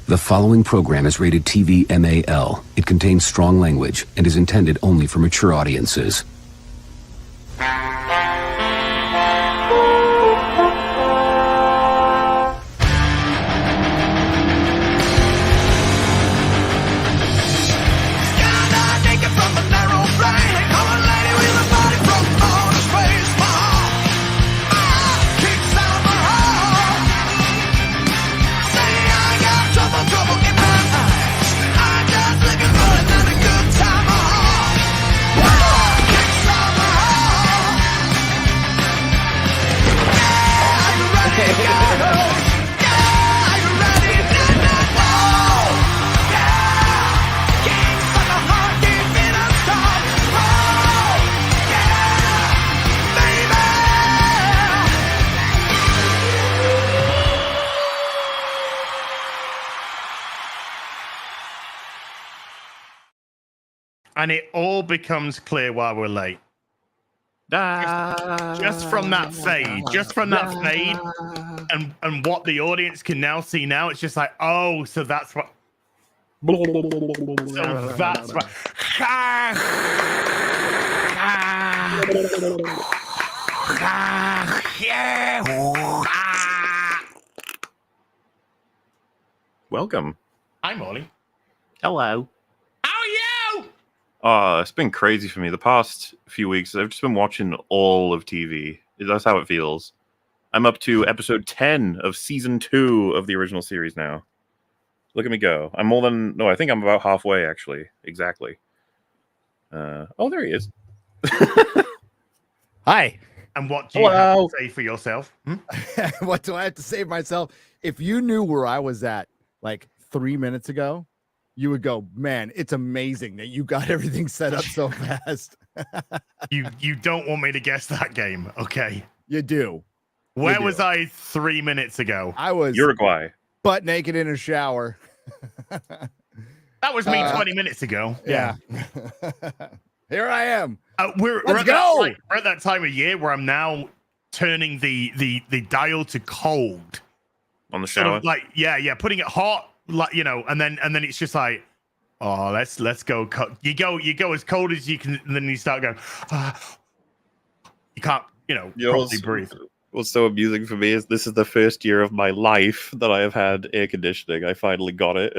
The following program is rated TV MAL. It contains strong language and is intended only for mature audiences. And it all becomes clear why we're late. Just from that fade, and what the audience can now see now, it's just like, oh, so that's what. So that's what. Welcome. Hi, Molly. Hello. How are you? It's been crazy for me. The past few weeks, I've just been watching all of TV. That's how it feels. I'm up to episode 10 of season 2 of the original series now. Look at me go. I think I'm about halfway, actually. Exactly. Oh, there he is. Hi. And what do you have to say for yourself? What do I have to say for myself? If you knew where I was at like 3 minutes ago, you would go, man, it's amazing that you got everything set up so fast. You don't want me to guess that game, okay? You do. Where was I 3 minutes ago? I was Uruguay. butt naked in a shower. That was me 20 minutes ago. Yeah. Here I am. We're Let's at go. We're at that time of year where I'm now turning the dial to cold. On the Sort shower. of like, yeah, putting it hot, like, you know, and then it's just like, oh, let's go. You go as cold as you can, and then you start going, you can't, properly breathe. What's so amusing for me is this is the first year of my life that I have had air conditioning. I finally got it.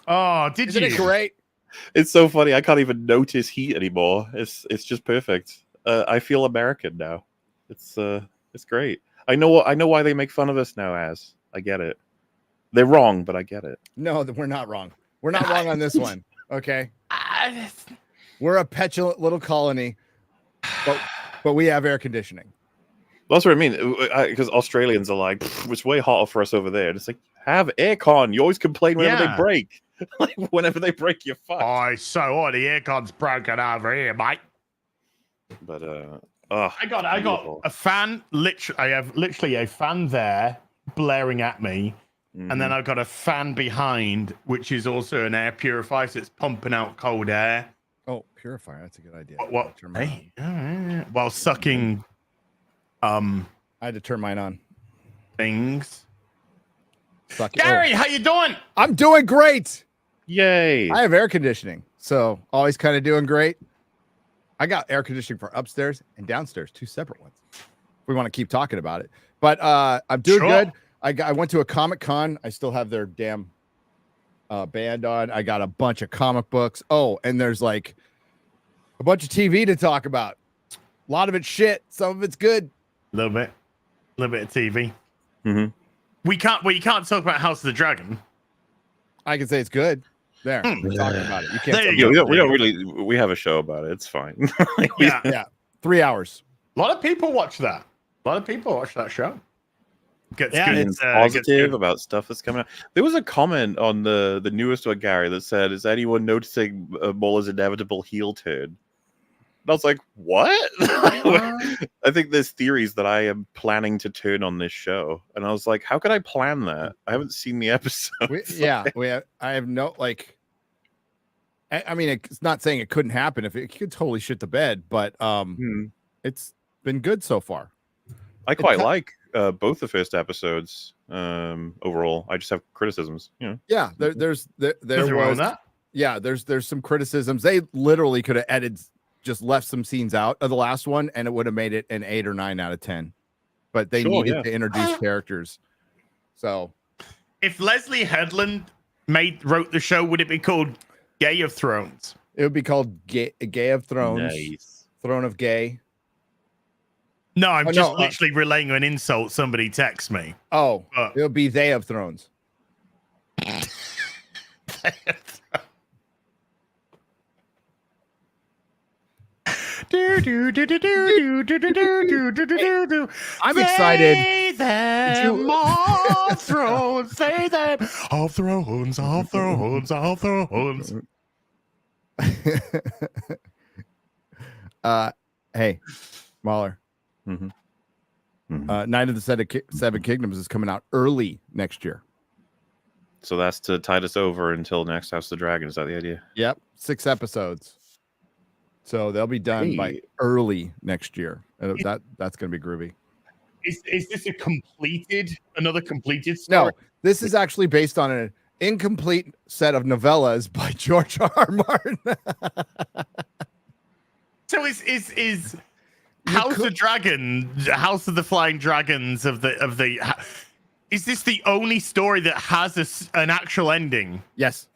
Oh, Isn't it great? It's so funny. I can't even notice heat anymore. It's just perfect. I feel American now. It's great. I know why they make fun of us now. I get it. They're wrong, but I get it. No, we're not wrong. We're not wrong on this one. Okay. We're a petulant little colony, but we have air conditioning. That's what I mean. Because Australians are like, it's way hotter for us over there. And it's like, have aircon. You always complain whenever they break. Like, whenever they break, you're fucked. Oh, so the aircon's broken over here, mate. But I got a fan. I have literally a fan there blaring at me, and then I've got a fan behind, which is also an air purifier, so it's pumping out cold air. Oh, purifier. That's a good idea. What? Hey, while sucking. I had to turn mine on. Things. Gary, how you doing? I'm doing great. Yay! I have air conditioning, so always kind of doing great. I got air conditioning for upstairs and downstairs, 2 separate ones. We want to keep talking about it, but I'm doing good. I went to a Comic-Con. I still have their damn band on. I got a bunch of comic books. Oh, and there's like a bunch of TV to talk about. A lot of it's shit. Some of it's good. A little bit of TV. Mm-hmm. You can't talk about House of the Dragon. I can say it's good. There, we're talking about it. You can't. There you Yeah, go. we don't really. We have a show about it. It's fine. Yeah. 3 hours. A lot of people watch that. A lot of people watch that show. It's positive about stuff that's coming out. There was a comment on the newest one, Gary, that said, "Is anyone noticing Muller's inevitable heel turn?" And I was like, "What?" I think there's theories that I am planning to turn on this show, and I was like, "How could I plan that? I haven't seen the episode." I have no like. I mean, it's not saying it couldn't happen if it could totally shit the bed, but it's been good so far. I quite like both the first episodes overall. I just have criticisms. Yeah, there was there's some criticisms. They literally could have just left some scenes out of the last one, and it would have made it an 8 or 9 out of 10. But they needed to introduce characters. So, if Leslie Headland wrote the show, would it be called Gay of Thrones? It would be called Gay of Thrones. Nice. Throne of Gay. No, I'm literally relaying an insult somebody texts me. Oh, it'll be They of Thrones. I'm excited. Say them all thrones. Say them all thrones. All thrones. All thrones. Hey, Mahler. Mm-hmm. Night of the Seven Kingdoms is coming out early next year. So that's to tide us over until next House of the Dragon. Is that the idea? Yep, 6 episodes. So they'll be done by early next year. That's going to be groovy. Is this another completed story? No, this is actually based on an incomplete set of novellas by George R. Martin. So is House of the Flying Dragons is this the only story that has an actual ending? Yes.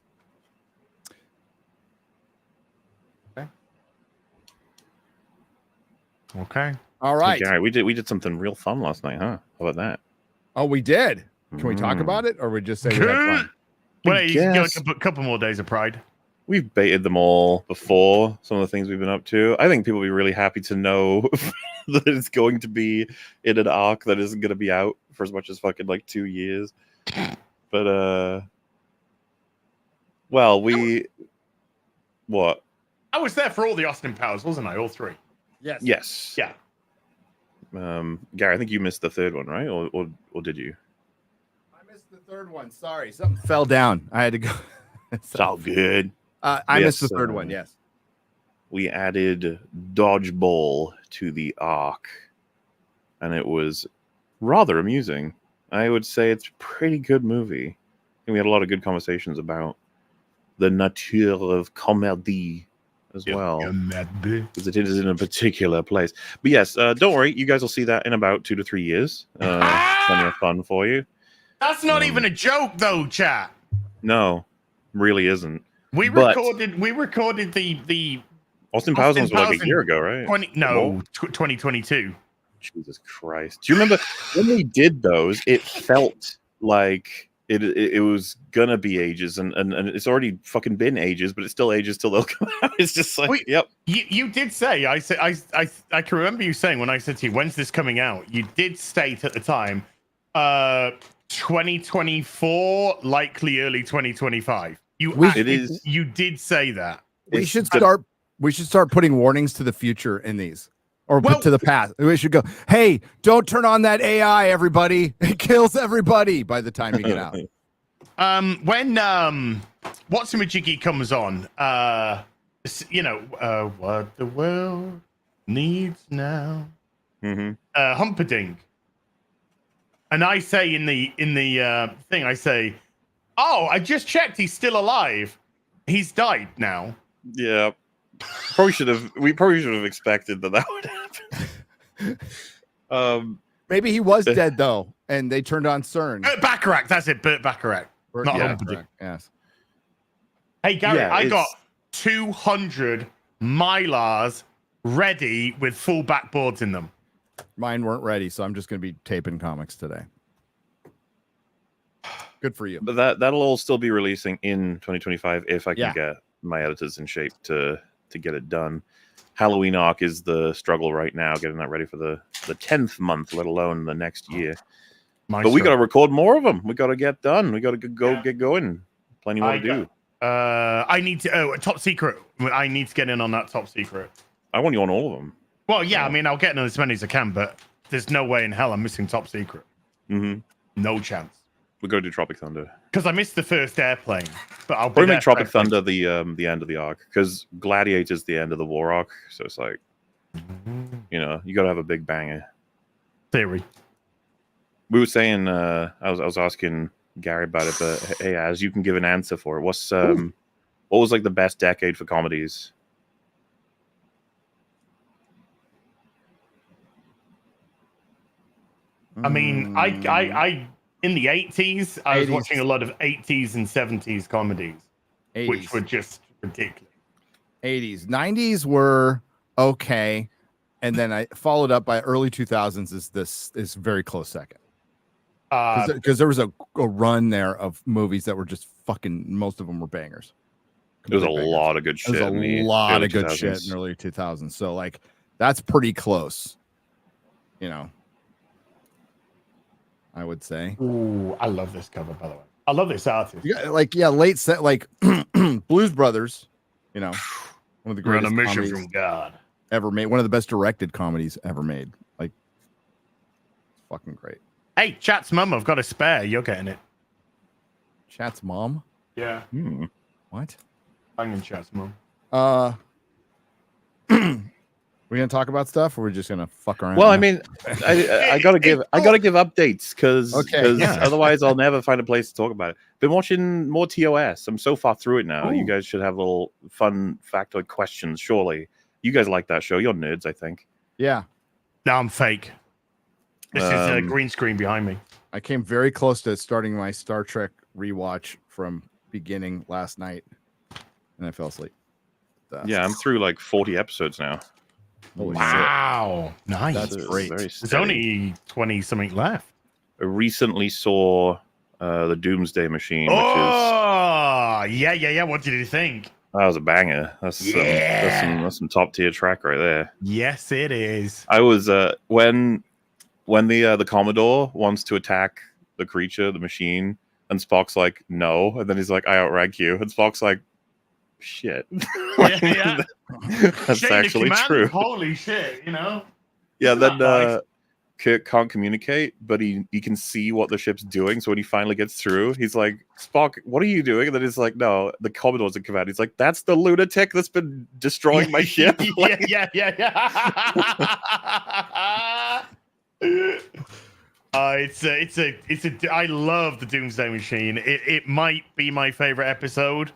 Okay. All right. Gary, we did something real fun last night, huh? How about that? Oh, we did. Can we talk about it, or we just say we had fun? Well, you got a couple more days of Pride. We've baited them all before, some of the things we've been up to. I think people will be really happy to know that it's going to be in an arc that isn't going to be out for as much as fucking like 2 years. But, well, what? I was there for all the Austin Powers, wasn't I? All 3. Yes. Yes. Yeah. Gary, I think you missed the 3rd one, right? Or did you? I missed the 3rd one. Sorry. Something fell down. I had to go. It's all good. I missed the 3rd one. Yes. We added Dodgeball to the arc, and it was rather amusing. I would say it's a pretty good movie. And we had a lot of good conversations about the nature of comedy as well, because it is in a particular place. But yes, don't worry, you guys will see that in about 2 to 3 years. Plenty of fun for you. That's not even a joke, though, chat. No, really isn't. We recorded the Austin Powers was like a year ago, right? 2022. Jesus Christ! Do you remember when we did those? It felt like it was gonna be ages, and it's already fucking been ages, but it's still ages till they'll come out. It's just like, yep. You did say, I can remember you saying when I said to you, when's this coming out? You did state at the time, 2024, likely early 2025. You did say that. We should start putting warnings to the future in these. Or to the past. We should go, hey, don't turn on that AI, everybody. It kills everybody by the time you get out. When Whatsamajiggy comes on, what the world needs now. Humperdinck. And I say in the thing, I say, oh, I just checked, he's still alive. He's died now. Yeah. We probably should have expected that would happen. Maybe he was dead though, and they turned on CERN. Burt Bacharach, that's it. Burt Bacharach. Not Humperdinck. Yes. Hey Gary, I got 200 Mylars ready with full backboards in them. Mine weren't ready, so I'm just going to be taping comics today. Good for you. But that'll all still be releasing in 2025 if I can get my editors in shape to get it done. Halloween arc is the struggle right now, getting that ready for the 10th month, let alone the next year. But we got to record more of them. We got to get done. We got to get going. Plenty more to do. I need to top secret. I need to get in on that top secret. I want you on all of them. Well, yeah, I mean, I'll get in as many as I can, but there's no way in hell I'm missing top secret. No chance. We're going to do Tropic Thunder. Because I missed the first airplane, but I'll probably make Tropic Thunder the end of the arc, because Gladiator's the end of the war arc, so it's like, you got to have a big banger. Theory. We were saying, I was asking Gary about it, but hey, as you can give an answer for it. What was like the best decade for comedies? I mean, I in the 80s, I was 80s. watching a lot of 80s and 70s comedies, 80s. which were just ridiculous. 80s, 90s were okay, and then I followed up by early 2000s. Is very close second, because there was a run there of movies that were just fucking. Most of them were bangers. There was a lot of good shit. There's a lot of good shit in early 2000s. So like that's pretty close, you know. I would say. Ooh, I love this cover, by the way. I love this artist. Late set, like Blues Brothers, you know, one of the greatest comedies from God ever made. One of the best directed comedies ever made. Like, fucking great. Hey, Chat's mum, I've got a spare. You're getting it. Chat's mom? Yeah. What? I'm in Chat's mum. We gonna talk about stuff, or we're just gonna fuck around? Well, I mean, I gotta give updates because otherwise I'll never find a place to talk about it. Been watching more TOS. I'm so far through it now. Ooh. You guys should have little fun factoid questions. Surely you guys like that show. You're nerds, I think. Yeah. No, I'm fake. This is a green screen behind me. I came very close to starting my Star Trek rewatch from beginning last night, and I fell asleep. Yeah, I'm through like 40 episodes now. Holy wow, shit. Nice. That's great. There's only 20 something left. I recently saw the Doomsday Machine, which is yeah. What did you think? That was a banger. That's some top tier track right there. Yes, it is. I was when the Commodore wants to attack the creature, the machine, and Spock's like no, and then he's like I outrank you, and Spock's like shit. Yeah. That's actually true. Holy shit, you know? Yeah, then Kirk can't communicate, but he can see what the ship's doing. So when he finally gets through, he's like, Spock, what are you doing? And then he's like, no, the Commodore's in command. He's like, that's the lunatic that's been destroying my ship. Yeah. I love the Doomsday Machine. It might be my favorite episode.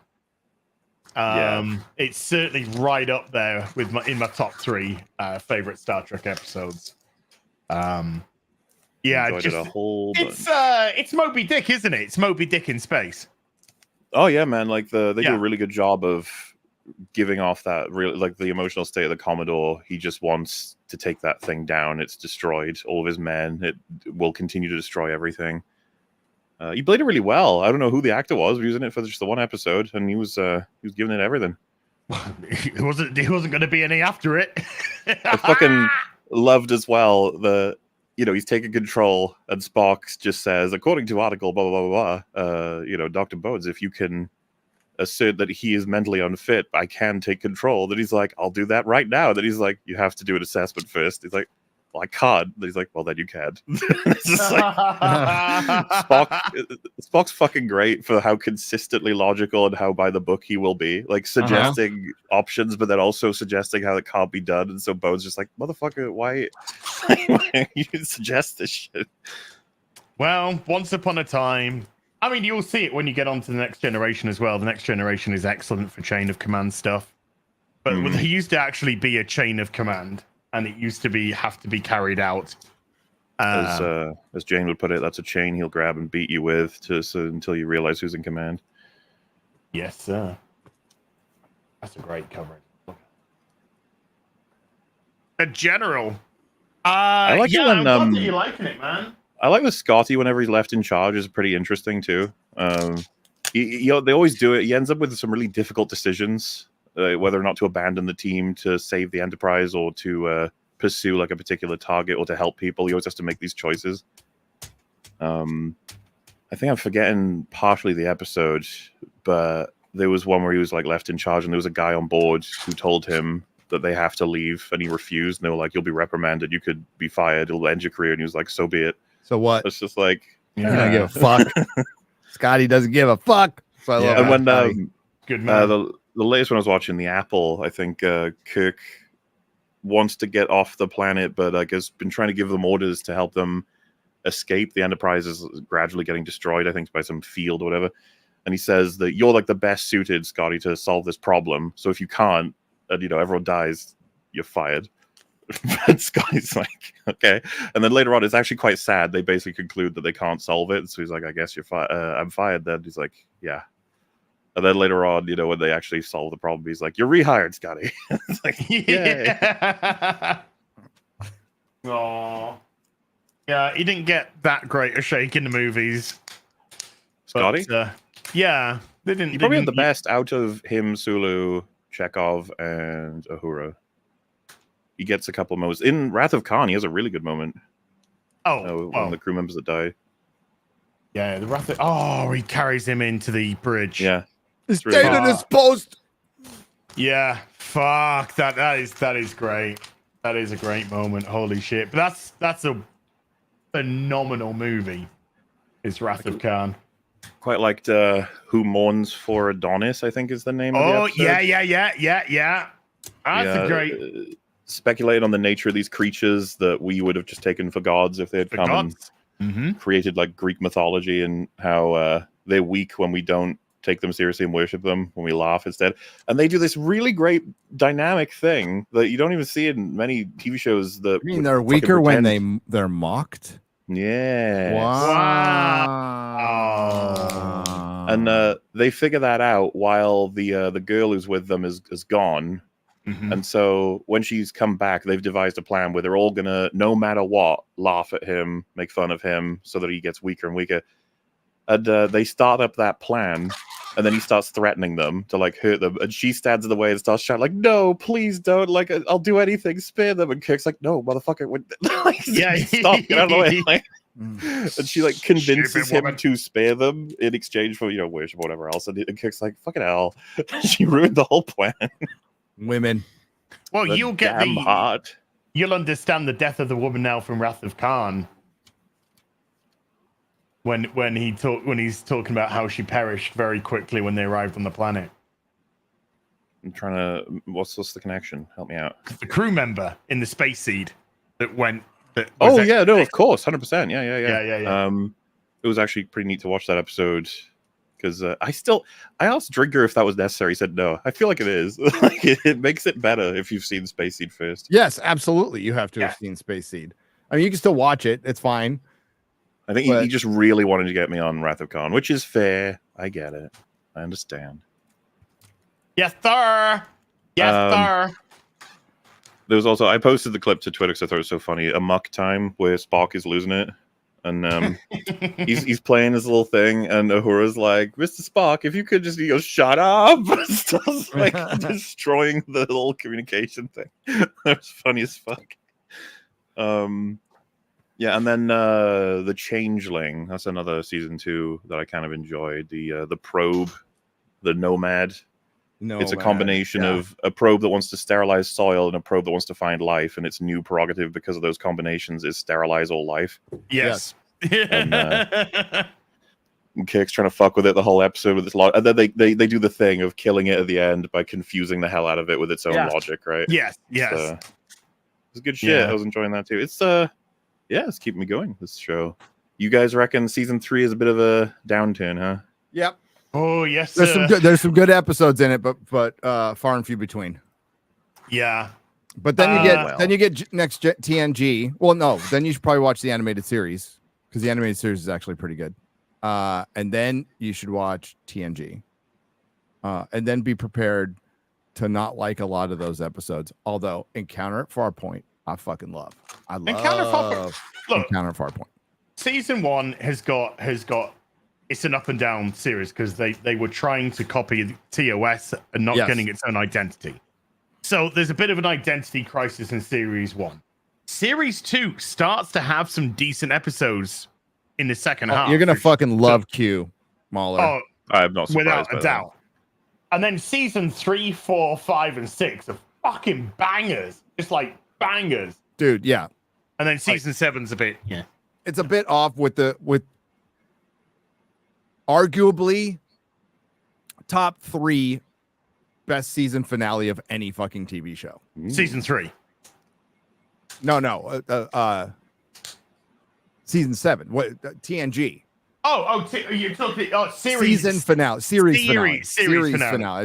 It's certainly right up there with in my top 3 favorite Star Trek episodes. It's Moby Dick, isn't it? It's Moby Dick in space. Oh yeah, man! Like they do a really good job of giving off that real, like the emotional state of the Commodore. He just wants to take that thing down. It's destroyed all of his men. It will continue to destroy everything. He played it really well. I don't know who the actor was. He was in it for just the one episode, and he was giving it everything. He wasn't going to be any after it. I fucking loved as well he's taking control, and Spock just says, according to article blah blah blah blah. Dr. Bones, if you can assert that he is mentally unfit, I can take control. Then he's like, I'll do that right now. Then he's like, you have to do an assessment first. He's like, well, I can't. He's like, well, then you can. It's just like Spock's fucking great for how consistently logical and how by the book he will be. Like suggesting options, but then also suggesting how it can't be done. And so Bones just like, motherfucker, why you suggest this shit? Well, once upon a time, I mean, you'll see it when you get on to the Next Generation as well. The Next Generation is excellent for chain of command stuff, but there used to actually be a chain of command. And it used to have to be carried out. As Jane would put it, that's a chain he'll grab and beat you with until you realize who's in command. Yes, sir. That's a great cover. A general. I like it when I'm glad that you're liking it, man. I like the Scotty whenever he's left in charge is pretty interesting too. They always do it. He ends up with some really difficult decisions. Whether or not to abandon the team to save the Enterprise or to pursue like a particular target or to help people. He always has to make these choices. I think I'm forgetting partially the episode, but there was one where he was like left in charge and there was a guy on board who told him that they have to leave and he refused. And they were like, you'll be reprimanded. You could be fired. It'll end your career. And he was like, so be it. So what? It's just like, I don't give a fuck. Scotty doesn't give a fuck. So I love and when good man. The latest one I was watching, the Apple, I think Kirk wants to get off the planet, but has been trying to give them orders to help them escape. The Enterprise is gradually getting destroyed, I think, by some field or whatever. And he says that you're like the best suited, Scotty, to solve this problem. So if you can't, and everyone dies, you're fired. But Scotty's like, okay. And then later on, it's actually quite sad. They basically conclude that they can't solve it. So he's like, I guess I'm fired then. He's like, yeah. And then later on, when they actually solve the problem, he's like, you're rehired, Scotty. It's like, yay. Aww. Yeah, he didn't get that great a shake in the movies. Scotty? But, yeah, they didn't. He probably had the best out of him, Sulu, Chekhov, and Uhura. He gets a couple moments. In Wrath of Khan, he has a really good moment. One of the crew members that die. Yeah, the Wrath of... he carries him into the bridge. Yeah. He's staying in his post. Yeah, fuck. That is great. That is a great moment. Holy shit. But that's a phenomenal movie. It's Wrath of Khan. Quite liked Who Mourns for Adonis, I think is the name of the episode. Yeah. That's a great... Speculate on the nature of these creatures that we would have just taken for gods if they had come and created like Greek mythology, and how they're weak when we don't take them seriously and worship them, when we laugh instead. And they do this really great dynamic thing that you don't even see in many TV shows. That you mean they're weaker when they're mocked? Yeah. Wow. And they figure that out while the girl who's with them is gone. And so when she's come back, they've devised a plan where they're all gonna, no matter what, laugh at him, make fun of him, so that he gets weaker and weaker. And they start up that plan, and then he starts threatening them to like hurt them, and she stands in the way and starts shouting like, "No, please don't! Like, I'll do anything, spare them." And Kirk's like, "No, motherfucker! Stop! Get out of the way!" Like, and she like convinces him to spare them in exchange for worship or whatever else. And Kirk's like, "Fucking hell!" She ruined the whole plan. Women. Well, you'll get heart. You'll understand the death of the woman now from Wrath of Khan. When he's talking about how she perished very quickly when they arrived on the planet. I'm trying to. What's the connection? Help me out. The crew member in the Space Seed that went. Of course, 100%. Yeah. It was actually pretty neat to watch that episode. Because I asked Drinker if that was necessary. He said no. I feel like it is. Like it makes it better if you've seen Space Seed first. Yes, absolutely. You have to have seen Space Seed. I mean, you can still watch it. It's fine. I think he just really wanted to get me on Wrath of Khan, which is fair. I get it. I understand. Yes, sir. Yes, sir. There was also, I posted the clip to Twitter because I thought it was so funny. A muck time where Spock is losing it. And he's playing his little thing, and Uhura's like, "Mr. Spock, if you could just," he goes, "Shut up!" Starts like destroying the little communication thing. That was funny as fuck. Yeah, and then the Changeling. That's another season 2 that I kind of enjoyed. The probe, the Nomad. It's a combination of a probe that wants to sterilize soil and a probe that wants to find life, and its new prerogative because of those combinations is sterilize all life. Yes. And Kirk's trying to fuck with it the whole episode with this and then they do the thing of killing it at the end by confusing the hell out of it with its own logic, right? Yes. It's good shit. I was enjoying that too. It's keeping me going, this show. You guys reckon season 3 is a bit of a downturn, huh? Yep. Oh yes, there's some good episodes in it, but far and few between. Yeah, but then you get next TNG. Well, no, then you should probably watch the animated series because the animated series is actually pretty good. And then you should watch TNG. And then be prepared to not like a lot of those episodes. Although Encounter at Farpoint, I fucking love. I love Encounter at Farpoint. Season 1 has got. It's an up and down series because they were trying to copy TOS and not getting its own identity. So there's a bit of an identity crisis in series 1. Series 2 starts to have some decent episodes in the second half. You're gonna fucking love Q, Mahler. Oh, I'm not surprised without a doubt. And then season 3, 4, 5, and 6 are fucking bangers. Just like bangers, dude. Yeah. And then season 7's a bit. Yeah. It's a bit off with arguably top 3 best season finale of any fucking TV show. Season 3. No. Season 7. What TNG? You're talking series Season finale. Series finale.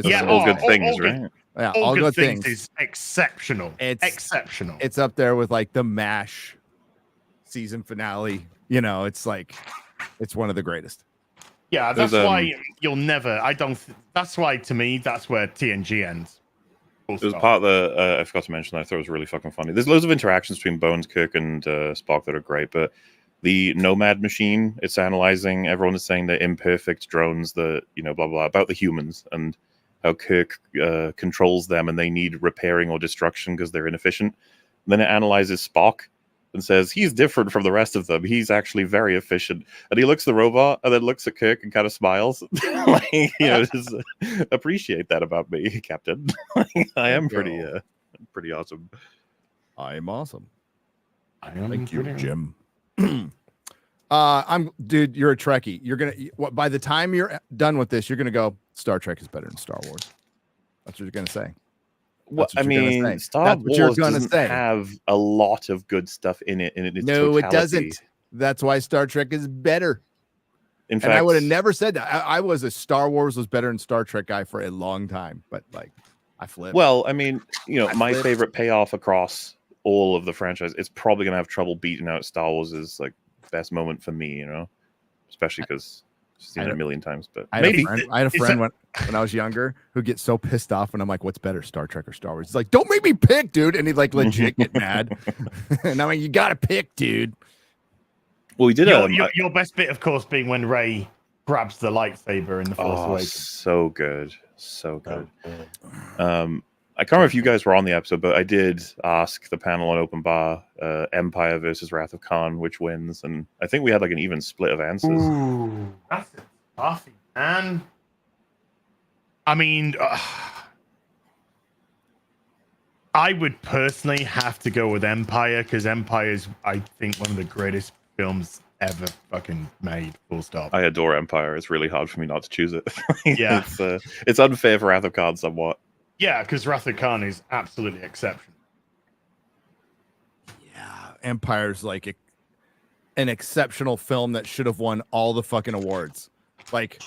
Yeah, all good things, right? Yeah, all good things is exceptional. It's exceptional. It's up there with like the MASH season finale. You know, it's like it's one of the greatest. Yeah, that's why you'll never. That's why to me, that's where TNG ends. There's part that I forgot to mention that I thought was really fucking funny. There's loads of interactions between Bones, Kirk, and Spock that are great, but the Nomad machine, it's analyzing. Everyone is saying they're imperfect drones that, blah, blah, about the humans and how Kirk controls them and they need repairing or destruction because they're inefficient. And then it analyzes Spock and says he's different from the rest of them. He's actually very efficient. And he looks at the robot and then looks at Kirk and kind of smiles. Just appreciate that about me, Captain. I am pretty awesome. I'm awesome. Thank you, Jim. Dude, you're a Trekkie. You're gonna by the time you're done with this, you're gonna go, Star Trek is better than Star Wars. That's what you're gonna say. Well, I mean, Star Wars doesn't have a lot of good stuff in it. No, it doesn't. That's why Star Trek is better. In fact, I would have never said that. I was a Star Wars was better than Star Trek guy for a long time, but like I flipped. Well, I mean, my favorite payoff across all of the franchise, it's probably gonna have trouble beating out Star Wars' like best moment for me, especially because I've seen it a million times. But I had a friend when I was younger who gets so pissed off when I'm like, "What's better, Star Trek or Star Wars?" He's like, "Don't make me pick, dude," and he'd like legit get mad. And I'm like, "You gotta pick, dude." Well, we did your best bit, of course, being when Rey grabs the lightsaber in the Force Awakens. So good. I can't remember if you guys were on the episode, but I did ask the panel on Open Bar, Empire versus Wrath of Khan, which wins, and I think we had like an even split of answers. Ooh, that's tough, man. I mean, I would personally have to go with Empire because Empire is, I think, one of the greatest films ever fucking made. Full stop. I adore Empire. It's really hard for me not to choose it. Yeah, it's unfair for Wrath of Khan somewhat. Yeah, because Wrath of Khan is absolutely exceptional. Yeah, Empire's like an exceptional film that should have won all the fucking awards. Like,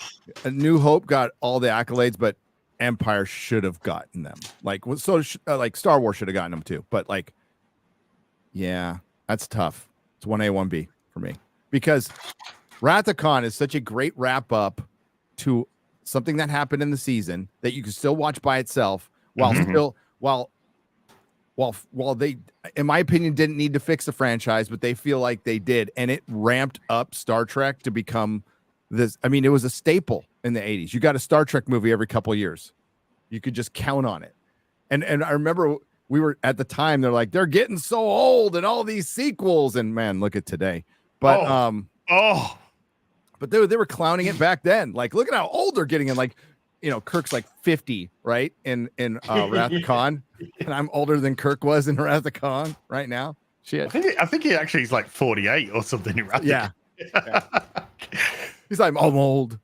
A New Hope got all the accolades, but Empire should have gotten them. Like, like Star Wars should have gotten them too. But like, yeah, that's tough. It's 1A, 1B for me because Wrath of Khan is such a great wrap up to something that happened in the season that you can still watch by itself while they, in my opinion, didn't need to fix the franchise, but they feel like they did. And it ramped up Star Trek to become this. I mean, it was a staple in the 80s. You got a Star Trek movie every couple of years. You could just count on it. And I remember we were at the time, they're like, they're getting so old and all these sequels. And man, look at today. But but they were clowning it back then. Like, look at how old they're getting. And like, Kirk's like 50, right? In Wrath of Khan. And I'm older than Kirk was in Wrath of Khan right now. Shit. I think he actually is like 48 or something in Wrath of Khan. Yeah. He's like, I'm old.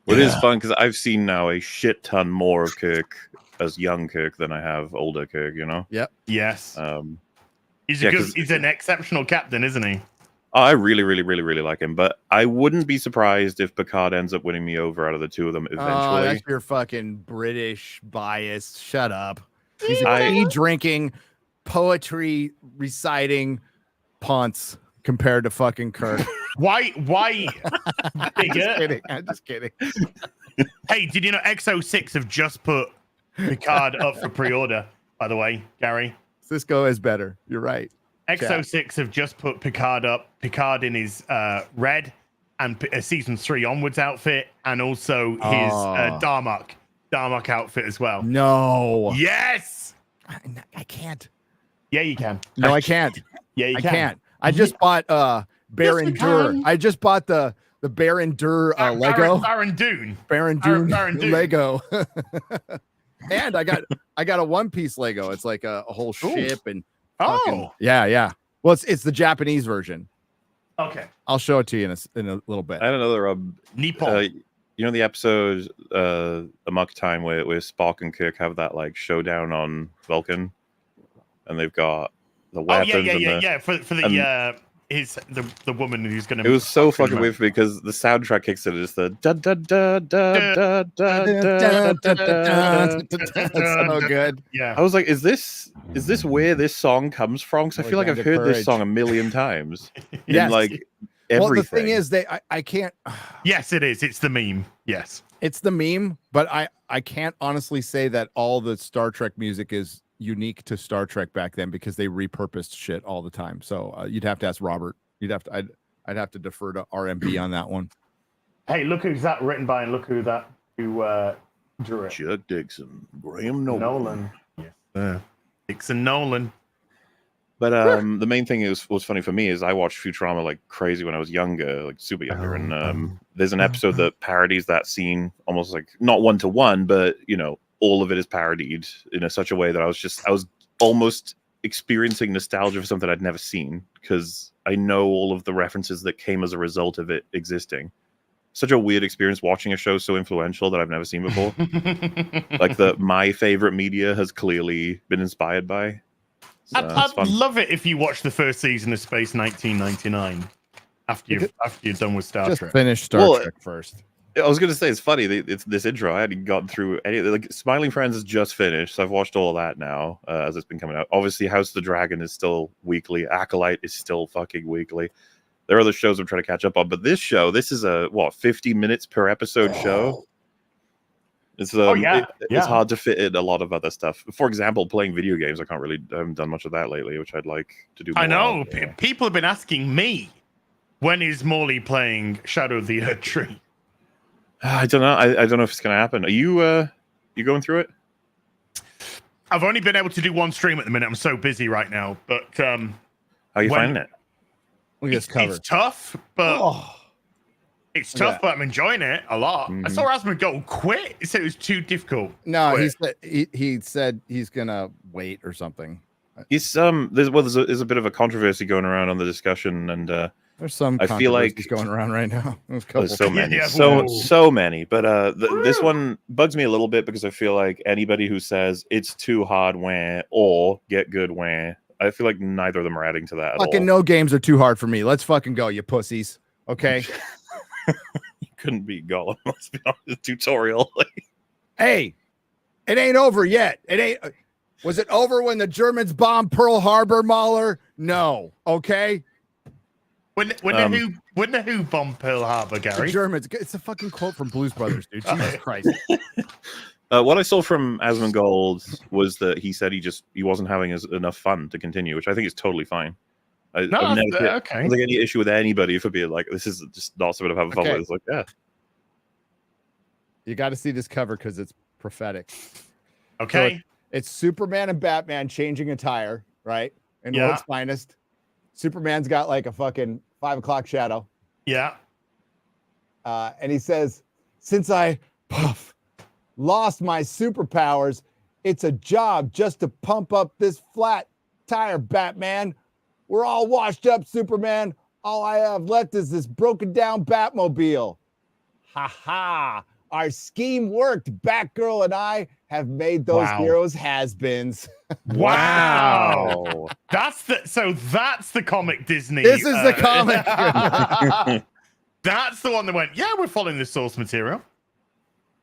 Well, it is fun because I've seen now a shit ton more of Kirk as young Kirk than I have older Kirk, Yep. Yes. He's an exceptional captain, isn't he? I really, really, really, really like him, but I wouldn't be surprised if Picard ends up winning me over out of the two of them eventually. Oh, that's your fucking British bias. Shut up. He's a tea drinking, poetry reciting ponce compared to fucking Kirk. Why? I'm just kidding. Hey, did you know XO6 have just put Picard up for pre-order, by the way, Gary? Cisco is better. You're right. XO6 have just put Picard up. Picard in his red and season 3 onwards outfit, and also his Darmok outfit as well. No. Yes. I can't. Yeah, you can. No, I can't. Yeah, you can. I can't. I just bought Baron Dur. I just bought the Baron Dur Lego. Baron Dune. Baron Dune Lego. And I got a One Piece Lego. It's like a whole ship and yeah. Well, it's the Japanese version. Okay, I'll show it to you in a little bit. I had another Nippon. The episode Amok Time where Spock and Kirk have that like showdown on Vulcan, and they've got the weapons. Yeah. For the his the woman who's going to. It was so fucking weird because the soundtrack kicks in. It's the da da da da da da da. That's so good. Yeah, I was like, is this where this song comes from? Because I feel like I've heard this song a million times. Yes. In like everything. Well, the thing is, I can't. Yes, it is. It's the meme. Yes, it's the meme, but I can't honestly say that all the Star Trek music is unique to Star Trek back then because they repurposed shit all the time. So you'd have to ask Robert. I'd have to defer to RMB on that one. Hey, look who's that written by, and look who drew it. Chuck Dixon, Graham Nolan. Yes, Dixon Nolan. But the main thing was funny for me is I watched Futurama like crazy when I was younger, like super younger, and there's an episode that parodies that scene almost like not one to one, but you know, all of it is parodied in such a way that I was almost experiencing nostalgia for something I'd never seen because I know all of the references that came as a result of it existing. Such a weird experience watching a show so influential that I've never seen before. Like my favorite media has clearly been inspired by. So I'd love it if you watched the first season of Space 1999 after you're done with Star Trek. Finish Star Trek first. I was going to say, it's funny. It's this intro. I hadn't gotten through any. Like Smiling Friends is just finished, so I've watched all of that now as it's been coming out. Obviously, House of the Dragon is still weekly. Acolyte is still fucking weekly. There are other shows I'm trying to catch up on, but this is a 50 minutes per episode show. It's it's hard to fit in a lot of other stuff. For example, playing video games. I haven't done much of that lately, which I'd like to do more. I know. People have been asking me, when is Morley playing Shadow of the Earth Tree? I don't know. I don't know if it's going to happen. Are you going through it? I've only been able to do one stream at the minute. I'm so busy right now. But how are you finding it? Look at this cover. It's tough, but but I'm enjoying it a lot. I saw Asmund go quit. He said it was too difficult. No, he said he's gonna wait or something. He's there's a bit of a controversy going around on the discussion, and there's some I feel like going around right now. There's so many, so many. But this one bugs me a little bit because I feel like anybody who says it's too hard or get good I feel like neither of them are adding to that. Fucking no games are too hard for me. Let's fucking go, you pussies. Okay. You couldn't beat Gollum. Let's be honest. Tutorial. Hey, it ain't over yet. It ain't. Was it over when the Germans bombed Pearl Harbor, Mahler? No. Okay. When the Who bombed Pearl Harbor, Gary? The Germans. It's a fucking quote from Blues Brothers, dude. Jesus Christ. What I saw from Asmongold was that he said he wasn't having enough fun to continue, which I think is totally fine. I've never had any issue with anybody for being like, this is just not something I'm having fun with. It's like, yeah. You got to see this cover because it's prophetic. Okay. So it's Superman and Batman changing attire, right? In world's finest. Superman's got like a fucking 5 o'clock shadow. Yeah. And he says, since I lost my superpowers, it's a job just to pump up this flat tire, Batman. We're all washed up, Superman. All I have left is this broken down Batmobile. Ha ha. Our scheme worked. Batgirl and I have made those heroes has-beens. Wow. That's the comic Disney. This is the comic. That's the one that went, yeah, we're following the source material.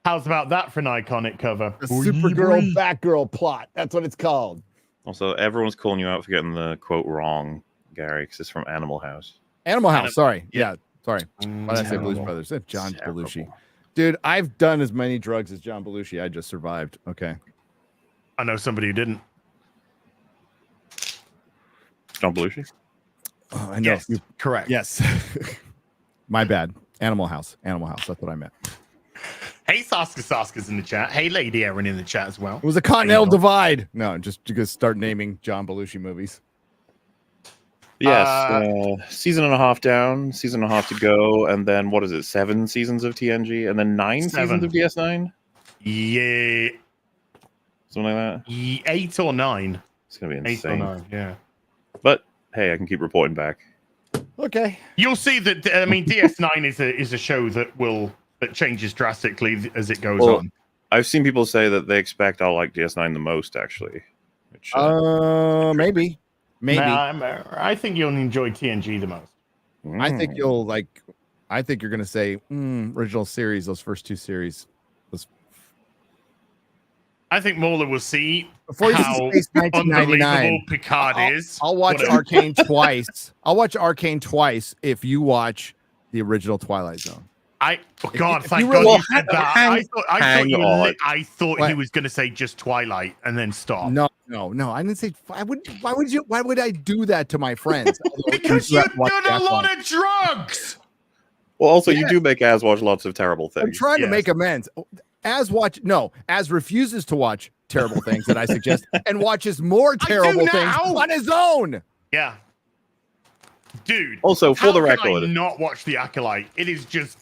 How's about that for an iconic cover? The Supergirl Batgirl plot. That's what it's called. Also, everyone's calling you out for getting the quote wrong, Gary, because it's from Animal House. Animal House, sorry. Yeah, sorry. Why did I say Blues Brothers? It's John Belushi. Dude, I've done as many drugs as John Belushi. I just survived. Okay. I know somebody who didn't. John Belushi? Oh, I know. Yes, correct. Yes. My bad. Animal House. Animal House. That's what I meant. Hey, Saska's in the chat. Hey, Lady Erin in the chat as well. It was a continental divide. No, just you guys start naming John Belushi movies. Yes, season and a half down, season and a half to go, and then what is it? 7 seasons of TNG, and then 9 seasons of DS9. Yeah, something like that. 8 or 9. It's gonna be insane. 8 or 9, yeah. But hey, I can keep reporting back. Okay. You'll see that. I mean, DS9 is a show that changes drastically as it goes on. I've seen people say that they expect I'll like DS9 the most, actually. Which, maybe. Maybe. I think you'll enjoy TNG the most. I think you'll like. I think you're gonna say original series. Those first 2 series. I think Mauler will see Before you how see Space 1999, unbelievable Picard is. I'll watch Arcane twice. I'll watch Arcane twice if you watch the original Twilight Zone. Thank God you you said that. I thought What? he was going to say just Twilight and then stop. No. I didn't say. Why would I do that to my friends? Because you've done a lot of drugs. Well, also you do make Az watch lots of terrible things. I'm trying to make amends. Az refuses to watch terrible things that I suggest and watches more terrible things on his own. Yeah. Dude. Also, for the record, how can I not watch The Acolyte? It is just,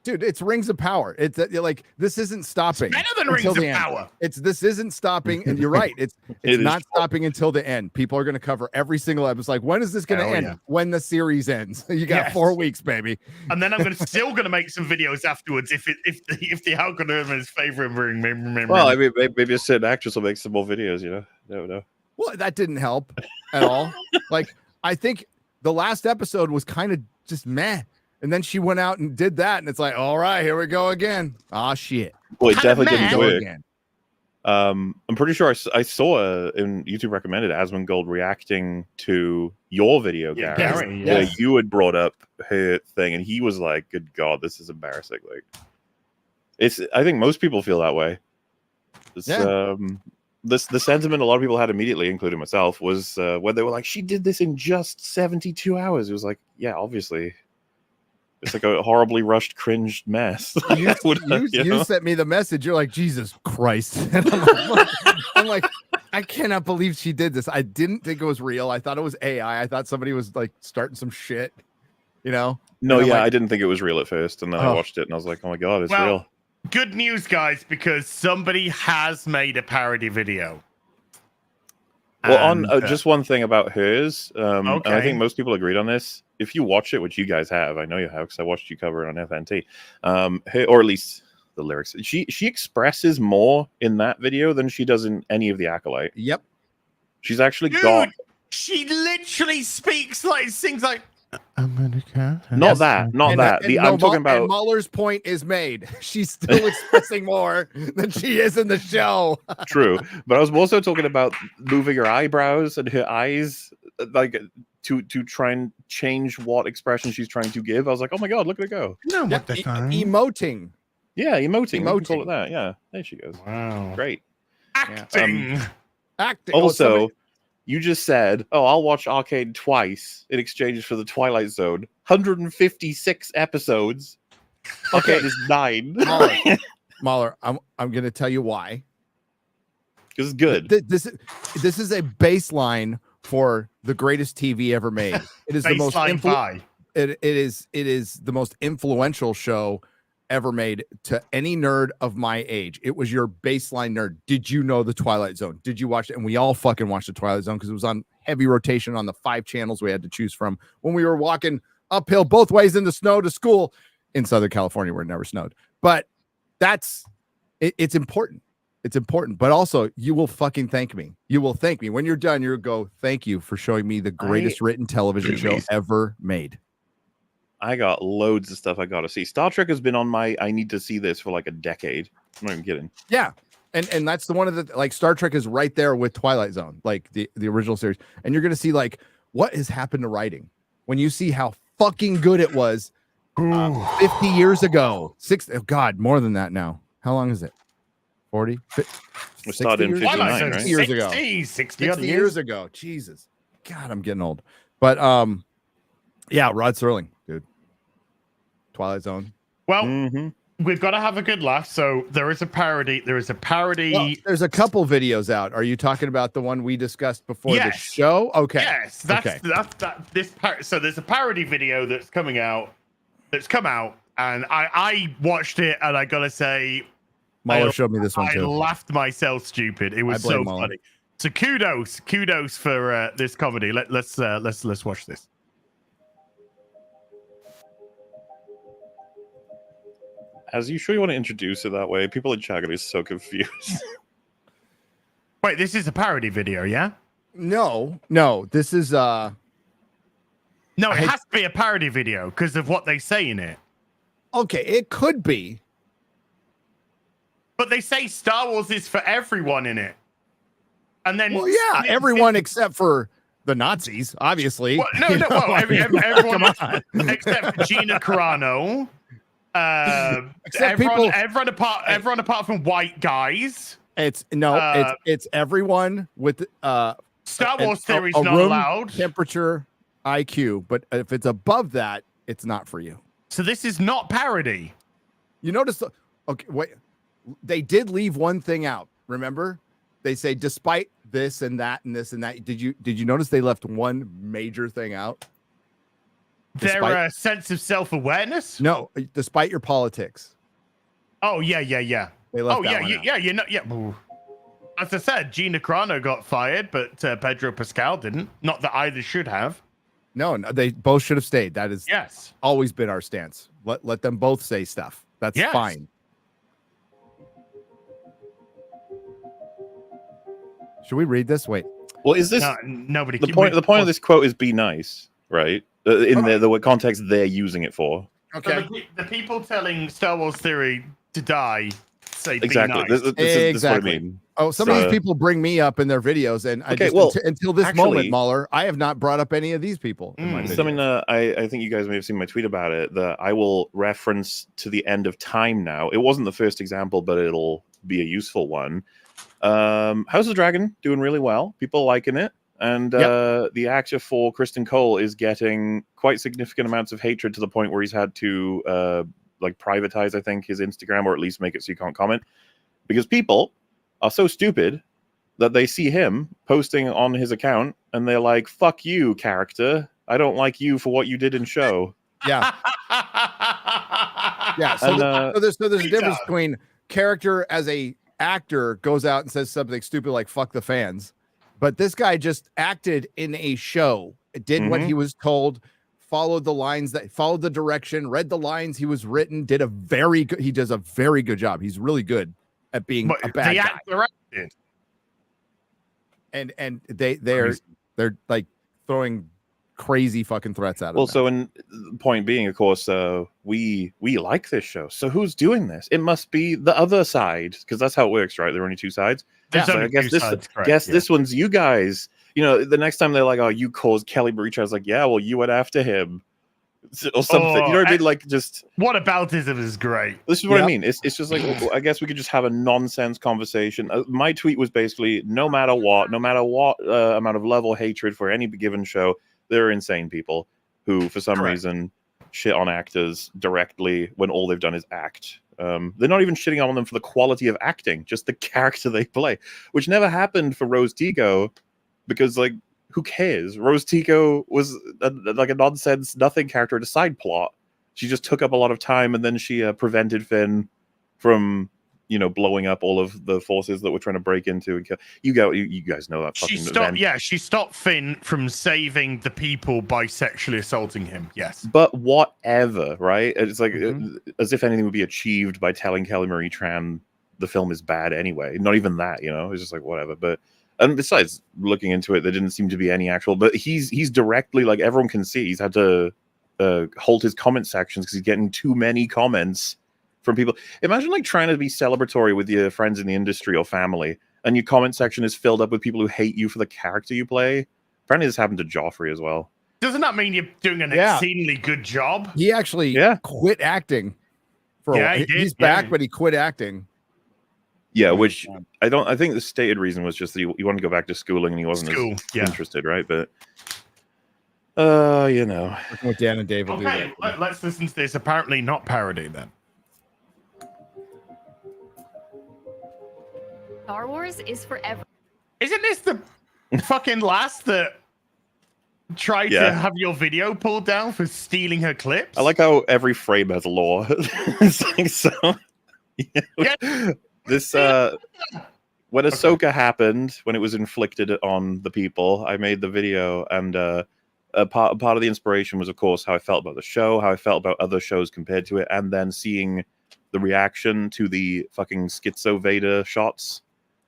dude, it's Rings of Power. It's like this isn't stopping. It's better than Rings of Power. This isn't stopping, and you're right. It's not stopping until the end. People are going to cover every single episode. Like, when is this going to end? Yeah. When the series ends. You got 4 weeks, baby. And then I'm still going to make some videos afterwards if the algorithm is favoring me. Well, I mean, maybe a certain actress will make some more videos. You know, never know. Well, that didn't help at all. Like, I think the last episode was kind of just meh. And then she went out and did that, and it's like, all right, here we go again. Ah, shit. Well, it definitely didn't work. Again. I'm pretty sure I saw in YouTube recommended Asmongold reacting to your video, Gary. Yeah, you had brought up her thing, and he was like, "Good God, this is embarrassing." Like, I think most people feel that way. The sentiment a lot of people had immediately, including myself, was when they were like, "She did this in just 72 hours." It was like, yeah, obviously. It's like a horribly rushed, cringed mess. You sent me the message. You're like, Jesus Christ. And I'm like, I cannot believe she did this. I didn't think it was real. I thought it was AI. I thought somebody was like starting some shit, you know? No, yeah, I didn't think it was real at first. And then I watched it and I was like, oh my God, it's real. Good news, guys, because somebody has made a parody video. Well, on just one thing about hers, and I think most people agreed on this. If you watch it, which you guys have, I know you have, because I watched you cover it on FNT, or at least the lyrics. She expresses more in that video than she does in any of the Acolyte. Yep, she's actually got. She literally sings like. Not that. I'm talking about. And Muller's point is made. She's still expressing more than she is in the show. True, but I was also talking about moving her eyebrows and her eyes, like to try and change what expression she's trying to give. I was like, oh my God, look at her go! Emoting. Yeah, emoting. You can call it that. Yeah, there she goes. Wow, great acting. Acting. Also. You just said, "Oh, I'll watch Arcane twice in exchange for the Twilight Zone." 156 episodes. Okay, is 9. Mahler, I'm going to tell you why. This is good. This is a baseline for the greatest TV ever made. It is the most it is the most influential show ever made to any nerd of my age. It was your baseline nerd. Did you know the Twilight Zone? Did you watch it? And we all fucking watched the Twilight Zone because it was on heavy rotation on the 5 channels we had to choose from when we were walking uphill both ways in the snow to school in Southern California where it never snowed. But it's important. It's important. But also, you will fucking thank me. You will thank me. When you're done, you'll go, thank you for showing me the greatest written television show ever made. I got loads of stuff I got to see. Star Trek has been on my I need to see this for like a decade. I'm not even kidding. Yeah. And that's the one of the, like, Star Trek is right there with Twilight Zone, like the original series. And you're going to see like what has happened to writing when you see how fucking good it was 50 years ago. More than that now. How long is it? 40? We started in 59, right? 60 years ago. 60 years ago. Jesus. God, I'm getting old. But yeah, Rod Serling, dude. Twilight Zone. Well, we've got to have a good laugh. So there is a parody. Well, there's a couple videos out. Are you talking about the one we discussed before the show? Okay. Yes, so there's a parody video that's come out, and I watched it, and I gotta say, Mahler showed me this one too. I laughed myself stupid. It was so funny. So kudos for this comedy. Let's watch this. As you sure you want to introduce it that way? People in chat are so confused. Wait, this is a parody video, yeah? No. This is No, it has to be a parody video because of what they say in it. Okay, it could be. But they say Star Wars is for everyone in it. And then everyone except for the Nazis, obviously. Well, everyone except for Gina Carano. Everyone apart from white guys. It's everyone with Star Wars theory is not allowed. Temperature, IQ, but if it's above that, it's not for you. So this is not parody. You notice? Okay, wait. They did leave one thing out. Remember, they say despite this and that and this and that. Did you notice they left one major thing out? Their sense of self-awareness? No, despite your politics. Oh yeah. They left that one out. As I said, Gina Carano got fired, but Pedro Pascal didn't. Not that either should have. No, they both should have stayed. That is always been our stance. Let them both say stuff. That's fine. Should we read this? Wait. Well, is this nobody? The point of this quote is be nice, right? In the context they're using it for. Okay. So the people telling Star Wars theory to die say exactly. Be nice. This is what I mean. Oh, some of these people bring me up in their videos, and until this moment, Mahler, I have not brought up any of these people. Something I think you guys may have seen my tweet about it. That I will reference to the end of time now. It wasn't the first example, but it'll be a useful one. House of the Dragon doing really well. People liking it. And the actor for Kristen Cole is getting quite significant amounts of hatred to the point where he's had to privatize, I think, his Instagram, or at least make it so you can't comment. Because people are so stupid that they see him posting on his account and they're like, fuck you, character. I don't like you for what you did in show. Yeah. So there's a difference between character as a actor goes out and says something stupid like fuck the fans. But this guy just acted in a show, did what he was told, followed the direction, read the lines he was written, he does a very good job. He's really good at being a bad guy. Acted. And they're like throwing crazy fucking threats at him. Well, so in point being, of course, we like this show. So who's doing this? It must be the other side, because that's how it works, right? There are only two sides. So I guess this one's you guys. You know, the next time they're like, "Oh, you caused Kelly Marie Tran," I was like, "Yeah, well, you went after him." Or something. You know what I mean? Like, just whataboutism is great. This is what I mean. It's just like, I guess we could just have a nonsense conversation. My tweet was basically, no matter what amount of love or hatred for any given show, there are insane people who, for some reason, shit on actors directly when all they've done is act. They're not even shitting on them for the quality of acting, just the character they play, which never happened for Rose Tico, because, like, who cares? Rose Tico was a nonsense, nothing character in a side plot. She just took up a lot of time, and then she prevented Finn from, blowing up all of the forces that were trying to break into and kill. You guys know that fucking event. She stopped Finn from saving the people by sexually assaulting him. Yes. But whatever, right? It's like as if anything would be achieved by telling Kelly Marie Tran the film is bad anyway. Not even that, It's just like whatever. But and besides, looking into it, there didn't seem to be any actual. But he's directly, like, everyone can see, he's had to hold his comment sections because he's getting too many comments from people. Imagine, like, trying to be celebratory with your friends in the industry or family, and your comment section is filled up with people who hate you for the character you play. Apparently, this happened to Joffrey as well. Doesn't that mean you're doing an exceedingly good job? He actually quit acting for a while. He's back, but he quit acting. Yeah, which I think the stated reason was just that he wanted to go back to schooling and he wasn't as interested, right? But working with Dan and Dave will do that. Let's listen to this. Apparently not parody then. Star Wars is forever. Isn't this the fucking last that tried to have your video pulled down for stealing her clips? I like how every frame has lore. It's like so. This when Ahsoka happened, when it was inflicted on the people, I made the video, and a part of the inspiration was, of course, how I felt about the show, how I felt about other shows compared to it, and then seeing the reaction to the fucking Schizo Vader shots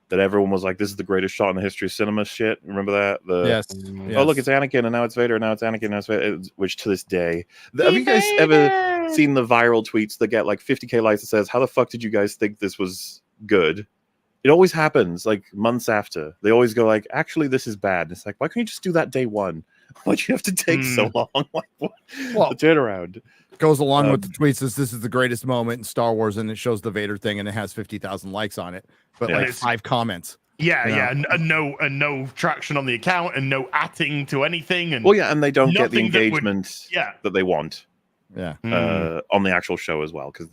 that everyone was like, "This is the greatest shot in the history of cinema." Shit, remember that? Yes. Oh, look, it's Anakin, and now it's Vader, and now it's Anakin, and now it's Vader. Which to this day, have you guys ever seen the viral tweets that get like 50K likes that says, "How the fuck did you guys think this was good?" It always happens like months after. They always go like, "Actually, this is bad." And it's like, why can't you just do that day one? Why'd you have to take so long? Like, what? Well, the turnaround goes along with the tweet says this is the greatest moment in Star Wars, and it shows the Vader thing, and it has 50,000 likes on it, but like 5 comments. Yeah, and no traction on the account, and no atting to anything, and and they don't get the engagement that they want. Yeah, on the actual show as well, because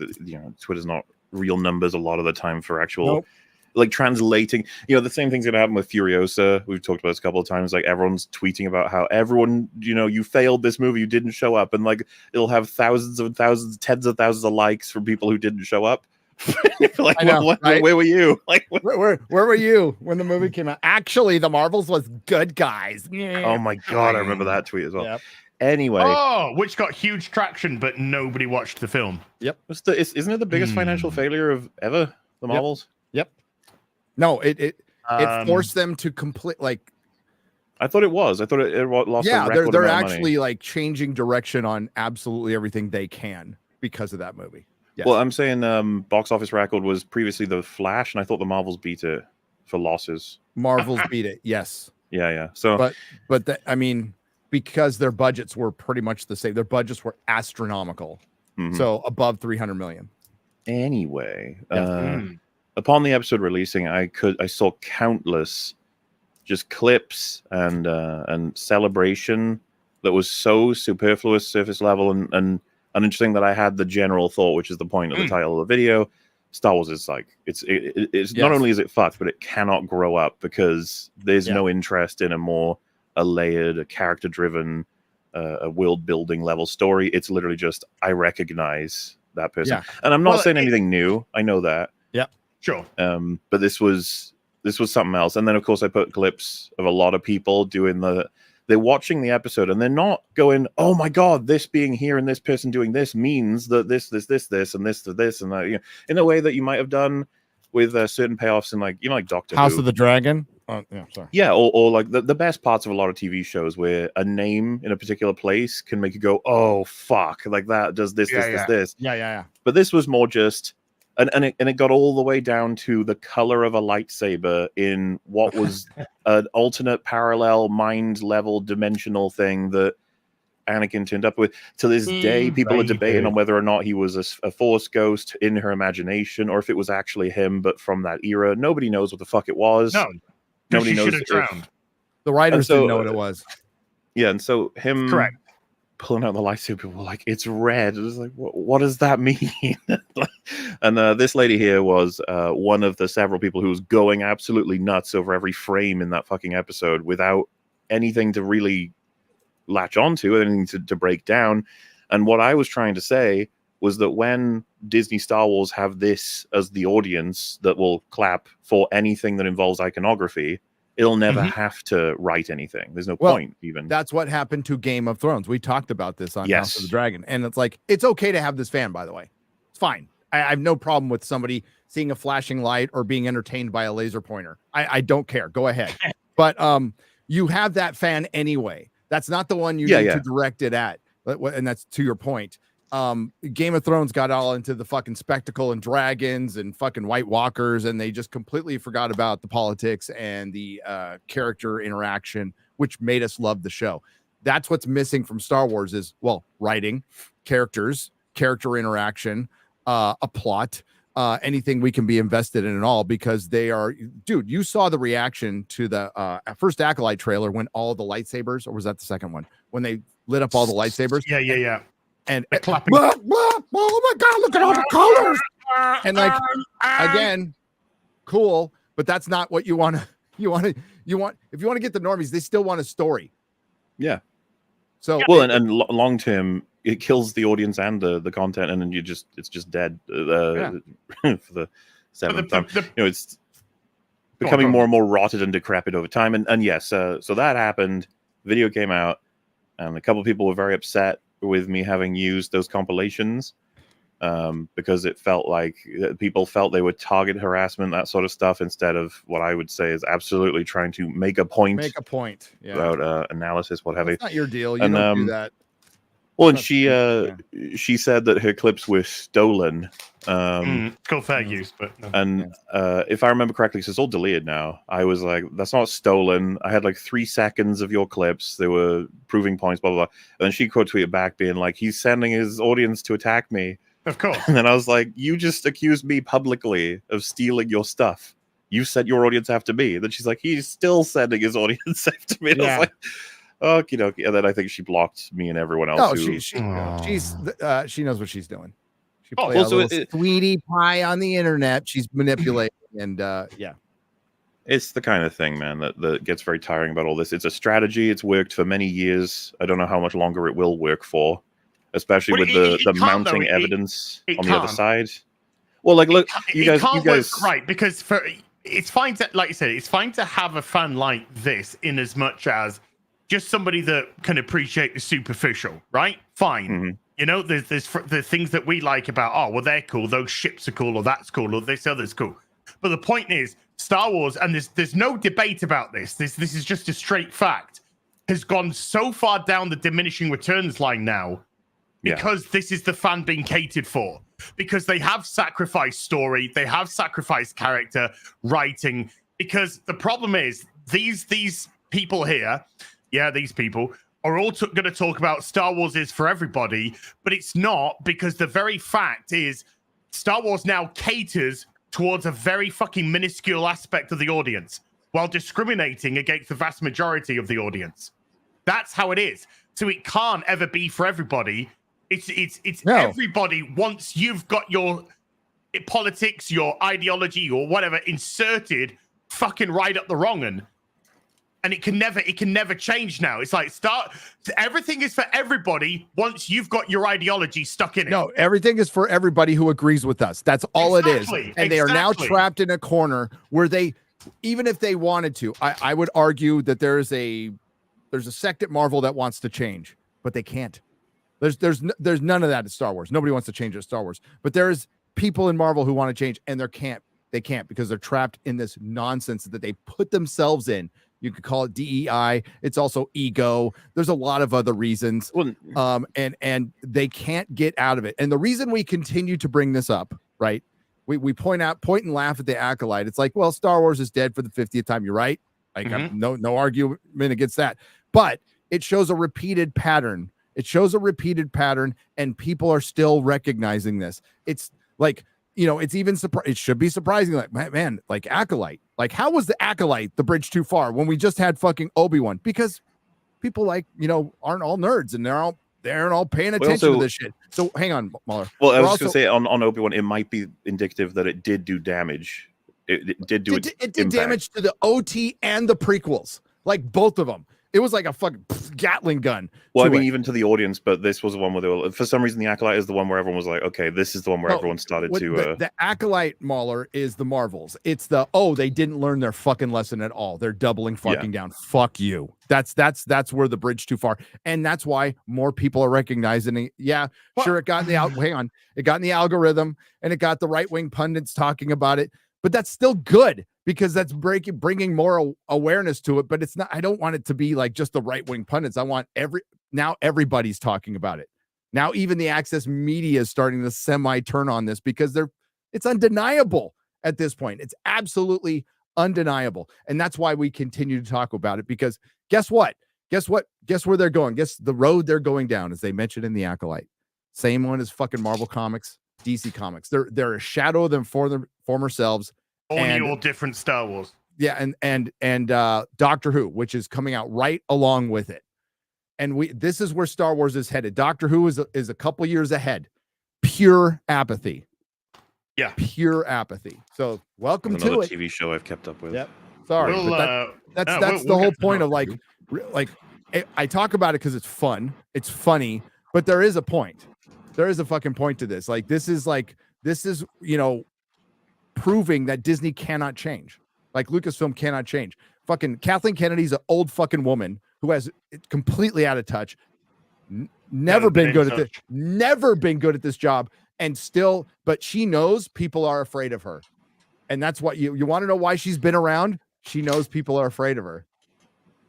Twitter's not real numbers a lot of the time for actual like translating. The same thing's gonna happen with Furiosa. We've talked about this a couple of times. Like everyone's tweeting about how everyone, you failed this movie, you didn't show up, and like it'll have thousands and thousands, tens of thousands of likes from people who didn't show up. Like, I know, right? Where were you? Like, where were you when the movie came out? Actually, the Marvels was good, guys. Oh my god, I remember that tweet as well. Yep. Anyway, which got huge traction, but nobody watched the film. Yep. Isn't it the biggest financial failure of ever? The Marvels. Yep. No, it forced them to complete like. I thought it was. I thought it lost. Yeah, a record they're amount of actually money. like changing direction on absolutely everything they can because of that movie. Yes. Well, I'm saying box office record was previously The Flash, and I thought the Marvels beat it for losses. Marvels beat it. Yes. Yeah. So, but I mean, because their budgets were pretty much the same. Their budgets were astronomical, so above 300 million. Anyway, upon the episode releasing, I saw countless just clips and celebration that was so superfluous, surface level, and uninteresting that I had the general thought, which is the point of the title of the video. Star Wars is like it's not only is it fucked, but it cannot grow up because there's no interest in a layered, a character-driven, a world-building level story. It's literally just I recognize that person, and I'm not saying anything new. I know that. Yeah, sure. But this was something else. And then of course I put clips of a lot of people doing they're watching the episode and they're not going, "Oh my god, this being here and this person doing this means that this and this and that," in a way that you might have done with certain payoffs in like Doctor House Who. of the Dragon. Oh, yeah, sorry. Yeah, or like the best parts of a lot of TV shows where a name in a particular place can make you go, "Oh fuck," like that does this. Yeah. But this was more just, and it got all the way down to the color of a lightsaber in what was an alternate parallel mind level dimensional thing that Anakin turned up with. To this day, people are debating on whether or not he was a Force ghost in her imagination or if it was actually him, but from that era. Nobody knows what the fuck it was. No. Nobody knows the writers didn't know what it was. Yeah, and so him pulling out the lightsaber, people were like, "It's red." It was like, what does that mean? And this lady here was one of the several people who was going absolutely nuts over every frame in that fucking episode without anything to really latch onto, anything to break down. And what I was trying to say was that when Disney Star Wars have this as the audience that will clap for anything that involves iconography, it'll never have to write anything. There's no point even. That's what happened to Game of Thrones. We talked about this on House of the Dragon. And it's like, it's okay to have this fan, by the way. It's fine. I have no problem with somebody seeing a flashing light or being entertained by a laser pointer. I don't care. Go ahead. But you have that fan anyway. That's not the one you need to direct it at. And that's to your point. Game of Thrones got all into the fucking spectacle and dragons and fucking White Walkers, and they just completely forgot about the politics and the character interaction, which made us love the show. That's what's missing from Star Wars is, writing, characters, character interaction, a plot, anything we can be invested in and all, because they are, dude, you saw the reaction to the first Acolyte trailer when all the lightsabers, or was that the second one? When they lit up all the lightsabers? Yeah. And clapping. Blah, blah, oh my god, look at all the colors. And like, again, cool, but that's not what you want. If you want to get the normies, they still want a story. Yeah. So and long term, it kills the audience and the content, and then it's just dead for the seventh time. It's becoming more and more rotted and decrepit over time. And yes, so that happened. Video came out, and a couple of people were very upset with me having used those compilations because it felt like people felt they would target harassment, that sort of stuff, instead of what I would say is absolutely trying to make a point. Yeah. About analysis, what have you. It's not your deal. You don't do that. Well, and she said that her clips were stolen. Cool, fair use, but if I remember correctly, so it's all deleted now. I was like, that's not stolen. I had like 3 seconds of your clips. They were proving points, blah, blah, blah. And then she quote tweeted back being like, he's sending his audience to attack me. Of course. And then I was like, you just accused me publicly of stealing your stuff. You sent your audience after me. And then she's like, he's still sending his audience after me. And I was like, okie dokie. And then I think she blocked me and everyone else. She knows what she's doing. She plays a little sweetie pie on the internet. She's manipulating, and it's the kind of thing, man, that gets very tiring about all this. It's a strategy. It's worked for many years. I don't know how much longer it will work for, especially with the mounting evidence on the other side. Well, like, look, you guys, work, right? Because it's fine to, like you said, it's fine to have a fan like this, in as much as just somebody that can appreciate the superficial, right? Fine. Mm-hmm. You know, there's the things that we like about, oh, well, they're cool, those ships are cool, or that's cool, or this other's cool. But the point is, Star Wars, and there's no debate about this. This is just a straight fact, has gone so far down the diminishing returns line now, because this is the fan being catered for. Because they have sacrificed story, they have sacrificed character, writing. Because the problem is, these people here, these people are all going to talk about Star Wars is for everybody, but it's not, because the very fact is Star Wars now caters towards a very fucking minuscule aspect of the audience while discriminating against the vast majority of the audience. That's how it is. So it can't ever be for everybody. It's everybody once you've got your politics, your ideology, or whatever inserted fucking right up the wrong one. And it can never change now. It's like everything is for everybody once you've got your ideology stuck in it. No, everything is for everybody who agrees with us. That's all it is. And they are now trapped in a corner where they, even if they wanted to, I would argue that there's a sect at Marvel that wants to change, but they can't. There's none of that in Star Wars. Nobody wants to change at Star Wars, but there's people in Marvel who want to change, and they can't because they're trapped in this nonsense that they put themselves in. You could call it DEI. It's also ego. There's a lot of other reasons. And they can't get out of it. And the reason we continue to bring this up, right? We point and laugh at the Acolyte. It's like, well, Star Wars is dead for the 50th time. You're right. I got no argument against that. But it shows a repeated pattern. And people are still recognizing this. It's like, it's even it should be surprising. Like, man, like Acolyte. Like, how was the Acolyte the bridge too far when we just had fucking Obi-Wan? Because people aren't all nerds, and they aren't all paying attention to this shit. So hang on, Mahler. Well, I was just gonna say on Obi-Wan, it might be indicative that it did do damage. It did do it did damage to the OT and the prequels, like both of them. It was like a fucking Gatling gun. Well, I mean, even to the audience, but this was the one where they were, for some reason, the Acolyte is the one where everyone was like, okay, this is the one where everyone started to. The Acolyte, Mahler, is the Marvels. It's they didn't learn their fucking lesson at all. They're doubling fucking down. Fuck you. That's where the bridge too far. And that's why more people are recognizing it. Yeah, sure, it got in the it got in the algorithm, and it got the right-wing pundits talking about it. But that's still good, because that's bringing more awareness to it. But it's not. I don't want it to be like just the right-wing pundits. I want everybody's talking about it. Now even the access media is starting to semi-turn on this, because it's undeniable at this point. It's absolutely undeniable, and that's why we continue to talk about it. Because guess what? Guess where they're going? Guess the road they're going down, as they mentioned in the Acolyte. Same one as fucking Marvel Comics, DC Comics. They're a shadow of them for their former selves. All different Star Wars. Yeah, and Doctor Who, which is coming out right along with it. And this is where Star Wars is headed. Doctor Who is a couple years ahead. Pure apathy. Yeah. Pure apathy. So welcome to it. TV show I've kept up with. Yep. Sorry. That's the whole point of like I talk about it because it's fun. It's funny, but there is a point. There is a fucking point to this. This is proving that Disney cannot change. Like Lucasfilm cannot change. Fucking Kathleen Kennedy's an old fucking woman who has completely out of touch. Never been good at this job. and still, but she knows people are afraid of her. And that's what you want to know why she's been around. She knows people are afraid of her.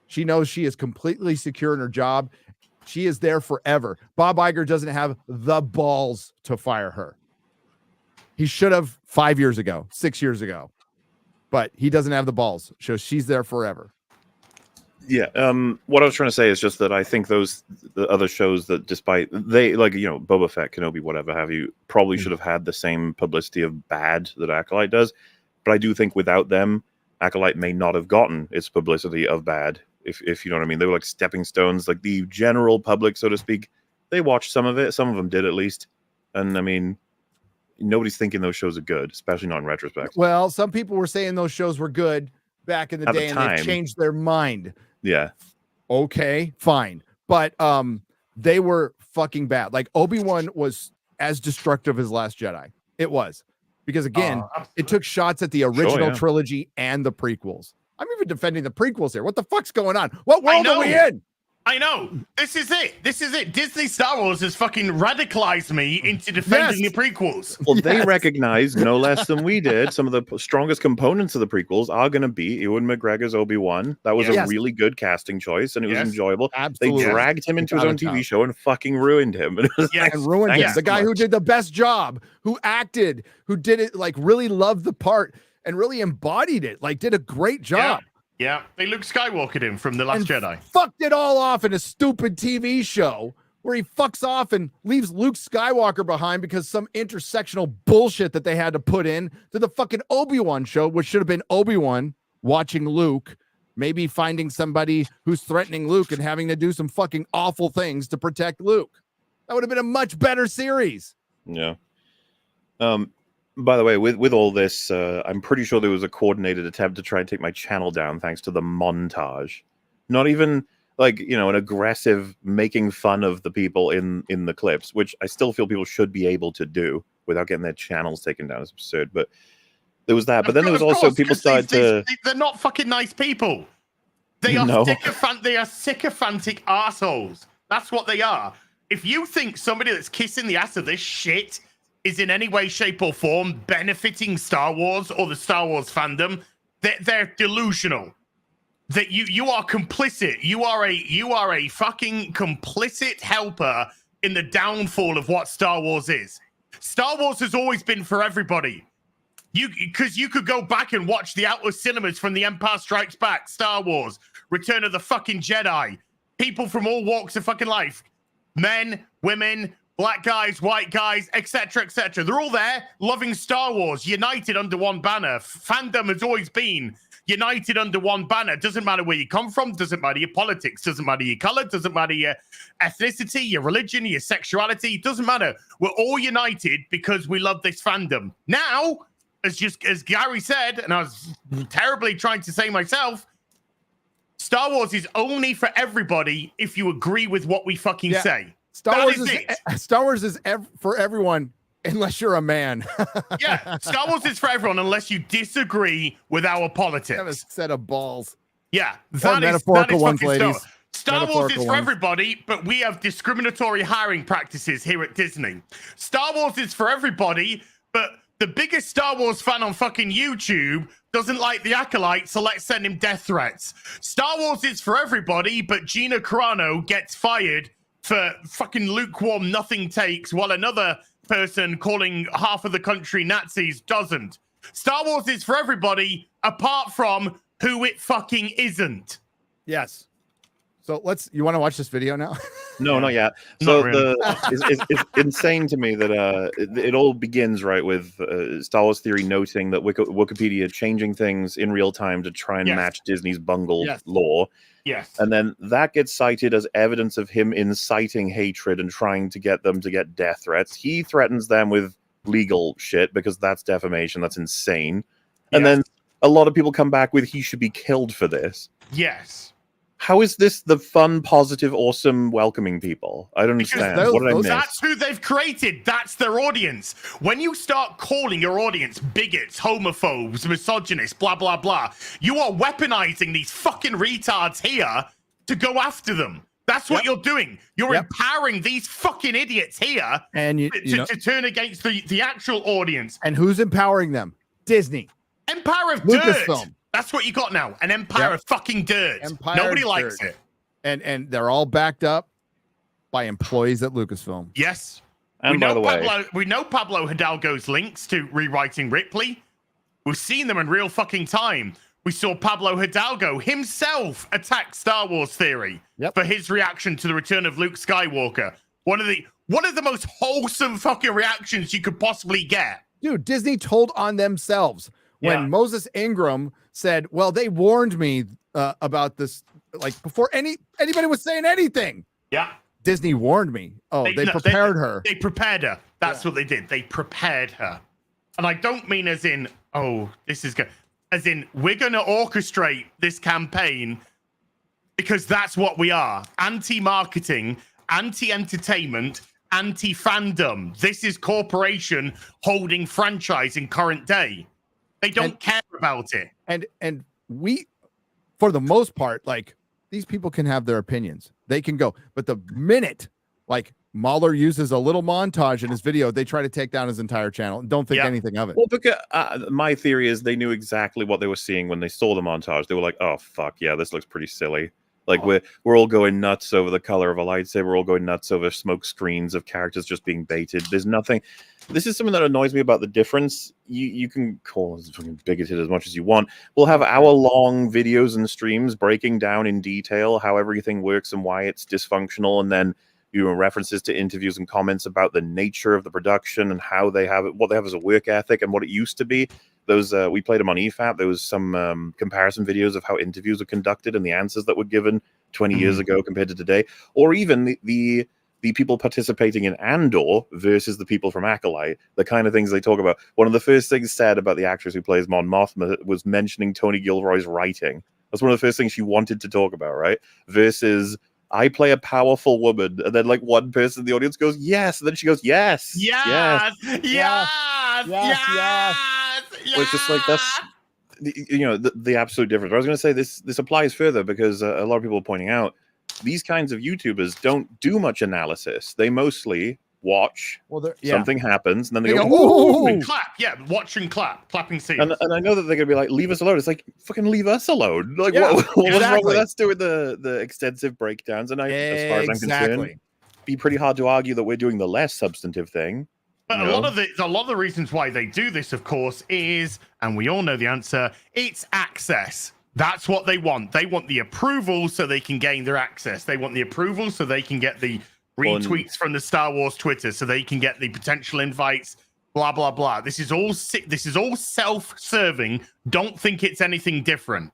She knows she is completely secure in her job. She is there forever. Bob Iger doesn't have the balls to fire her. He should have 5 years ago, 6 years ago, but he doesn't have the balls. So she's there forever. Yeah. What I was trying to say is just that I think the other shows that despite they like, Boba Fett, Kenobi, whatever have you, probably should have had the same publicity of bad that Acolyte does. But I do think without them, Acolyte may not have gotten its publicity of bad. If you know what I mean. They were like stepping stones, like the general public, so to speak. They watched some of it. Some of them did at least. And I mean, nobody's thinking those shows are good, especially not in retrospect. Well, some people were saying those shows were good back in the day, and they've changed their mind. Yeah. Okay, fine. But they were fucking bad. Like Obi-Wan was as destructive as Last Jedi. It was. Because again, it took shots at the original trilogy and the prequels. I'm even defending the prequels here. What the fuck's going on? What world are we in? I know. This is it. Disney Star Wars has fucking radicalized me into defending the prequels. Well, they recognize, no less than we did, some of the strongest components of the prequels are going to be Ewan McGregor's Obi-Wan. That was a really good casting choice, and it was enjoyable. Absolutely. They dragged him into his own TV show and fucking ruined him. And ruined him. The guy who did the best job, who acted, who did it, like really loved the part and really embodied it, like did a great job. Yeah, they Luke Skywalkered him from The Last Jedi. Fucked it all off in a stupid TV show where he fucks off and leaves Luke Skywalker behind because some intersectional bullshit that they had to put in to the fucking Obi-Wan show, which should have been Obi-Wan watching Luke, maybe finding somebody who's threatening Luke and having to do some fucking awful things to protect Luke. That would have been a much better series. Yeah. By the way, with all this, I'm pretty sure there was a coordinated attempt to try and take my channel down thanks to the montage. Not even like, an aggressive making fun of the people in the clips, which I still feel people should be able to do without getting their channels taken down. It's absurd. But there was that. But then there was also people started to... They're not fucking nice people. They are sycophantic assholes. That's what they are. If you think somebody that's kissing the ass of this shit is in any way, shape, or form benefiting Star Wars or the Star Wars fandom, they're delusional. That you are complicit. You are a fucking complicit helper in the downfall of what Star Wars is. Star Wars has always been for everybody. Because you could go back and watch the Atlas cinemas from The Empire Strikes Back, Star Wars, Return of the fucking Jedi. People from all walks of fucking life. Men, women, black guys, white guys, etc., etc. They're all there loving Star Wars, united under one banner. Fandom has always been united under one banner. Doesn't matter where you come from, doesn't matter your politics, doesn't matter your color, doesn't matter your ethnicity, your religion, your sexuality, doesn't matter. We're all united because we love this fandom. Now, as Gary said, and I was terribly trying to say myself, Star Wars is only for everybody if you agree with what we fucking say. Star Wars is for everyone unless you're a man. Yeah, Star Wars is for everyone unless you disagree with our politics. You have a set of balls. Yeah, that is metaphorical ones, fucking ladies. Star Wars is for everybody, but we have discriminatory hiring practices here at Disney. Star Wars is for everybody, but the biggest Star Wars fan on fucking YouTube doesn't like the Acolyte, so let's send him death threats. Star Wars is for everybody, but Gina Carano gets fired for fucking lukewarm nothing takes, while another person calling half of the country Nazis doesn't. Star Wars is for everybody, apart from who it fucking isn't. Yes. So you want to watch this video now? No, not yet. So it's insane to me that it all begins right with Star Wars Theory noting that Wikipedia changing things in real time to try and match Disney's bungled lore. Yes. And then that gets cited as evidence of him inciting hatred and trying to get them to get death threats. He threatens them with legal shit because that's defamation. That's insane. And then a lot of people come back with he should be killed for this. Yes. How is this the fun, positive, awesome, welcoming people? I don't understand. What did I miss? That's who they've created. That's their audience. When you start calling your audience bigots, homophobes, misogynists, blah, blah, blah, you are weaponizing these fucking retards here to go after them. That's what you're doing. You're empowering these fucking idiots here and to turn against the actual audience. And who's empowering them? Disney. Empire of Lucasfilm. dirt. That's what you got now. An empire of fucking dirt. Nobody likes it. And they're all backed up by employees at Lucasfilm. Yes. And by the way, we know Pablo Hidalgo's links to rewriting Ripley. We've seen them in real fucking time. We saw Pablo Hidalgo himself attack Star Wars theory for his reaction to the return of Luke Skywalker. One of the most wholesome fucking reactions you could possibly get. Dude, Disney told on themselves when Moses Ingram said, "Well, they warned me about this, like before anybody was saying anything." Yeah. Disney warned me. Oh, they prepared her. They prepared her. That's what they did. They prepared her. And I don't mean as in, oh, this is good. As in, we're going to orchestrate this campaign because that's what we are. Anti-marketing, anti-entertainment, anti-fandom. This is corporation holding franchise in current day. They don't care about it. And we, for the most part, like, these people can have their opinions. They can go. But the minute, like, Mahler uses a little montage in his video, they try to take down his entire channel and don't think anything of it. Well, because my theory is they knew exactly what they were seeing when they saw the montage. They were like, oh, fuck, yeah, this looks pretty silly. Like, we're all going nuts over the color of a lightsaber. We're all going nuts over smoke screens of characters just being baited. There's nothing. This is something that annoys me about the difference. You can call us fucking bigoted as much as you want. We'll have hour-long videos and streams breaking down in detail how everything works and why it's dysfunctional, and then references to interviews and comments about the nature of the production and how they have it, what they have as a work ethic and what it used to be. Those we played them on EFAP. There was some comparison videos of how interviews were conducted and the answers that were given 20 years ago compared to today, or even the people participating in Andor versus the people from Acolyte, the kind of things they talk about. One of the first things said about the actress who plays Mon Mothma was mentioning Tony Gilroy's writing. That's one of the first things she wanted to talk about, right? Versus, I play a powerful woman, and then like one person in the audience goes, yes, and then she goes, yes, yes. It's just like, that's the absolute difference. I was going to say this applies further because a lot of people are pointing out these kinds of YouTubers don't do much analysis. They mostly watch. Something happens, and then they go, ooh, and clap. Yeah, watch and clap, clapping scenes. And I know that they're gonna be like, leave us alone. It's like, fucking leave us alone. Like, what's wrong with us doing the extensive breakdowns? And as far as I'm concerned, be pretty hard to argue that we're doing the less substantive thing. But a lot of the reasons why they do this, of course, is, and we all know the answer, it's access. That's what they want. They want the approval so they can gain their access. They want the approval so they can get the retweets from the Star Wars Twitter, so they can get the potential invites, blah, blah, blah. This is all self-serving. Don't think it's anything different.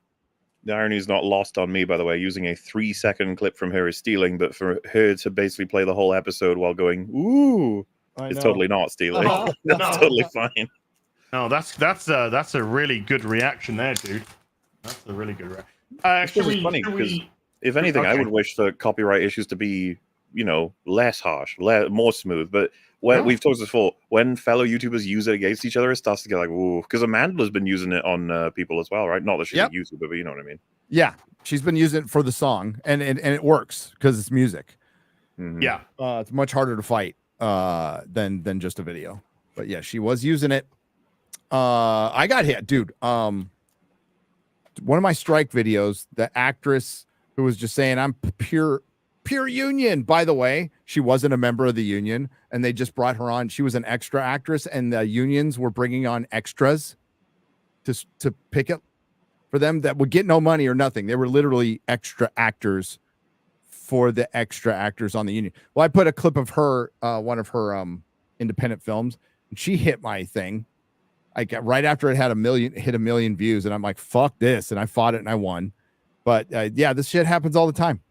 The irony is not lost on me, by the way. Using a 3-second clip from her is stealing, but for her to basically play the whole episode while going, ooh, it's totally not stealing. That's totally fine. No, that's a really good reaction there, dude. That's a really good reaction. It's funny because if anything, I would wish the copyright issues to be, less harsh, more smooth. But when we've talked before, when fellow YouTubers use it against each other, it starts to get like, ooh, because Amanda's been using it on people as well, right? Not that she's a YouTuber, but you know what I mean. Yeah, she's been using it for the song, and it works because it's music. Mm-hmm. Yeah, it's much harder to fight than just a video. But yeah, she was using it. I got hit, dude. One of my strike videos, the actress who was just saying, I'm pure union. By the way, she wasn't a member of the union, and they just brought her on. She was an extra actress, and the unions were bringing on extras to pick it for them that would get no money or nothing. They were literally extra actors for the extra actors on the union. Well, I put a clip of her, one of her independent films, and she hit my thing. I got right after it had hit a million views, and I'm like, fuck this. And I fought it and I won. But this shit happens all the time.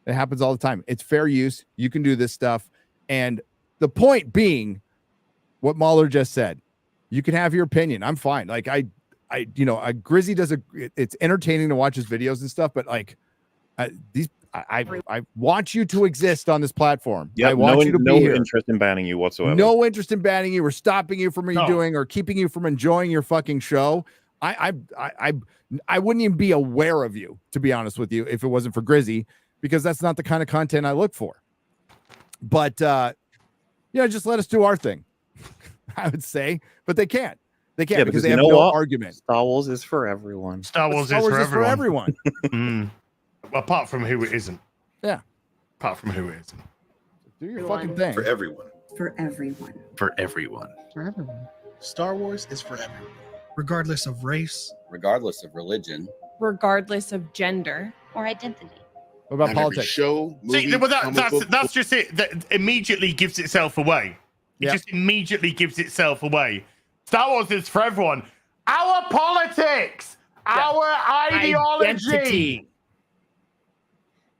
It happens all the time. It's fair use. You can do this stuff. And the point being what Mahler just said, you can have your opinion. I'm fine. Like Grizzy does it's entertaining to watch his videos and stuff, but like I want you to exist on this platform. Yeah, I want you to be here. No interest in banning you whatsoever. No interest in banning you or stopping you from doing or keeping you from enjoying your fucking show. I wouldn't even be aware of you, to be honest with you, if it wasn't for Grizzy. because that's not the kind of content I look for. But just let us do our thing. I would say, but they can't. They can't because they have no argument. Star Wars is for everyone. Star Wars is for everyone. Apart from who it isn't. Yeah. Apart from who it isn't. Do your fucking thing. For everyone. For everyone. For everyone. For everyone. Star Wars is for everyone. Regardless of race. Regardless of religion. Regardless of gender Or identity. What about Not politics? every show, movie, that's just it. That immediately gives itself away. It just immediately gives itself away. Star Wars is for everyone. Our politics, our ideology.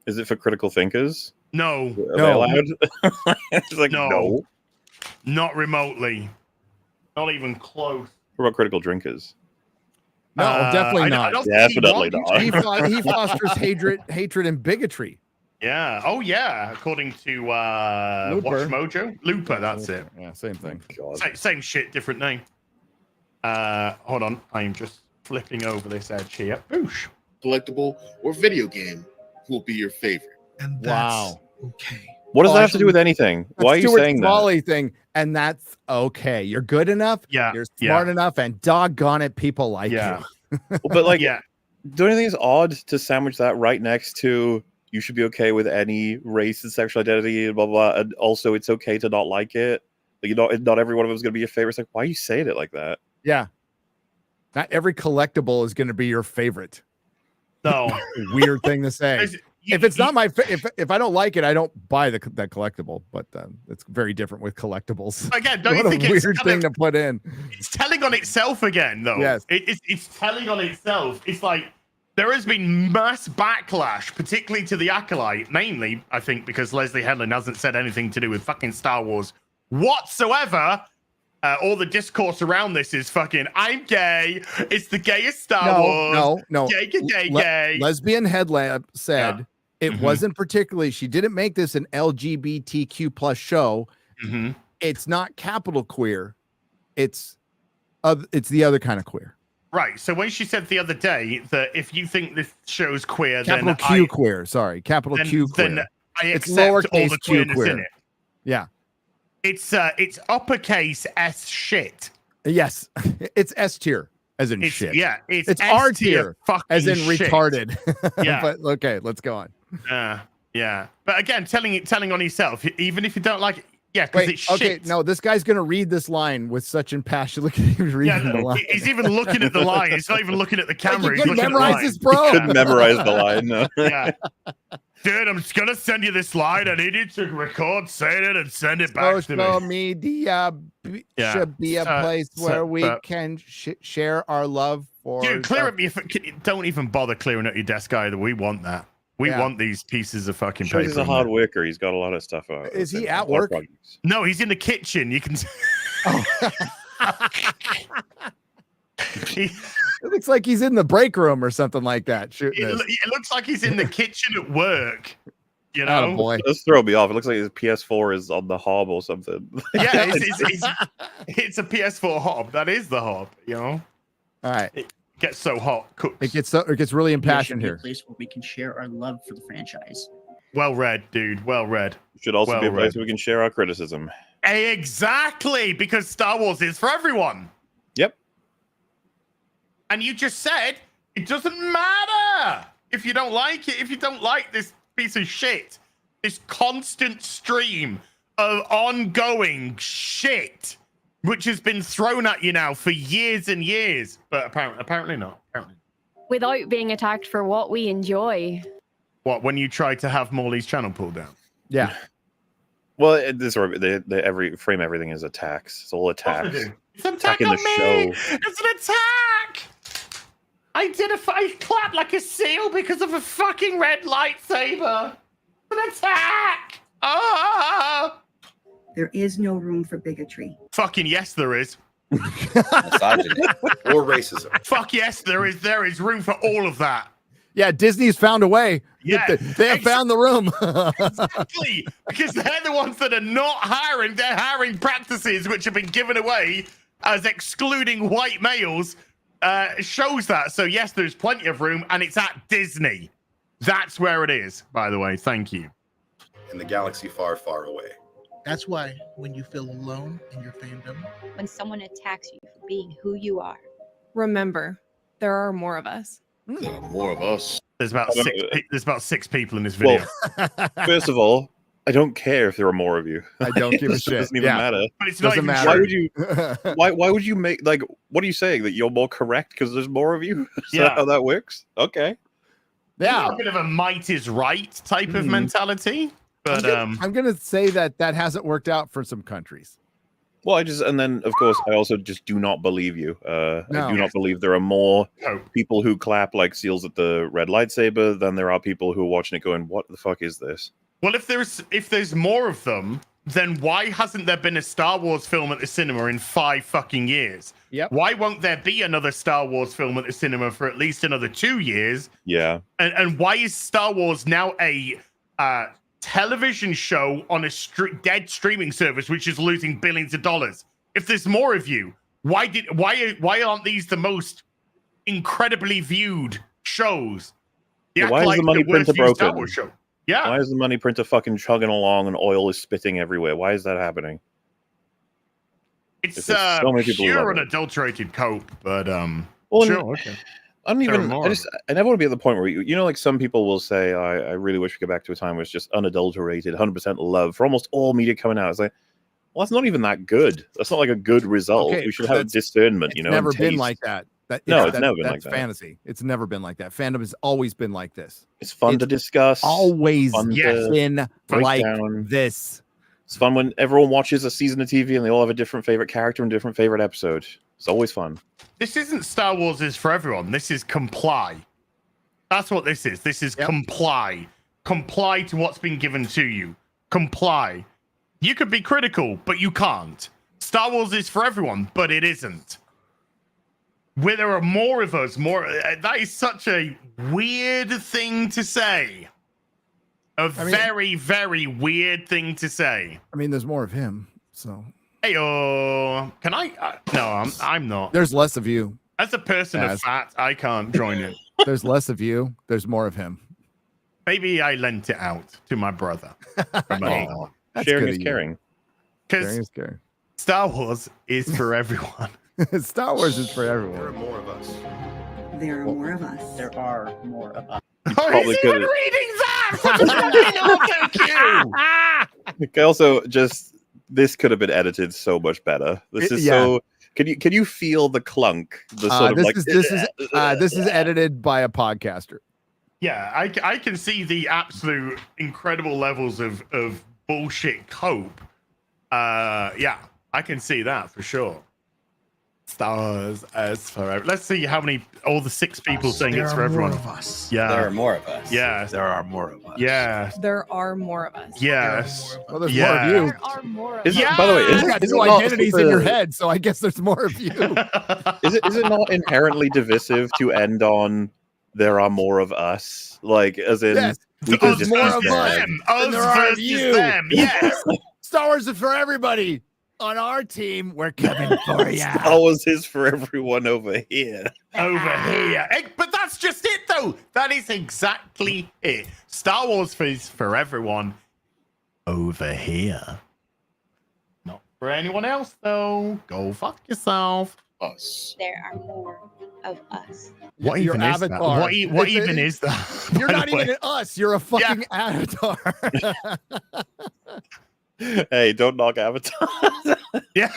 Is it for critical thinkers? No. Are they allowed? It's like, no. Not remotely. Not even close. What about critical drinkers? No, definitely not. Definitely not. He fosters hatred and bigotry. Yeah. Oh, yeah. According to Watch Mojo. Looper, that's it. Yeah, same thing. Same shit, different name. Hold on. I'm just flipping over this edge here. Boosh. Collectible or video game will be your favorite. And that's okay. What does that have to do with anything? Why are you saying that? Thing, and that's okay. You're good enough. Yeah. You're smart enough, and doggone it, people like you. But like, don't you think it's odd to sandwich that right next to you should be okay with any race and sexual identity and blah blah, and also it's okay to not like it. Like, not every one of them is going to be your favorite. It's like, why are you saying it like that? Yeah. Not every collectible is going to be your favorite. No. Weird thing to say. If it's not my if I don't like it, I don't buy that collectible. But it's very different with collectibles. Again, don't what you think a it's weird thing to put in? It's telling on itself again, though. Yes, it's telling on itself. It's like there has been mass backlash, particularly to the Acolyte, mainly I think because Leslie Headland hasn't said anything to do with fucking Star Wars whatsoever. All the discourse around this is fucking, I'm gay. It's the gayest Star Wars. No. Gay. Lesbian Headlamp said it wasn't particularly, she didn't make this an LGBTQ plus show. It's not capital queer. It's the other kind of queer. Right. So when she said the other day that if you think this show's queer, capital Q queer. Sorry, capital Q queer. Then I it's accept all lowercase the Q queerness queer. in it. Yeah. It's uppercase S shit. Yes, it's S tier as in shit. Yeah, it's R tier as in shit. retarded. Yeah. But okay, let's go on. Yeah. But again, telling on yourself, even if you don't like it, because it's shit. Okay, no, this guy's gonna read this line with such impassion. Look at him reading the line. He's even looking at the line. He's not even looking at the camera. He's looking memorize at the line. This, bro. He couldn't memorize the line. No. Yeah. Dude, I'm just gonna send you this slide. I need you to record, say it, and send it back to me. Social media should be a place where we can share our love for. Dude, clear up your. Don't even bother clearing up your desk either. We want that. We want these pieces of fucking paper. He's a hard worker. He's got a lot of stuff. Is he at work? No, he's in the kitchen. You can. It looks like he's in the break room or something like that. It looks like he's in the kitchen at work. You know, boy, just throw me off. It looks like his PS4 is on the hob or something. Yeah, it's a PS4 hob. That is the hob. You know. All right. It gets so hot. It gets really impassioned here. A place where we can share our love for the franchise. Well read, dude. Well read. It should also be a place where we can share our criticism. Exactly, because Star Wars is for everyone. Yep. And you just said it doesn't matter if you don't like it, if you don't like this piece of shit, this constant stream of ongoing shit, which has been thrown at you now for years and years. But apparently not. Without being attacked for what we enjoy. What, when you try to have Morley's channel pulled down? Yeah. Well, they frame everything as attacks. It's all attacks. It's an attack on me. It's an attack. I clapped like a seal because of a fucking red lightsaber. It's an attack. Oh. There is no room for bigotry. Fucking yes, there is. Misogyny or racism. Fuck yes, there is. There is room for all of that. Yeah, Disney's found a way. Yeah, they have found the room. Exactly, because they're the ones that are not hiring. They're hiring practices which have been given away as excluding white males. Shows that. So yes, there's plenty of room, and it's at Disney. That's where it is, by the way. Thank you. In the galaxy far, far away. That's why when you feel alone in your fandom, when someone attacks you for being who you are, remember, there are more of us. There are more of us. There's about six people in this video. Well, first of all, I don't care if there are more of you. I don't give a shit. It doesn't even matter. But it's not Doesn't even matter. Why true. would you? Why would you make like? What are you saying? That you're more correct because there's more of you? Is that how that works? Okay. Yeah, a bit of a might is right type of mentality. But I'm gonna say that hasn't worked out for some countries. Well, and then of course I also just do not believe you. I do not believe there are more people who clap like seals at the red lightsaber than there are people who are watching it going, "What the fuck is this?" Well, if there's more of them, then why hasn't there been a Star Wars film at the cinema in 5 fucking years? Yep. Why won't there be another Star Wars film at the cinema for at least another 2 years? Yeah. And why is Star Wars now a television show on a dead streaming service which is losing billions of dollars? If there's more of you, why aren't these the most incredibly viewed shows? Why is the money printer broken? Star Wars show. Yeah. Why is the money printer fucking chugging along and oil is spitting everywhere? Why is that happening? It's so many people who love pure it. unadulterated cope, but Well, sure, okay. I don't even. more I never want to be at the point where like some people will say, I really wish we could go back to a time where it's just unadulterated, 100% love for almost all media coming out. It's like, well, that's not even that good. That's not like a good result. Okay, we should have discernment. It's never been like that. It's never been like that's that. fantasy. It's never been like that. Fandom has always been like this. It's fun to discuss. Always fun been break like down. this. It's fun when everyone watches a season of TV and they all have a different favorite character and different favorite episode. It's always fun. This isn't Star Wars is for everyone. This is comply. That's what this is. This is comply. Comply to what's been given to you. Comply. You could be critical, but you can't. Star Wars is for everyone, but it isn't. Where there are more of us, that is such a weird thing to say. Very, very weird thing to say. I mean, there's more of him, so. Heyo, can I? No, I'm not. There's less of you. As a person of fat, I can't join in. There's less of you. There's more of him. Maybe I lent it out to my brother. Sharing is caring. Because Star Wars is for everyone. Star Wars is for everyone. There are more of us. There are more of us. There are more of us. He's even reading that! Okay, also, this could have been edited so much better. This is so. Can you feel the clunk? The sort of this is edited by a podcaster. Yeah, I can see the absolute incredible levels of bullshit cope. Yeah, I can see that for sure. Stars as for let's see how many all the 6 people saying it's for everyone. There are more of us. Yeah, there are more of us. Yes, there are more of us. Yes, there are more of us. Yes, well, there's more of you. There are more of us. By the way, you got 2 identities in your head, so I guess there's more of you. Is it not inherently divisive to end on "there are more of us"? Like, as in, we could just more of them. Us versus you. Them. Yes. Star Wars is for everybody. On our team, we're coming for you. Star Wars is for everyone over here. Over here. But that's just it, though. That is exactly it. Star Wars is for everyone over here. Not for anyone else, though. Go fuck yourself. Us. There are more of us. What even is that? What even is that? You're not even an us. You're a fucking avatar. Hey, don't knock Avatar. Yeah.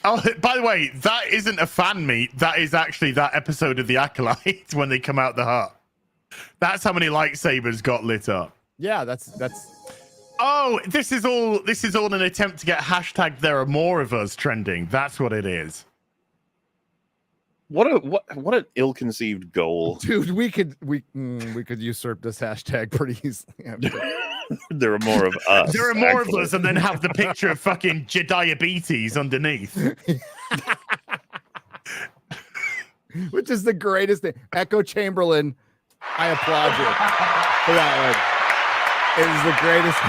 Oh, by the way, that isn't a fan meet. That is actually that episode of the Acolyte when they come out the hut. That's how many lightsabers got lit up. Yeah, that's. Oh, this is all an attempt to get hashtag there are more of us trending. That's what it is. What an ill-conceived goal, dude. We could usurp this hashtag pretty easily. There are more of us. There are more of us, and then have the picture of fucking diabetes underneath. Which is the greatest thing. Echo Chamberlain, I applaud you for that one. It is the greatest.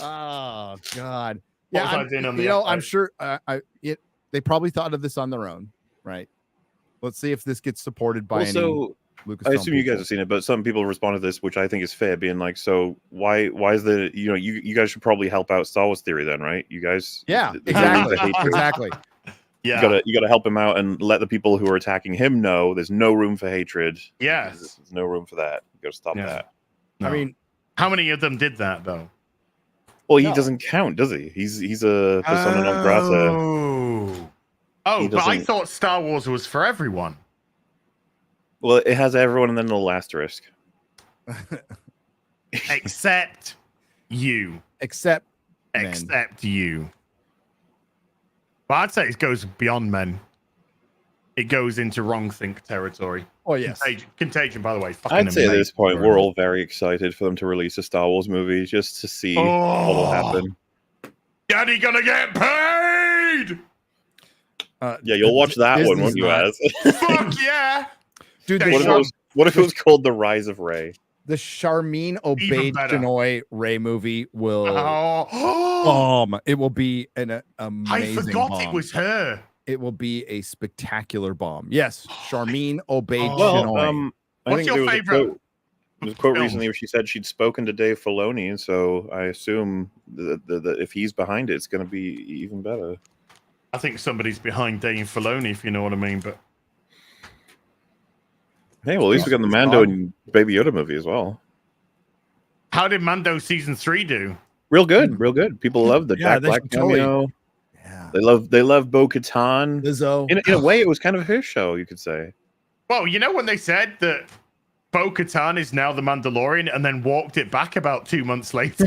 Oh God. Yeah, I'm sure they probably thought of this on their own, right? Let's see if this gets supported by any Lucasfilm I assume you guys people. have seen it, but some people respond to this, which I think is fair, being like, so why is the you guys should probably help out Star Wars Theory then, right? You guys, Exactly. Yeah, you gotta help him out and let the people who are attacking him know there's no room for hatred. Yes, there's no room for that. You gotta stop that. No. I mean, how many of them did that though? Well, he doesn't count, does he? He's a persona non grata. But I thought Star Wars was for everyone. Well, it has everyone and then a little asterisk. Except you. Except you. But I'd say it goes beyond men. It goes into wrong think territory. Oh, yes. Contagion, by the way. I'd say at this point, we're all very excited for them to release a Star Wars movie just to see what will happen. Daddy gonna get paid! Yeah, you'll watch that one, won't you, Az? Fuck yeah! Dude, what if it was called The Rise of Rey? The Charmin Obaid-Chinoy Rey movie will it will be an amazing I forgot bomb. it was her. It will be a spectacular bomb. Yes, Charmin Obaid-Chinoy. What's your favorite? There was a quote recently where she said she'd spoken to Dave Filoni, and so I assume that if he's behind it, it's going to be even better. I think somebody's behind Dave Filoni, if you know what I mean. But hey, well, at least we got the Mando and Baby Yoda movie as well. How did Mando season 3 do? Real good, real good. People love the Jack Black cameo. Yeah, they love Bo-Katan. Lizzo. In a way, it was kind of her show, you could say. Well, you know when they said that Bo-Katan is now the Mandalorian and then walked it back about 2 months later?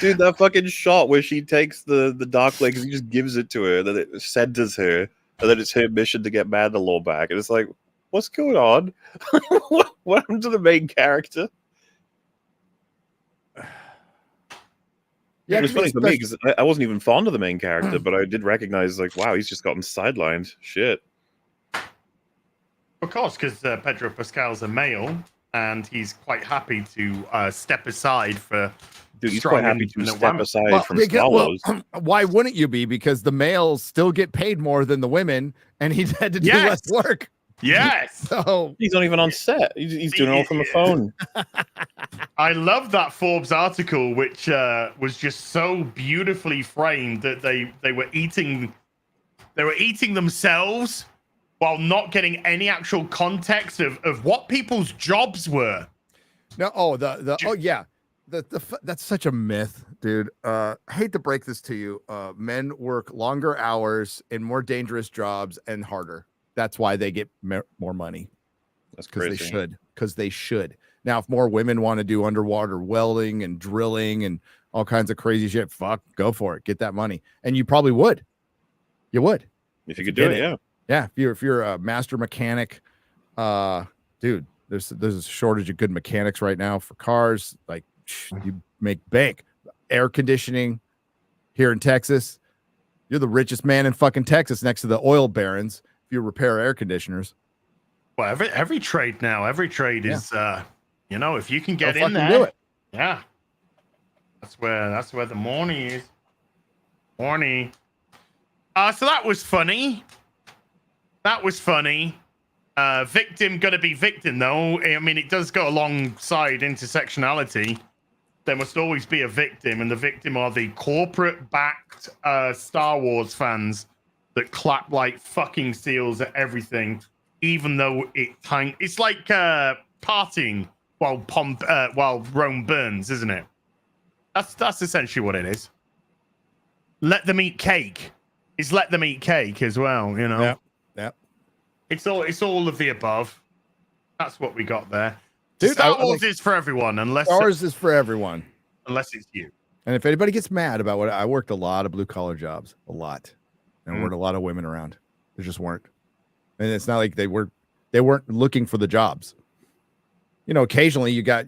Dude, that fucking shot where she takes the Dark Lake and he just gives it to her, that it centers her, and then it's her mission to get Mandalore back. And it's like, what's going on? What happened to the main character? Yeah, it was funny for me because I wasn't even fond of the main character, but I did recognize, like, wow, he's just gotten sidelined. Shit. Of course, because Pedro Pascal's a male, and he's quite happy to step aside for. Dude, he's quite happy to step aside from Star Wars. Why wouldn't you be? Because the males still get paid more than the women, and he's had to do less work. Yes. So he's not even on set. He's doing it all from the phone. I love that Forbes article, which was just so beautifully framed that they were eating themselves while not getting any actual context of what people's jobs were. No, that's such a myth, dude. I hate to break this to you. Men work longer hours in more dangerous jobs and harder. That's why they get more money. That's crazy. Because they should. Now, if more women want to do underwater welding and drilling and all kinds of crazy shit, go for it. Get that money. And you probably would. You would. If you could do it, yeah. Yeah. If you're a master mechanic, dude, there's a shortage of good mechanics right now for cars. Like, you make bank. Air conditioning here in Texas. You're the richest man in fucking Texas next to the oil barons. You repair air conditioners. Well, every trade now, is if you can get in there, do it. Yeah, that's where the money is. Horny. So that was funny. Victim gonna be victim though. I mean, it does go alongside intersectionality. There must always be a victim, and the victim are the corporate-backed Star Wars fans that clap like fucking seals at everything, even though it's like partying while Rome burns, isn't it? That's essentially what it is. Let them eat cake. It's let them eat cake as well, you know. Yeah. It's all of the above. That's what we got there. Dude, Star Wars is for everyone, unless is for everyone, unless it's you. And if anybody gets mad about what I worked a lot of blue collar jobs, a lot. And weren't a lot of women around. There just weren't. And it's not like they weren't looking for the jobs. You know, occasionally you got,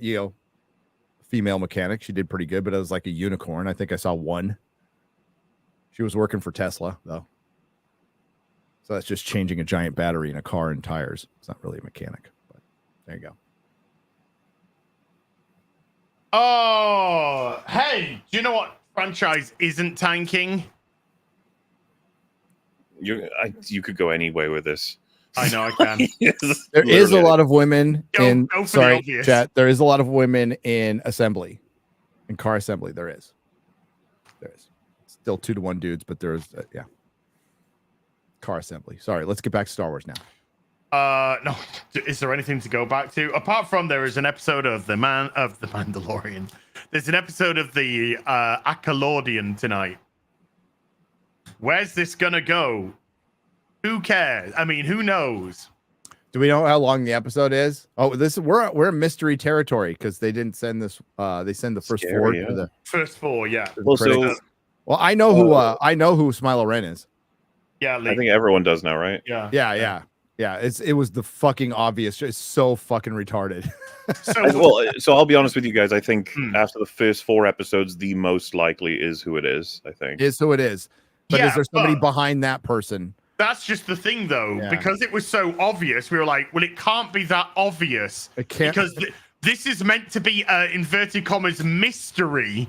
female mechanic. She did pretty good, but it was like a unicorn. I think I saw one. She was working for Tesla, though. So that's just changing a giant battery in a car and tires. It's not really a mechanic, but there you go. Oh, hey, do you know what franchise isn't tanking? You could go any way with this. I know I can. There is a lot of women in go for the obvious. chat. There is a lot of women in assembly, in car assembly. There is. Still 2-to-1 dudes, but there's car assembly. Sorry, let's get back to Star Wars now. No, is there anything to go back to apart from there is an episode of the Mandalorian? There's an episode of the Acolyte tonight. Where's this gonna go? Who cares? I mean, who knows? Do we know how long the episode is? Oh, we're in mystery territory because they didn't send this. They send the first four to the first four. Yeah. Well, I know who Smilo Ren is. Yeah, I think everyone does now, right? Yeah. It was the fucking obvious. It's so fucking retarded. So I'll be honest with you guys. I think after the first 4 episodes, the most likely is who it is. I think is who it is. But is there somebody behind that person? That's just the thing, though, because it was so obvious. We were like, well, it can't be that obvious. It can't, because this is meant to be an inverted commas mystery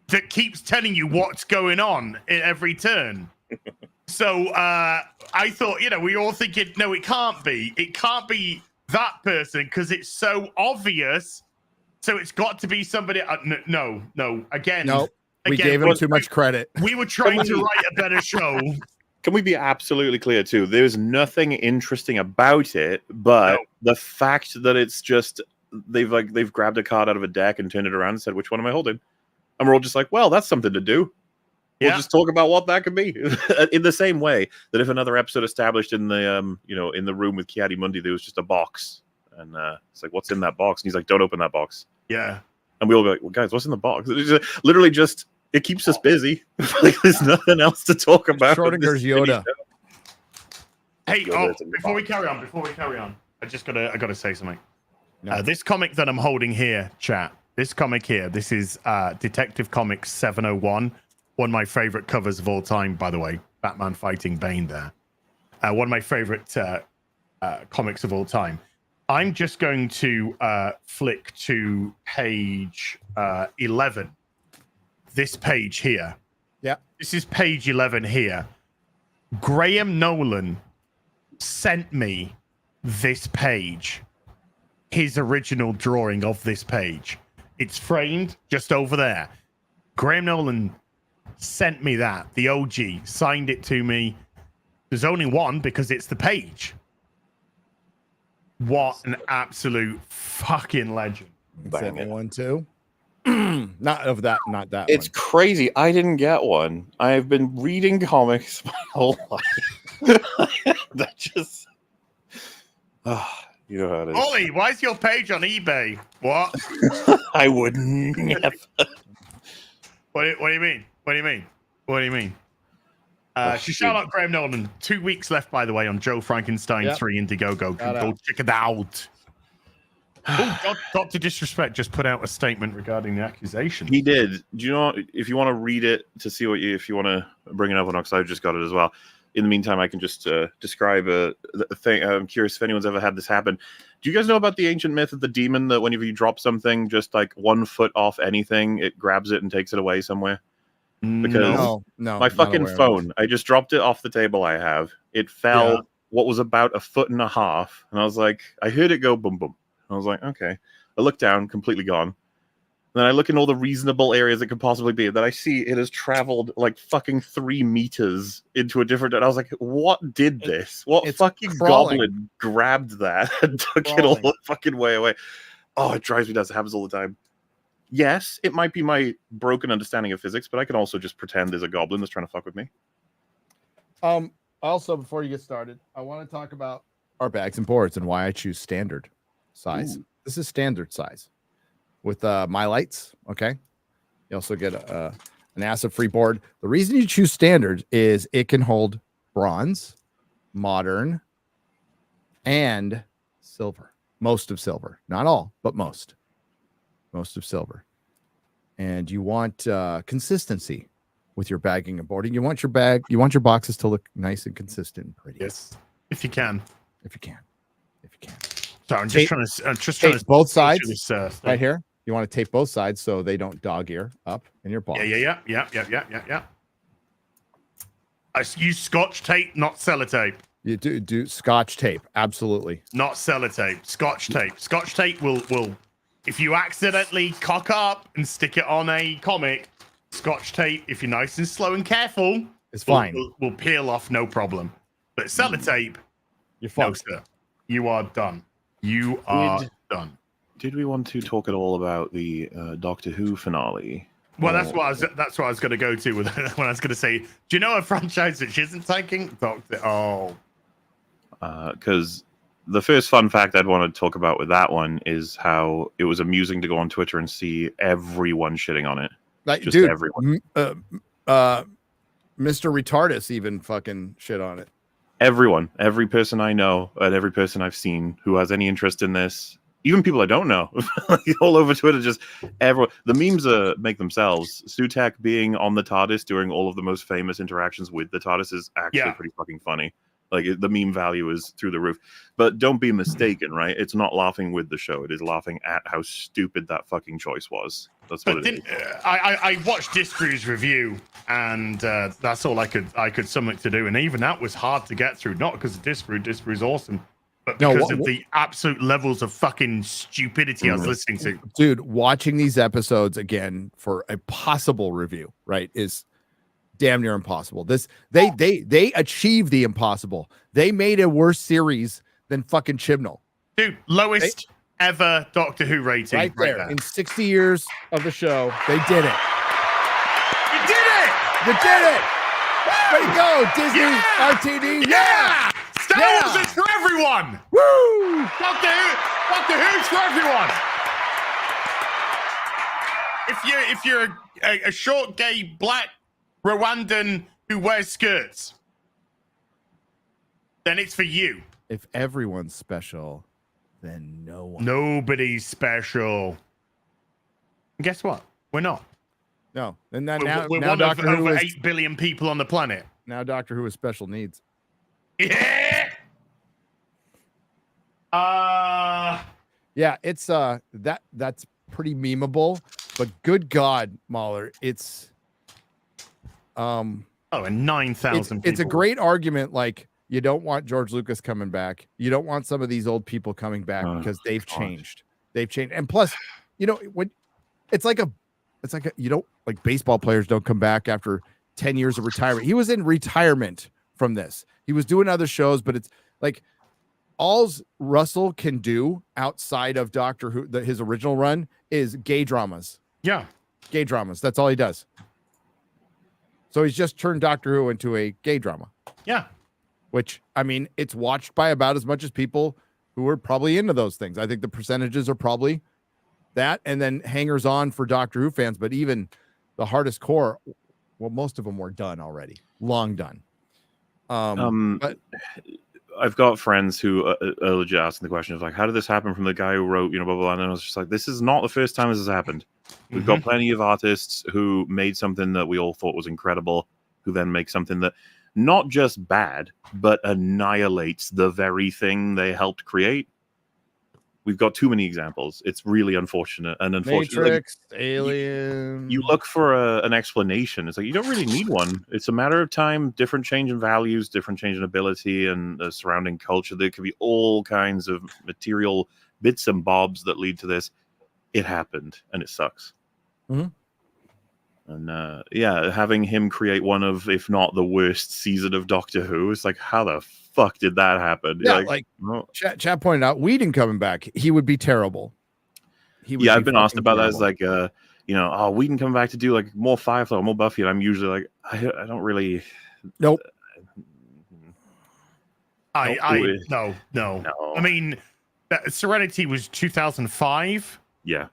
that keeps telling you what's going on at every turn. So I thought, we all thinking, no, it can't be. It can't be that person because it's so obvious. So it's got to be somebody. No. Again, no. We gave him too much credit. We were trying to write a better show. Can we be absolutely clear too? There's nothing interesting about it, but the fact that it's just they've grabbed a card out of a deck and turned it around and said, "Which one am I holding?" And we're all just like, "Well, that's something to do." We'll just talk about what that could be. In the same way that if another episode established in the in the room with Kiadi Mundi, there was just a box, and it's like, "What's in that box?" And he's like, "Don't open that box." Yeah. And we'll be like, "Well, guys, what's in the box?" It's literally just. It keeps us busy. Like there's nothing else to talk about. Schrodinger's Yoda. Hey, before we carry on, I gotta say something. No. This comic that I'm holding here, chat. This comic here. This is Detective Comics 701. One of my favorite covers of all time, by the way. Batman fighting Bane there. One of my favorite comics of all time. I'm just going to flick to page 11. This page here. Yeah. This is page 11 here. Graham Nolan sent me this page. His original drawing of this page. It's framed just over there. Graham Nolan sent me that. The OG signed it to me. There's only one because it's the page. What an absolute fucking legend. Sent me one too. Not that it's one. Crazy. I didn't get one. I've been reading comics my whole life. That just you know how it is. Ollie, why is your page on eBay? What? I would never. What do you mean? What do you mean? Shout out Graham Nolan. 2 weeks left, by the way, on Joe Frankenstein 3 Indiegogo. Go check it out. Dr. Disrespect just put out a statement regarding the accusation. He did. Do you know if you want to read it to see if you want to bring it up or not? Because I just got it as well. In the meantime, I can just describe a thing. I'm curious if anyone's ever had this happen. Do you guys know about the ancient myth of the demon that whenever you drop something just like 1 foot off anything, it grabs it and takes it away somewhere? Because no, my fucking phone, I just dropped it off the table I have. It fell what was about 1.5 feet, and I was like, I heard it go boom, boom. I was like, okay. I look down, completely gone. And then I look in all the reasonable areas it could possibly be. That I see it has traveled like fucking 3 meters into a different. And I was like, what did this? What fucking goblin grabbed that and took it all the fucking way away? Oh, it drives me nuts. It happens all the time. Yes, it might be my broken understanding of physics, but I can also just pretend there's a goblin that's trying to fuck with me. Also, before you get started, I want to talk about our bags and boards and why I choose standard size. Ooh. This is standard size with my lights. Okay. You also get an acid-free board. The reason you choose standard is it can hold bronze, modern, and silver. Most of silver. Not all, but most. Most of silver. And you want consistency with your bagging and boarding. You want your boxes to look nice and consistent and pretty. Yes. If you can. So I'm just trying to both sides this, right here. You want to tape both sides so they don't dog ear up in your box. Yeah. I use Scotch tape, not sellotape. You do Scotch tape, absolutely. Not sellotape, Scotch tape. Scotch tape will if you accidentally cock up and stick it on a comic, Scotch tape, if you're nice and slow and careful, it's fine. Will peel off, no problem. But sellotape, you're fine. No, sir. You are done. You are done. Did we want to talk at all about the Doctor Who finale? Well, that's what I was going to go to with when I was going to say, do you know a franchise which isn't taking Doctor? Oh, because the first fun fact I'd want to talk about with that one is how it was amusing to go on Twitter and see everyone shitting on it. Like, just dude, everyone. Mr. Retardus even fucking shit on it. Everyone, every person I know, and every person I've seen who has any interest in this, even people I don't know, all over Twitter, just everyone. The memes make themselves. Sutek being on the TARDIS during all of the most famous interactions with the TARDIS is actually pretty fucking funny. Like, the meme value is through the roof. But don't be mistaken, right? It's not laughing with the show. It is laughing at how stupid that fucking choice was. That's what it is. I watched Discrew's review, and that's all I could summon to do. And even that was hard to get through. Not because of Discrew. Discrew's awesome. But because of the absolute levels of fucking stupidity I was listening to. Dude, watching these episodes again for a possible review, right, is damn near impossible. They achieved the impossible. They made a worse series than fucking Chibnall. Dude, lowest ever Doctor Who rating. Right there. In 60 years of the show, they did it. You did it! You did it! Way to go, Disney RTD. Yeah! Star Wars is for everyone! Woo! Doctor Who's for everyone! If you're a short, gay, black Rwandan who wears skirts, then it's for you. If everyone's special, then no one. Nobody's special. And guess what? We're not. No. And we're now one Doctor of Who over is, 8 billion people on the planet. Now Doctor Who has special needs. Yeah. Yeah, it's that's pretty memeable, but good God, Mahler, it's and 9,000 people. It's a great argument. Like, you don't want George Lucas coming back. You don't want some of these old people coming back because they've changed. They've changed. And plus, when it's like you don't, like, baseball players don't come back after 10 years of retirement. He was in retirement from this. He was doing other shows, but it's like all's Russell can do outside of Doctor Who, his original run, is gay dramas. Yeah. Gay dramas. That's all he does. So he's just turned Doctor Who into a gay drama. Yeah. Which, I mean, it's watched by about as much as people who are probably into those things. I think the percentages are probably that, and then hangers on for Doctor Who fans. But even the hardest core, well, most of them were done already, long done. But I've got friends who are legit asking the question of, like, how did this happen from the guy who wrote, blah, blah, blah. And I was just like, this is not the first time this has happened. We've got plenty of artists who made something that we all thought was incredible, who then make something that not just bad, but annihilates the very thing they helped create. We've got too many examples. It's really unfortunate. And unfortunately, Matrix, Alien. You look for an explanation. It's like, you don't really need one. It's a matter of time, different change in values, different change in ability, and the surrounding culture. There could be all kinds of material bits and bobs that lead to this. It happened, and it sucks. Mm-hmm. And having him create one of, if not the worst season of Doctor Who, it's like, how the fuck did that happen? Yeah, Chat pointed out, Whedon coming back, he would be terrible. I've been asked about terrible. That as like, Whedon coming back to do like more Firefly, more Buffy, and I'm usually like, I don't really. Nope. No. I mean, Serenity was 2005. Yeah.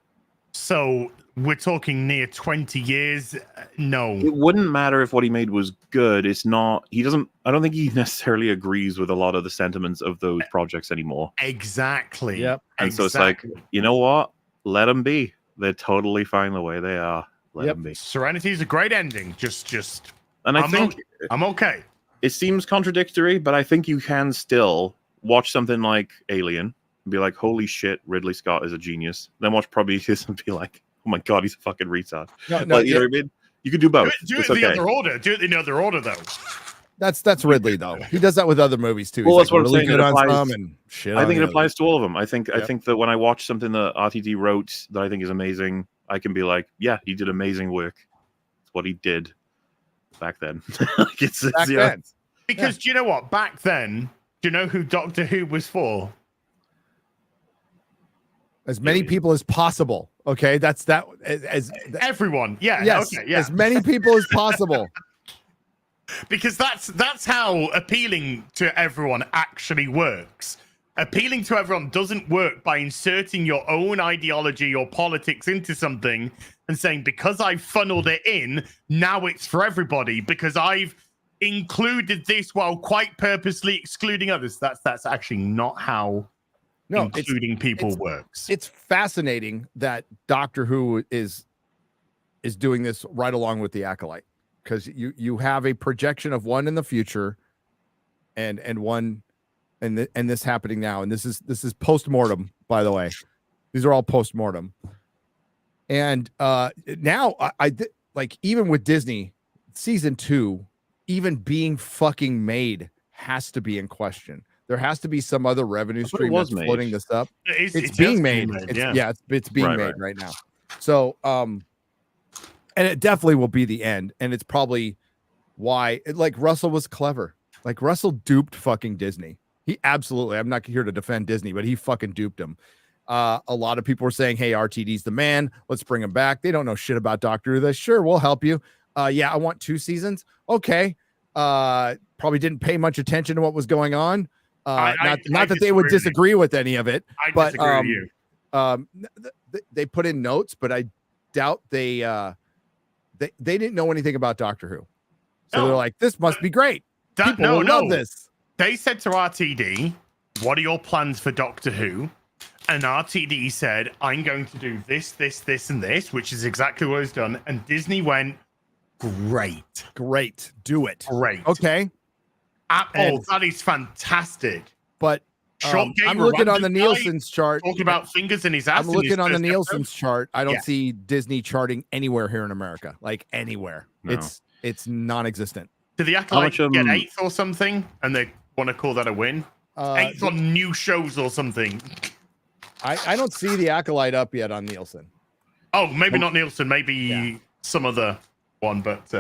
So we're talking near 20 years. No, it wouldn't matter if what he made was good. It's not. He doesn't. I don't think he necessarily agrees with a lot of the sentiments of those projects anymore. Exactly. Yep. And so it's like, you know what? Let them be. They're totally fine the way they are. Let them be. Serenity is a great ending. Just. And I think I'm okay. It seems contradictory, but I think you can still watch something like Alien and be like, holy shit, Ridley Scott is a genius. Then watch Prometheus and be like, oh my god, he's a fucking retard. You know what I mean? You could do both. Do it in the other order. Do it in the other order, though. That's Ridley though. He does that with other movies too. Well, He's that's what I'm really saying. good It on applies, some and shit. I think it on the applies others. to all of them. I think Yep. that when I watch something that RTD wrote that I think is amazing, I can be like, yeah, he did amazing work. It's what he did back then. Like Back then. Because do you know what? Back then, do you know who Doctor Who was for? As many people as possible. Okay, that's that. As everyone. Yeah. Yes. Okay, yeah. As many people as possible. Because that's how appealing to everyone actually works. Appealing to everyone doesn't work by inserting your own ideology or politics into something and saying, because I've funneled it in, now it's for everybody because I've included this while quite purposely excluding others. That's actually not how including people works. It's fascinating that Doctor Who is doing this right along with the Acolyte, because you have a projection of one in the future and one and this happening now, and this is post-mortem, by the way. These are all post-mortem. And now I like, even with Disney season 2 even being fucking made has to be in question. There has to be some other revenue stream that's floating this up. It's being made. It's being made right now. So and it definitely will be the end. And it's probably why like Russell was clever. Like Russell duped fucking Disney. He absolutely, I'm not here to defend Disney, but he fucking duped him. A lot of people were saying, hey, RTD's the man. Let's bring him back. They don't know shit about Doctor Who. Sure, we'll help you. Yeah, I want 2 seasons. Okay. Probably didn't pay much attention to what was going on. Not that they would disagree with any of it, but they put in notes, but I doubt they didn't know anything about Doctor Who. So they're like, this must be great. People will love this. They said to RTD, what are your plans for Doctor Who? And RTD said, I'm going to do this, this, this, and this, which is exactly what he's done. And Disney went, great. Do it. Great. Okay. That is fantastic. But I'm looking on the Nielsen's chart. Talking about fingers in his ass. I'm looking on the Nielsen's chart. I don't see Disney charting anywhere here in America. Like anywhere. No. It's non-existent. Did the Acolyte get 8th or something? And they want to call that a win? 8th on new shows or something. I don't see the Acolyte up yet on Nielsen. Oh, maybe not Nielsen. Maybe some other one. But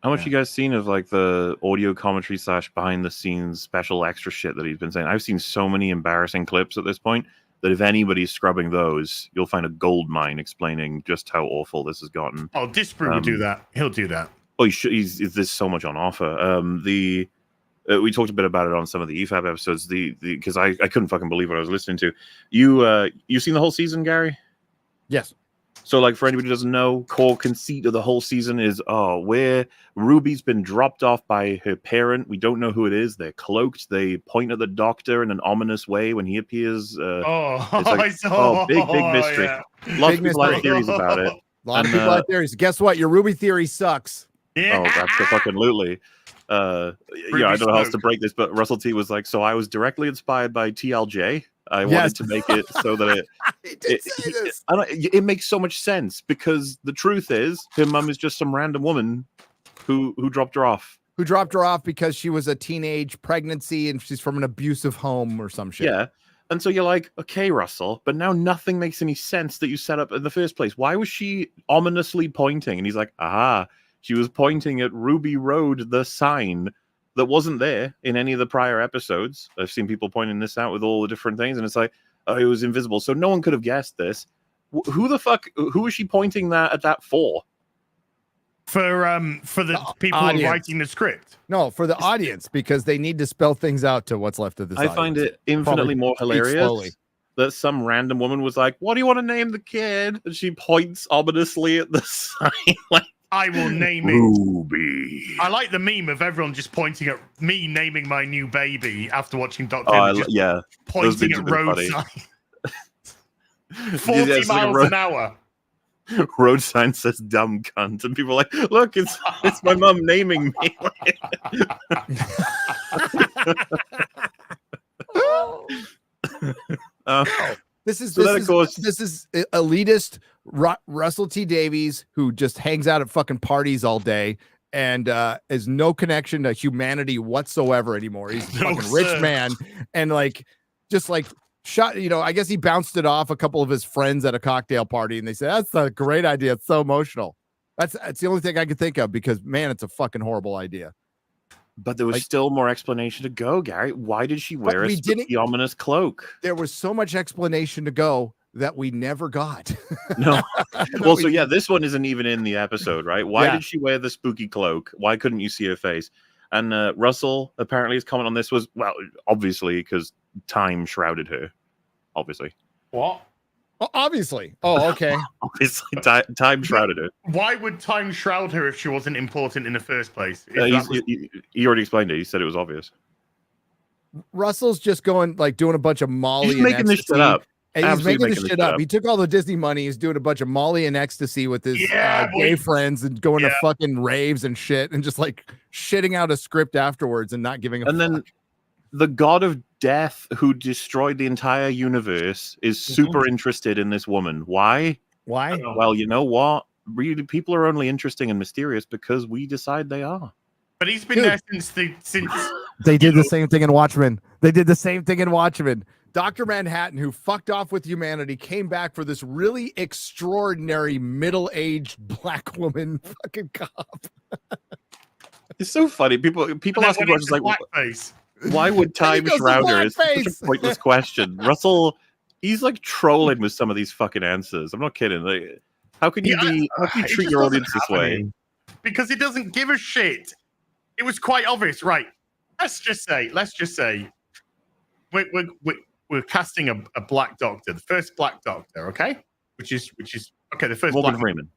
how much you guys seen of like the audio commentary / behind the scenes special extra shit that he's been saying? I've seen so many embarrassing clips at this point that if anybody's scrubbing those, you'll find a gold mine explaining just how awful this has gotten. Oh, Disprue will do that. He'll do that. Oh, there's so much on offer. We talked a bit about it on some of the EFAB episodes. Because I couldn't fucking believe what I was listening to. You seen the whole season, Gary? Yes. So, like, for anybody who doesn't know, core conceit of the whole season is, where Ruby's been dropped off by her parent. We don't know who it is. They're cloaked. They point at the Doctor in an ominous way when he appears. Big mystery. Yeah. Lots of people have theories about it. A lot of people have theories. Guess what? Your Ruby theory sucks. Yeah. Oh, that's the fucking lutely. I don't know how else to break this, but Russell T was like, so I was directly inspired by TLJ. I wanted to make it so that it makes so much sense, because the truth is her mum is just some random woman who dropped her off. Who dropped her off because she was a teenage pregnancy and she's from an abusive home or some shit. Yeah. And so you're like, okay, Russell, but now nothing makes any sense that you set up in the first place. Why was she ominously pointing? And he's like, she was pointing at Ruby Road, the sign that wasn't there in any of the prior episodes. I've seen people pointing this out with all the different things, and it's like, it was invisible. So no one could have guessed this. Who is she pointing at that for? For the people who are writing the script. No, for the audience, because they need to spell things out to what's left of this. I find it infinitely more hilarious that some random woman was like, what do you want to name the kid? And she points ominously at the sign like, I will name Ruby. It. I like the meme of everyone just pointing at me naming my new baby after watching Doctor Who. Pointing at road sign. 40 miles an hour. Road sign says dumb cunt. And people are like, look, it's my mum naming me. This is elitist Russell T Davies, who just hangs out at fucking parties all day and has no connection to humanity whatsoever anymore. He's a No, fucking rich sir. man, and like just like shot. You know, I guess he bounced it off a couple of his friends at a cocktail party, and they said that's a great idea. It's so emotional. That's the only thing I could think of because man, it's a fucking horrible idea. But there was still more explanation to go, Gary. Why did she wear a spooky, ominous cloak? There was so much explanation to go that we never got. No. Well, so yeah, this one isn't even in the episode, right? Why did she wear the spooky cloak? Why couldn't you see her face? And Russell, apparently his comment on this was, well, obviously, because time shrouded her. Obviously. What? Oh, obviously. Oh, okay. Obviously, time shrouded her. Why would time shroud her if she wasn't important in the first place? He already explained it. He said it was obvious. Russell's just going, like, doing a bunch of Molly He's and making this shit up. And he's Absolutely making this shit up. He took all the Disney money. He's doing a bunch of Molly and ecstasy with his gay friends and going to fucking raves and shit and just like shitting out a script afterwards and not giving a fuck. Then the god of death who destroyed the entire universe is super interested in this woman. Why? Well, you know what? Really, people are only interesting and mysterious because we decide they are. But he's been there since they did the same thing in Watchmen. Dr. Manhattan, who fucked off with humanity, came back for this really extraordinary middle-aged black woman fucking cop. It's so funny. People ask questions like, why would time shroud her? It's such a pointless question. Russell, he's like trolling with some of these fucking answers. I'm not kidding. Like, how can you treat your audience this way? Because he doesn't give a shit. It was quite obvious, right? Let's just say, we're casting a black doctor, the first black doctor, okay? Which is okay. The first Morgan black Freeman.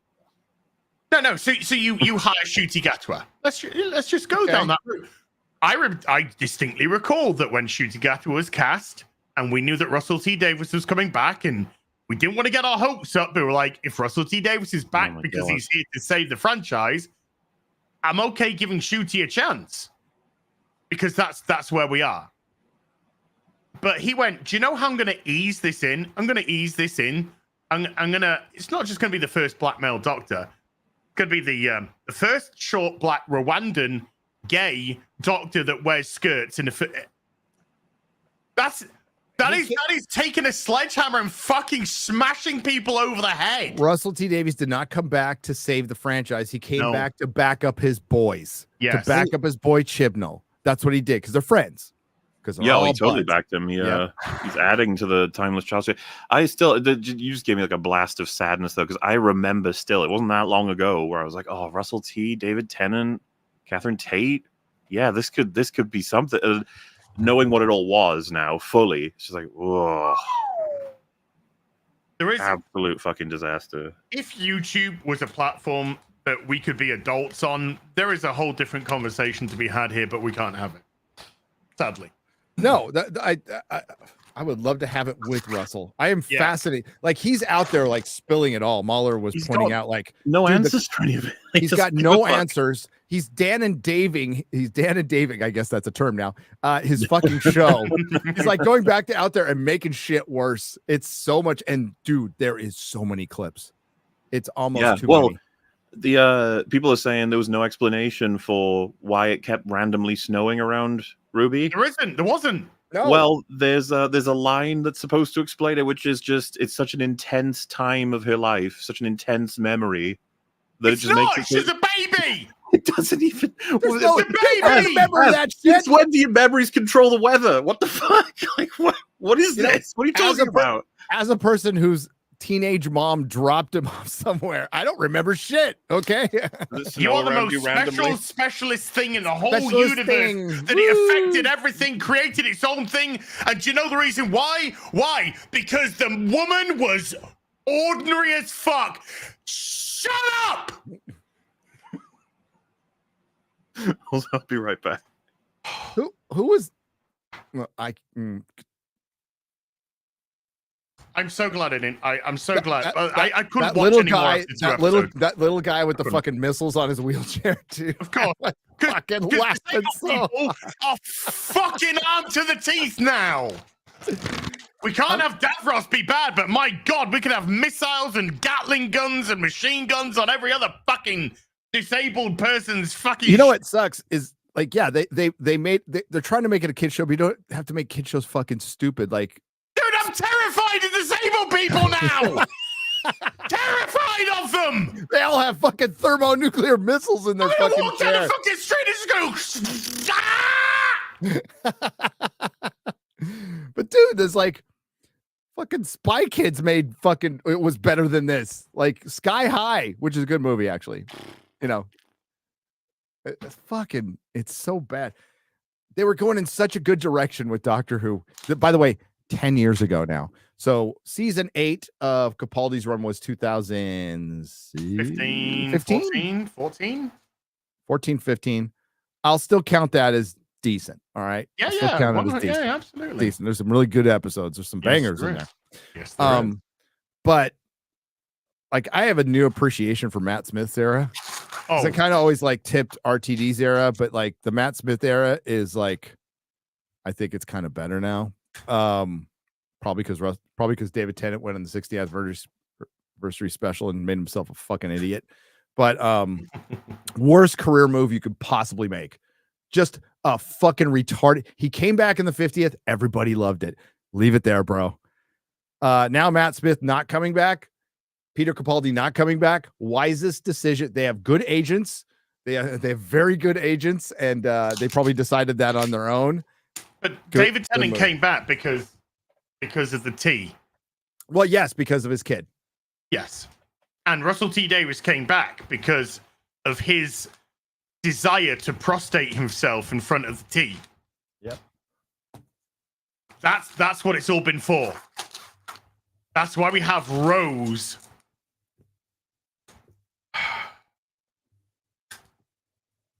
No. So you hire Ncuti Gatwa. Let's just go down that route. I distinctly recall that when Ncuti Gatwa was cast, and we knew that Russell T Davies was coming back, and we didn't want to get our hopes up. We were like, if Russell T Davies is back because he's here to save the franchise, I'm okay giving Ncuti a chance because that's where we are. But he went, do you know how I'm going to ease this in? I'm going to ease this in. I'm going to, it's not just going to be the first black male doctor. It's going to be the first short black Rwandan gay doctor that wears skirts in the that is taking a sledgehammer and fucking smashing people over the head. Russell T Davies did not come back to save the franchise. He came back to back up his boys. Yes. To back up his boy Chibnall. That's what he did because they're friends. He totally backed him. He's adding to the timeless child story. You just gave me like a blast of sadness though, because I remember still, it wasn't that long ago where I was like, oh, Russell T, David Tennant, Catherine Tate. Yeah, this could be something. Knowing what it all was now fully, it's just like, whoa. There is absolute fucking disaster. If YouTube was a platform that we could be adults on, there is a whole different conversation to be had here, but we can't have it. Sadly. No, I would love to have it with Russell. I am fascinated. Like he's out there like spilling it all. Mahler was pointing out like no answers for any of it. He's got no answers. He's Dan and Daving. I guess that's a term now. His fucking show. He's like going back to out there and making shit worse. It's so much. And dude, there is so many clips. It's almost too many. The people are saying there was no explanation for why it kept randomly snowing around Ruby. There wasn't. No. Well, there's a line that's supposed to explain it, which is just it's such an intense time of her life, such an intense memory that it just makes it. She's a baby. It doesn't even. It's a baby. I remember that shit. It's when do your memories control the weather? What the fuck? Like what is this? What are you talking about? As a person whose teenage mom dropped him off somewhere, I don't remember shit. Okay, you are the most specialist thing in the whole universe. That it affected everything, created its own thing, and do you know the reason why? Why? Because the woman was ordinary as fuck. Shut up. I'll be right back. Who was? Well, I'm so glad I didn't. I'm so glad. I couldn't watch little any more guy. after That little guy with the fucking missiles on his wheelchair too. Of course. Fucking laughing so. Are fucking armed to the teeth now. We can't have Davros be bad, but my God, we can have missiles and Gatling guns and machine guns on every other fucking disabled person's fucking. You know what sucks is like, yeah, they're trying to make it a kid show, but you don't have to make kid shows fucking stupid. Like, dude, I'm terrified of disabled people now. Terrified of them. They all have fucking thermonuclear missiles in their fucking walk chair. down the fucking street and just go. But dude, there's like fucking Spy Kids made fucking. It was better than this. Like Sky High, which is a good movie actually. You know, it's so bad. They were going in such a good direction with Doctor Who. By the way, 10 years ago now. So season 8 of Capaldi's run was 2015, 14, 15. I'll still count that as decent. All right. Yeah, yeah, absolutely. Decent. There's some really good episodes. There's some bangers in there. Yes, but like I have a new appreciation for Matt Smith's era. I kind of always like tipped RTD's era, but like the Matt Smith era is like, I think it's kind of better now. Probably because David Tennant went on the 60th anniversary special and made himself a fucking idiot. But worst career move you could possibly make. Just a fucking retarded. He came back in the 50th. Everybody loved it. Leave it there, bro. Now Matt Smith not coming back. Peter Capaldi not coming back. Wisest decision. They have good agents. They have very good agents, and they probably decided that on their own. But David Tennant came back because of the T. Well, yes, because of his kid. Yes. And Russell T. Davies came back because of his desire to prostrate himself in front of the T. Yep. That's what it's all been for. That's why we have Rose.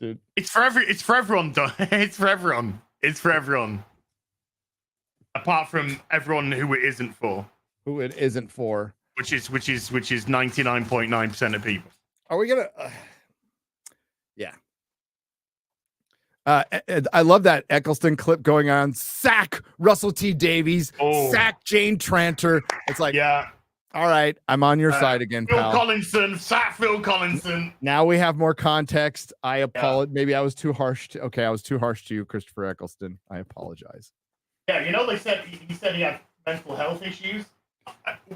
Dude. It's for everyone. It's for everyone. It's for everyone. Apart from everyone who it isn't for. Who it isn't for. Which is 99.9% of people. Are we gonna? Yeah. I love that Eccleston clip going on. Sack Russell T. Davies. Sack Jane Tranter. It's like, yeah. All right, I'm on your side again, pal. Phil Collinson. Sack Phil Collinson. Now we have more context. I apologize. Maybe I was too harsh. I was too harsh to you, Christopher Eccleston. I apologize. Yeah, you know he said he had mental health issues.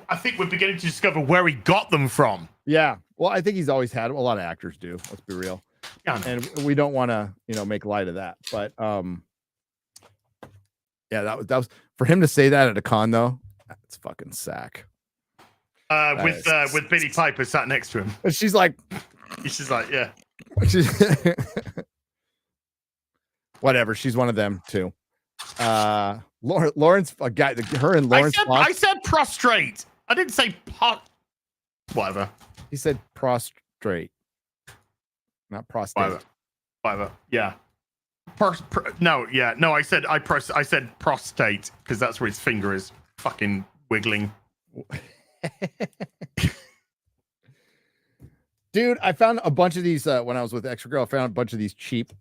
I think we're beginning to discover where he got them from. Yeah. Well, I think he's always had. A lot of actors do. Let's be real. Yeah. And we don't want to, make light of that. But yeah, that was for him to say that at a con though. That's fucking sack. With Billy Piper sat next to him. And she's like, yeah. Whatever. She's one of them too. Lawrence, a guy, her and Lawrence. I said prostrate. I didn't say pot. Whatever. He said prostrate, not prostate. Whatever. Yeah. No. I said prostate because that's where his finger is fucking wiggling. Dude, I found a bunch of these when I was with Extra Girl. I found a bunch of these cheap.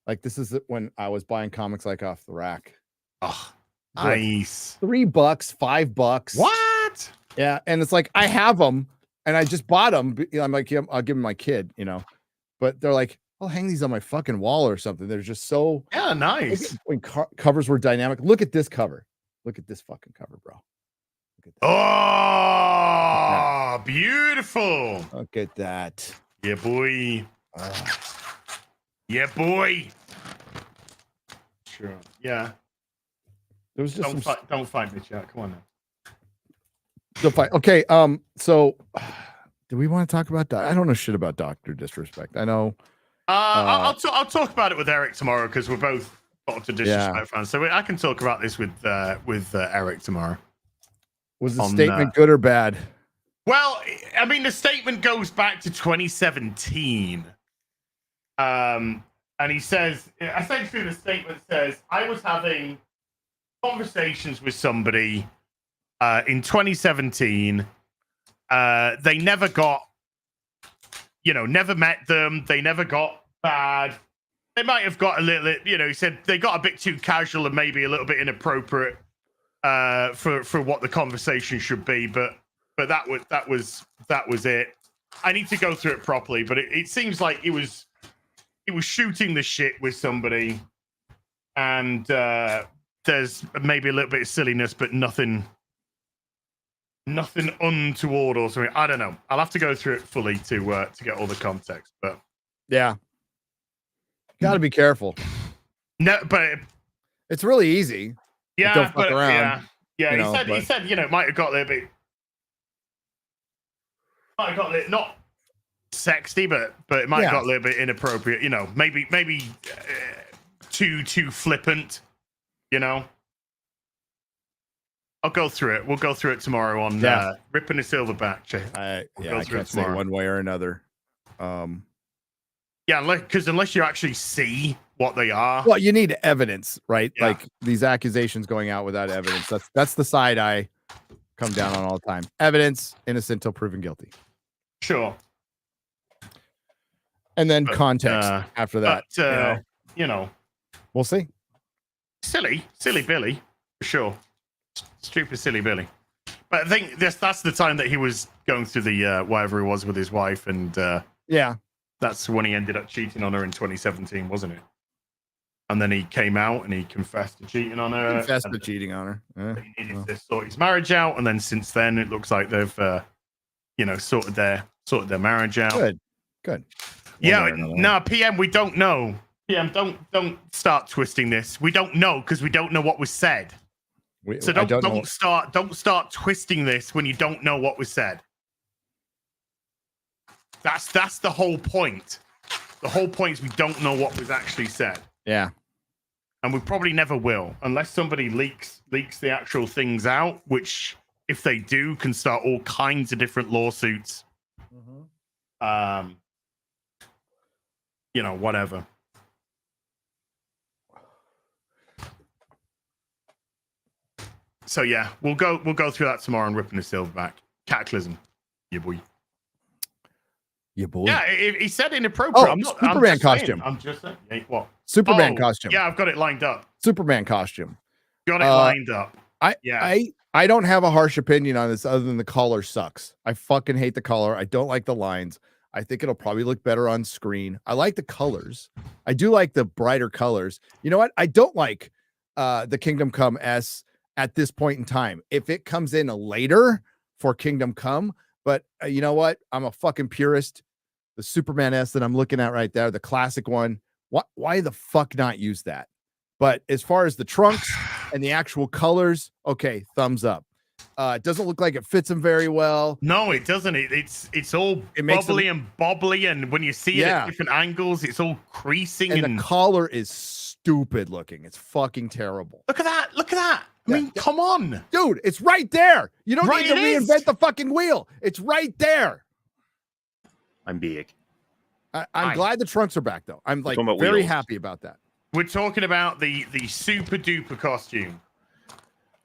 Like this is when I was buying comics like off the rack. Oh, nice. $3, $5. What? Yeah, and it's like I have them, and I just bought them. I'm like, I'll give them my kid, But they're like, I'll hang these on my fucking wall or something. They're just so nice. When covers were dynamic. Look at this cover. Look at this fucking cover, bro. Oh, beautiful. Look at that. Yeah, boy. Yeah, boy. Sure. Yeah. There was just don't fight me, chat. Come on now. Don't fight. Okay. So do we want to talk about that? I don't know shit about Dr. Disrespect. I know. I'll talk about it with Eric tomorrow because we're both Dr. Disrespect fans. So I can talk about this with Eric tomorrow. Was the statement good or bad? Well, I mean, the statement goes back to 2017. And he says, essentially, the statement says, I was having conversations with somebody in 2017. They never got, never met them. They never got bad. They might have got a little, he said they got a bit too casual and maybe a little bit inappropriate for what the conversation should be. But that was it. I need to go through it properly, but it seems like it was shooting the shit with somebody, and there's maybe a little bit of silliness, but nothing untoward or something. I don't know. I'll have to go through it fully to get all the context. But yeah, got to be careful. No, but it's really easy. Yeah, don't fuck around. Yeah. He said it might have got a little bit. Might have got a little, not sexy, but it might have got a little bit inappropriate. Maybe too flippant. I'll go through it. We'll go through it tomorrow on Ripping the Silverback. I can't say one way or another. Yeah, because unless you actually see what they are. Well, you need evidence, right? Yeah. Like these accusations going out without evidence. That's the side I come down on all the time. Evidence, innocent till proven guilty. Sure. And then context after that. We'll see. Silly Billy, for sure. Stupid silly Billy. But I think that's the time that he was going through the whatever it was with his wife, and that's when he ended up cheating on her in 2017, wasn't it? And then he came out and he confessed to cheating on her. Cheating on her. He needed to sort his marriage out, and then since then it looks like they've sorted their marriage out. Good. PM, we don't know. PM, don't start twisting this. We don't know because we don't know what was said. So don't start twisting this when you don't know what was said. That's the whole point. The whole point is we don't know what was actually said. Yeah. And we probably never will, unless somebody leaks the actual things out, which if they do can start all kinds of different lawsuits. Whatever. So yeah, we'll go through that tomorrow and Ripping the Silverback. Cataclysm. Yeah, boy. Yeah, he said inappropriate. Superman costume. I'm just saying. What? Superman costume. Yeah, I've got it lined up. Superman costume. Got it lined up. I don't have a harsh opinion on this other than the color sucks. I fucking hate the color. I don't like the lines. I think it'll probably look better on screen. I like the colors. I do like the brighter colors. You know what? I don't like the Kingdom Come S at this point in time. If it comes in later for Kingdom Come, but you know what? I'm a fucking purist. The Superman S that I'm looking at right there, the classic one. Why the fuck not use that? But as far as the trunks and the actual colors, okay, thumbs up. It doesn't look like it fits him very well. No, it doesn't. It's all bubbly and bobbly, and when you see it at different angles, it's all creasing. And the collar is stupid looking. It's fucking terrible. Look at that. I mean, come on. Dude, it's right there. You don't need to reinvent the fucking wheel. It's right there. I'm big. I'm glad the trunks are back, though. I'm like very happy about that. We're talking about the super duper costume.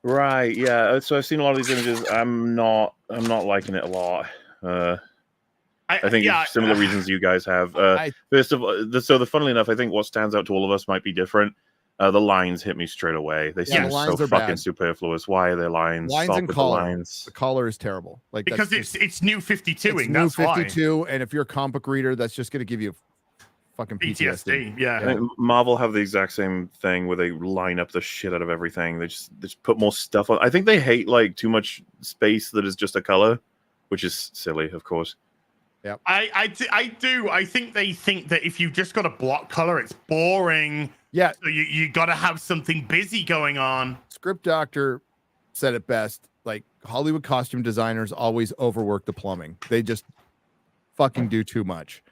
Right, yeah. So I've seen a lot of these images. I'm not liking it a lot. I think similar reasons you guys have. First of all, funnily enough, I think what stands out to all of us might be different. The lines hit me straight away. They seem so fucking superfluous. Why are there lines? Lines and collar. The collar is terrible. Like because it's new 52ing. It's new 52, and if you're a comic book reader, that's just going to give you fucking PTSD. Yeah. I think Marvel have the exact same thing where they line up the shit out of everything. They just put more stuff on. I think they hate like too much space that is just a color, which is silly, of course. Yeah, I do. I think they think that if you just got a block color, it's boring. Yeah, so you got to have something busy going on. Script Doctor said it best. Like Hollywood costume designers always overwork the plumbing. They just fucking do too much.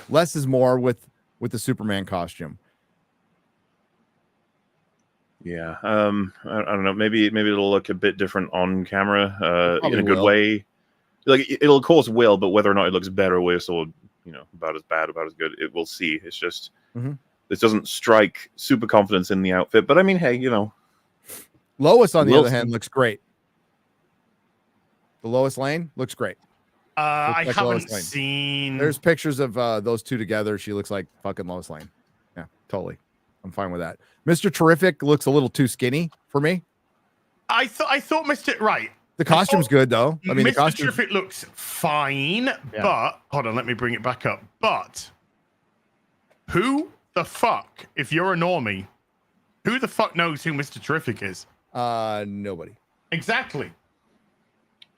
Less is more with the Superman costume. Yeah, I don't know. Maybe it'll look a bit different on camera in a good way. Like it'll of course will, but whether or not it looks better or worse or about as bad, about as good, we'll see. It's just this doesn't strike super confidence in the outfit. But I mean, hey, Lois on the other hand looks great. The Lois Lane looks great. I haven't seen. There's pictures of those two together. She looks like fucking Lois Lane. Yeah, totally. I'm fine with that. Mr. Terrific looks a little too skinny for me. I thought Mr. Right. The costume's good though. I mean, the Mr. costume. Terrific looks fine, but hold on, let me bring it back up. But who the fuck, if you're a normie, who the fuck knows who Mr. Terrific is? Nobody. Exactly.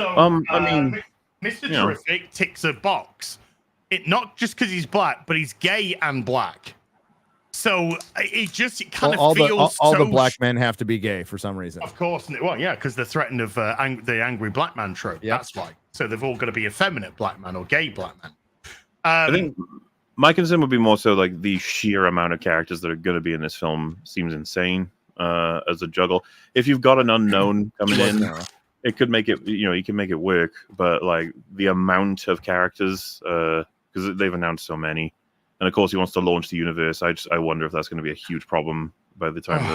So, I mean, Mr. Terrific ticks a box. It not just because he's black, but he's gay and black. So it kind of feels all the black men have to be gay for some reason. Of course, well, yeah, because they're threatened of the angry black man trope. Yep. That's why. So they've all got to be effeminate black man or gay black man. I think my concern would be more so like the sheer amount of characters that are going to be in this film seems insane as a juggle. If you've got an unknown coming in, it could make it, you can make it work. But like the amount of characters, because they've announced so many. And of course, he wants to launch the universe. I wonder if that's going to be a huge problem by the time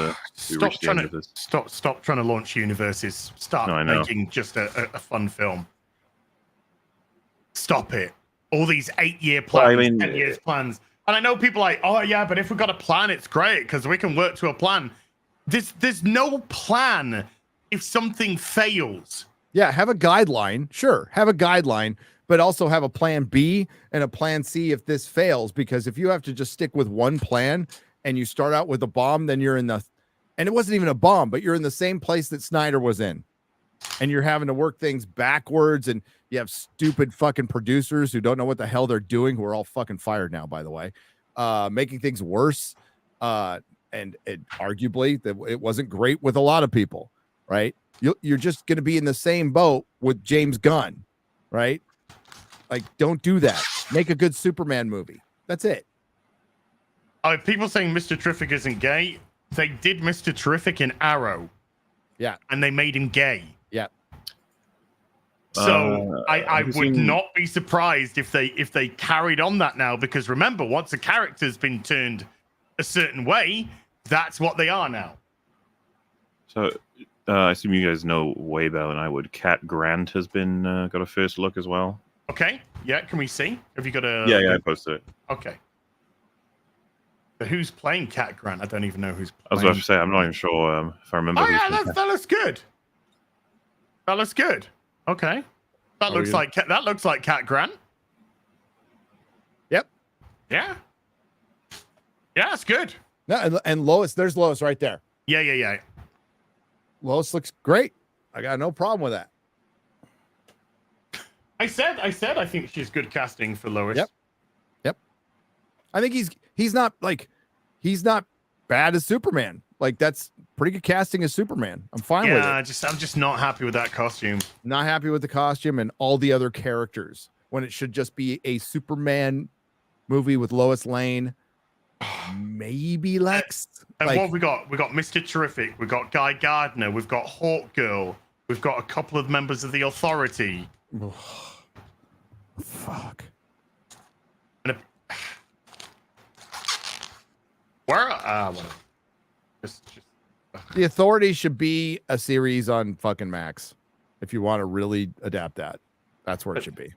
we reach the end of this. Stop trying to launch universes. Start making just a fun film. Stop it. All these 8-year plans, 10 years plans. And I know people are like, oh yeah, but if we've got a plan, it's great because we can work to a plan. There's no plan if something fails. Yeah, have a guideline. Sure, have a guideline. But also have a plan B and a plan C if this fails, because if you have to just stick with one plan and you start out with a bomb, then you're in and it wasn't even a bomb, but you're in the same place that Snyder was in, and you're having to work things backwards, and you have stupid fucking producers who don't know what the hell they're doing, who are all fucking fired now, by the way, making things worse. And arguably that it wasn't great with a lot of people, right? You're just going to be in the same boat with James Gunn, right? Like, don't do that. Make a good Superman movie. That's it. People saying Mr. Terrific isn't gay. They did Mr. Terrific in Arrow. Yeah. And they made him gay. Yeah. So I would not be surprised if they carried on that now, because remember, once a character's been turned a certain way, that's what they are now. So I assume you guys know way better than I would. Cat Grant has been got a first look as well. Okay. Yeah. Can we see? Have you got a? Yeah. I posted it. Okay. So who's playing Cat Grant? I don't even know who's playing. I was about to say, I'm not even sure if I remember. Oh yeah, that looks good. That looks good. Okay. That looks like Cat Grant. Yep. Yeah. Yeah, it's good. No, and Lois, there's Lois right there. Yeah. Lois looks great. I got no problem with that. I said I think she's good casting for Lois. Yep. I think he's not bad as Superman. Like, that's pretty good casting as Superman. I'm fine with it. I'm just not happy with that costume. Not happy with the costume and all the other characters when it should just be a Superman movie with Lois Lane. Maybe Lex. And what have we got? We got Mr. Terrific. We got Guy Gardner. We've got Hawk Girl. We've got a couple of members of the Authority. Fuck. Where? The Authority should be a series on fucking Max. If you want to really adapt that, that's where it should be.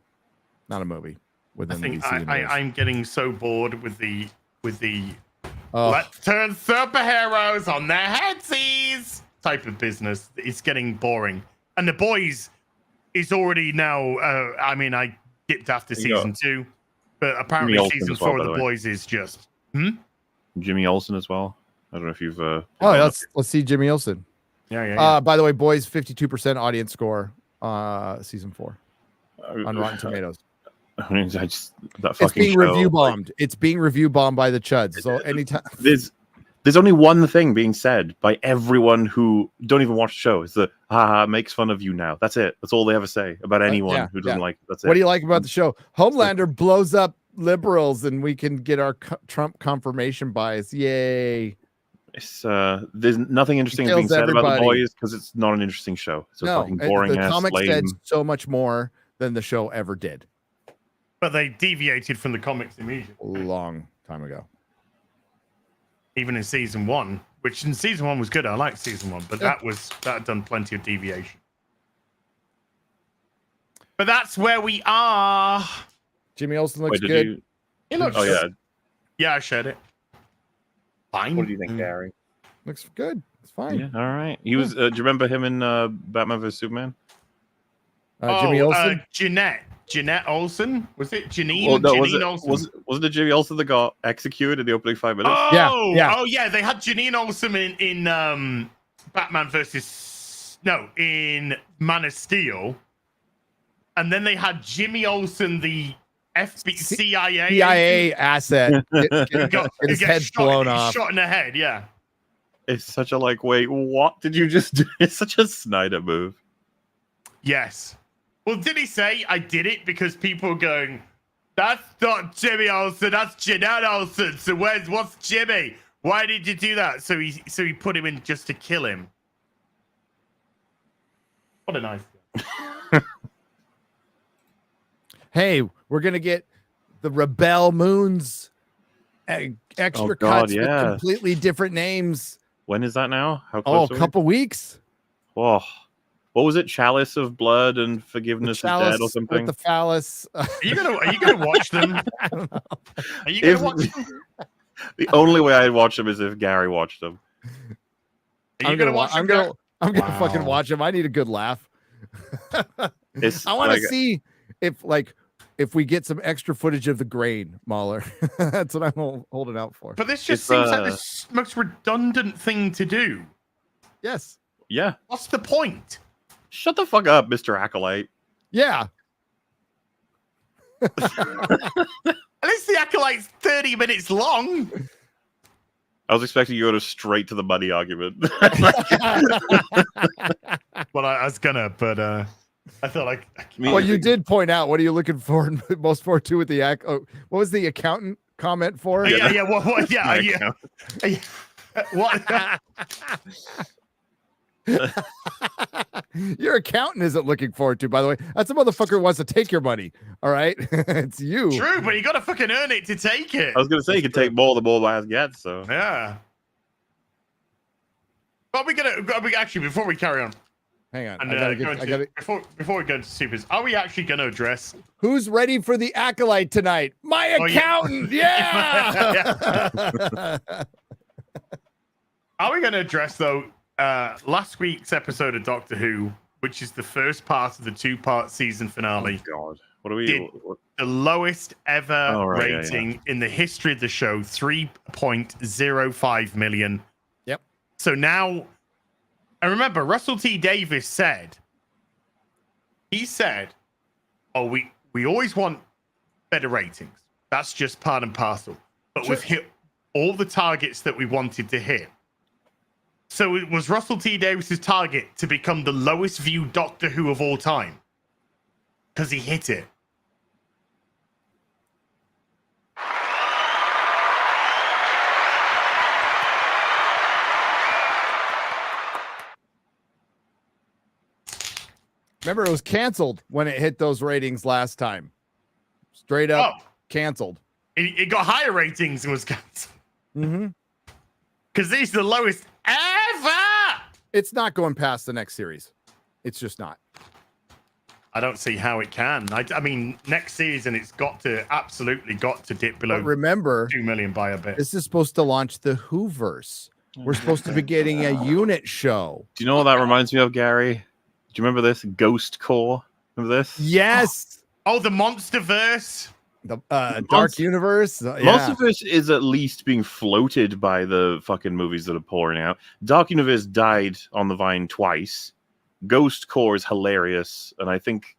Not a movie. I think I'm getting so bored with the let's turn superheroes on their headsies type of business. It's getting boring. And The Boys is already now. I dipped after season 2, but apparently season 4 of The Boys is just. Jimmy Olsen as well. I don't know if you've. Let's see Jimmy Olsen. Yeah. By the way, Boys 52% audience score. Season 4 on Rotten Tomatoes. I mean, it's being review bombed. It's being review bombed by the chuds. So anytime there's only one thing being said by everyone who don't even watch the show. It's the makes fun of you now. That's it. That's all they ever say about anyone who doesn't like it. That's it. What do you like about the show? Homelander blows up liberals, and we can get our Trump confirmation bias. Yay! It's there's nothing interesting being said about The Boys because it's not an interesting show. It's a fucking boring ass. The comics said so much more than the show ever did. But they deviated from the comics immediately. A long time ago. Even in season 1, which in season 1 was good. I liked season 1, but that had done plenty of deviation. But that's where we are. Jimmy Olsen looks good. He looks Yeah, I shared it. Fine. What do you think, Gary? Looks good. It's fine. Yeah, all right. He was. Do you remember him in Batman vs Superman? Jimmy Olsen. Jeanette Olsen. Was it Janine? Well, no, Janine Olsen. Wasn't it Jimmy Olsen that got executed in the opening 5 minutes? Oh, Yeah. Oh yeah. They had Janine Olsen in Batman in Man of Steel, and then they had Jimmy Olsen, the CIA asset. Get his head blown off. Shot in the head. Yeah. It's such a wait, what did you just do? It's such a Snyder move. Yes. Well, did he say I did it because people are going, that's not Jimmy Olsen, that's Jeanette Olsen. So what's Jimmy? Why did you do that? So he put him in just to kill him. What a nice guy. Hey, we're gonna get the Rebel Moons extra cuts with completely different names. When is that now? How close? A couple weeks. Oh, what was it? Chalice of blood and forgiveness is dead or something. With the phallus. Are you gonna watch them? I don't know. Are you gonna watch them? The only way I'd watch them is if Gary watched them. I'm gonna fucking watch them. I need a good laugh. I want to see if we get some extra footage of the grain, Mahler. That's what I'm holding out for. But this just seems like the most redundant thing to do. Yes. Yeah. What's the point? Shut the fuck up, Mr. Acolyte. Yeah. At least the Acolyte's 30 minutes long. I was expecting you to go straight to the money argument. Well, I was gonna, but I felt like. Well, you did point out. What are you looking for most forward to with the what was the accountant comment for? Yeah. What? Your accountant isn't looking forward to, by the way. That's a motherfucker who wants to take your money. All right. It's you. True, but you gotta fucking earn it to take it. I was gonna say you can take more the more my ass gets, so yeah. But actually before we carry on. Hang on. Before we go into supers, are we actually gonna address who's ready for the Acolyte tonight? My accountant, yeah. Are we gonna address though last week's episode of Doctor Who, which is the first part of the 2-part season finale? Oh God, what are we? The lowest ever rating in the history of the show, 3.05 million. Yep. So now, and remember, Russell T Davies said, "Oh, we always want better ratings. That's just part and parcel. But we've hit all the targets that we wanted to hit." So it was Russell T Davis's target to become the lowest viewed Doctor Who of all time because he hit it. Remember, it was canceled when it hit those ratings last time. Straight up canceled. It got higher ratings and was canceled. Mm-hmm. Because these are the lowest ever. It's not going past the next series. It's just not. I don't see how it can. I mean, next season it's absolutely got to dip below. But remember, 2 million by a bit. This is supposed to launch the Whoverse. We're supposed to be getting a unit show. Do you know what that reminds me of, Gary? Do you remember this? Ghost Core. Remember this? Yes. Oh, the Monsterverse. The Dark Universe. Monsterverse is at least being floated by the fucking movies that are pouring out. Dark Universe died on the vine twice. Ghost Core is hilarious, and I think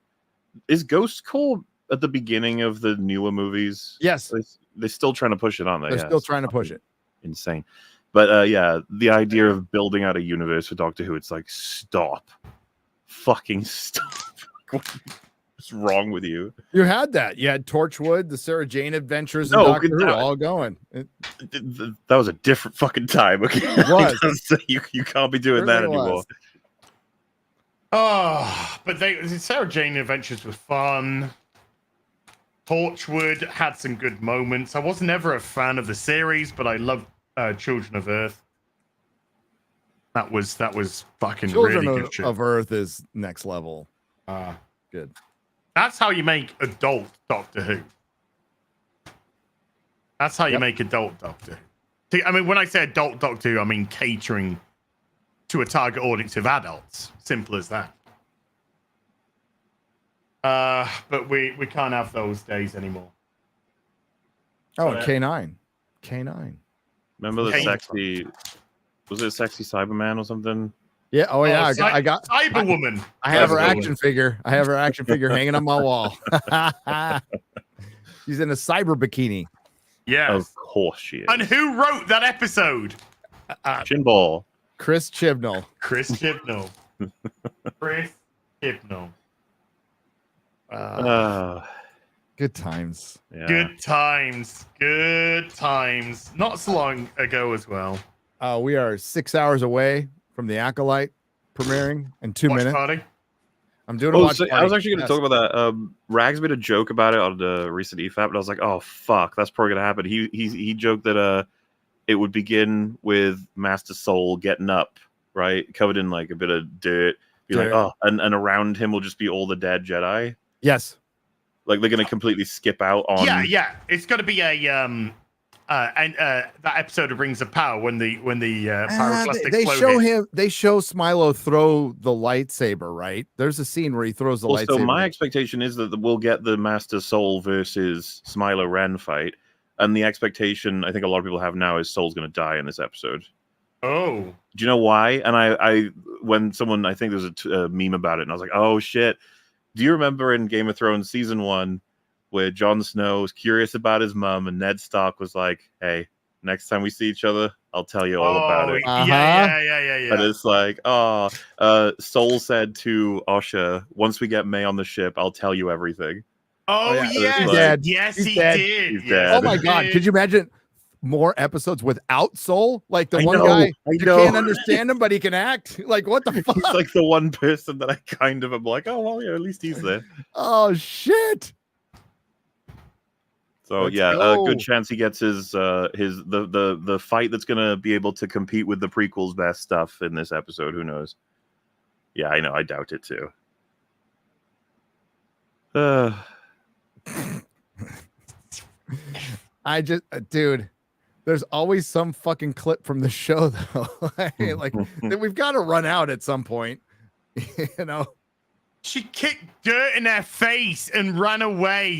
is Ghost Core at the beginning of the newer movies. Yes, they're still trying to push it on. They're still trying to push it. Insane, but yeah, the idea of building out a universe for Doctor Who, it's like stop, fucking stop. What's wrong with you? You had that. You had Torchwood, the Sarah Jane Adventures, and Doctor Who all going. That was a different fucking time. Okay, it was. you can't be doing that anymore. Oh, but Sarah Jane Adventures was fun. Torchwood had some good moments. I was never a fan of the series, but I loved Children of Earth. That was fucking Children really good shit. of Earth is next level. Good. That's how you make adult Doctor Who. That's how you make adult Doctor Who. I mean, when I say adult Doctor Who, I mean catering to a target audience of adults. Simple as that. But we can't have those days anymore. Oh, and K9. Remember the sexy? Was it sexy Cyberman or something? Yeah. Oh yeah. I got Cyberwoman. I have her action figure. I have her action figure hanging on my wall. She's in a cyber bikini. Yes. Of course she is. And who wrote that episode? Chinball. Chris Chibnall. Chris Chibnall. Chris Chibnall. Good times. Yeah. Good times. Good times. Not so long ago as well. We are 6 hours away from the Acolyte premiering in 2 minutes. Party? I'm doing a watch party. I was actually going to talk about that. Rags made a joke about it on the recent EFAP, but I was like, oh fuck, that's probably going to happen. He joked that it would begin with Master Soul getting up, right, covered in like a bit of dirt, like, oh, and around him will just be all the dead Jedi. Yes. Like they're going to completely skip out on. Yeah. It's got to be a that episode of Rings of Power when the pyroclastic they flow show hits. him. They show Smilo throw the lightsaber. Right. There's a scene where he throws the lightsaber. So my expectation is that we'll get the Master Soul versus Smilo Ren fight, and the expectation I think a lot of people have now is Soul's going to die in this episode. Oh. Do you know why? And I when someone, I think there's a meme about it, and I was like, oh shit. Do you remember in Game of Thrones season 1 where Jon Snow was curious about his mom and Ned Stark was like, hey, next time we see each other, I'll tell you all about it. Yeah. And it's like, Soul said to Osha, once we get May on the ship, I'll tell you everything. Oh, yeah. yes. He's dead. Yes, He's he dead. did. He's Yes, dead. Oh my god! Could you imagine more episodes without Soul? Like the one guy you can't understand him, but he can act. Like what the fuck? He's like the one person that I kind of am like, oh well, yeah, at least he's there. Oh shit! So Let's yeah, go. a good chance he gets the fight that's gonna be able to compete with the prequel's best stuff in this episode. Who knows? Yeah, I know. I doubt it too. I just, dude. There's always some fucking clip from the show though, like that we've got to run out at some point. You know, she kicked dirt in their face and ran away.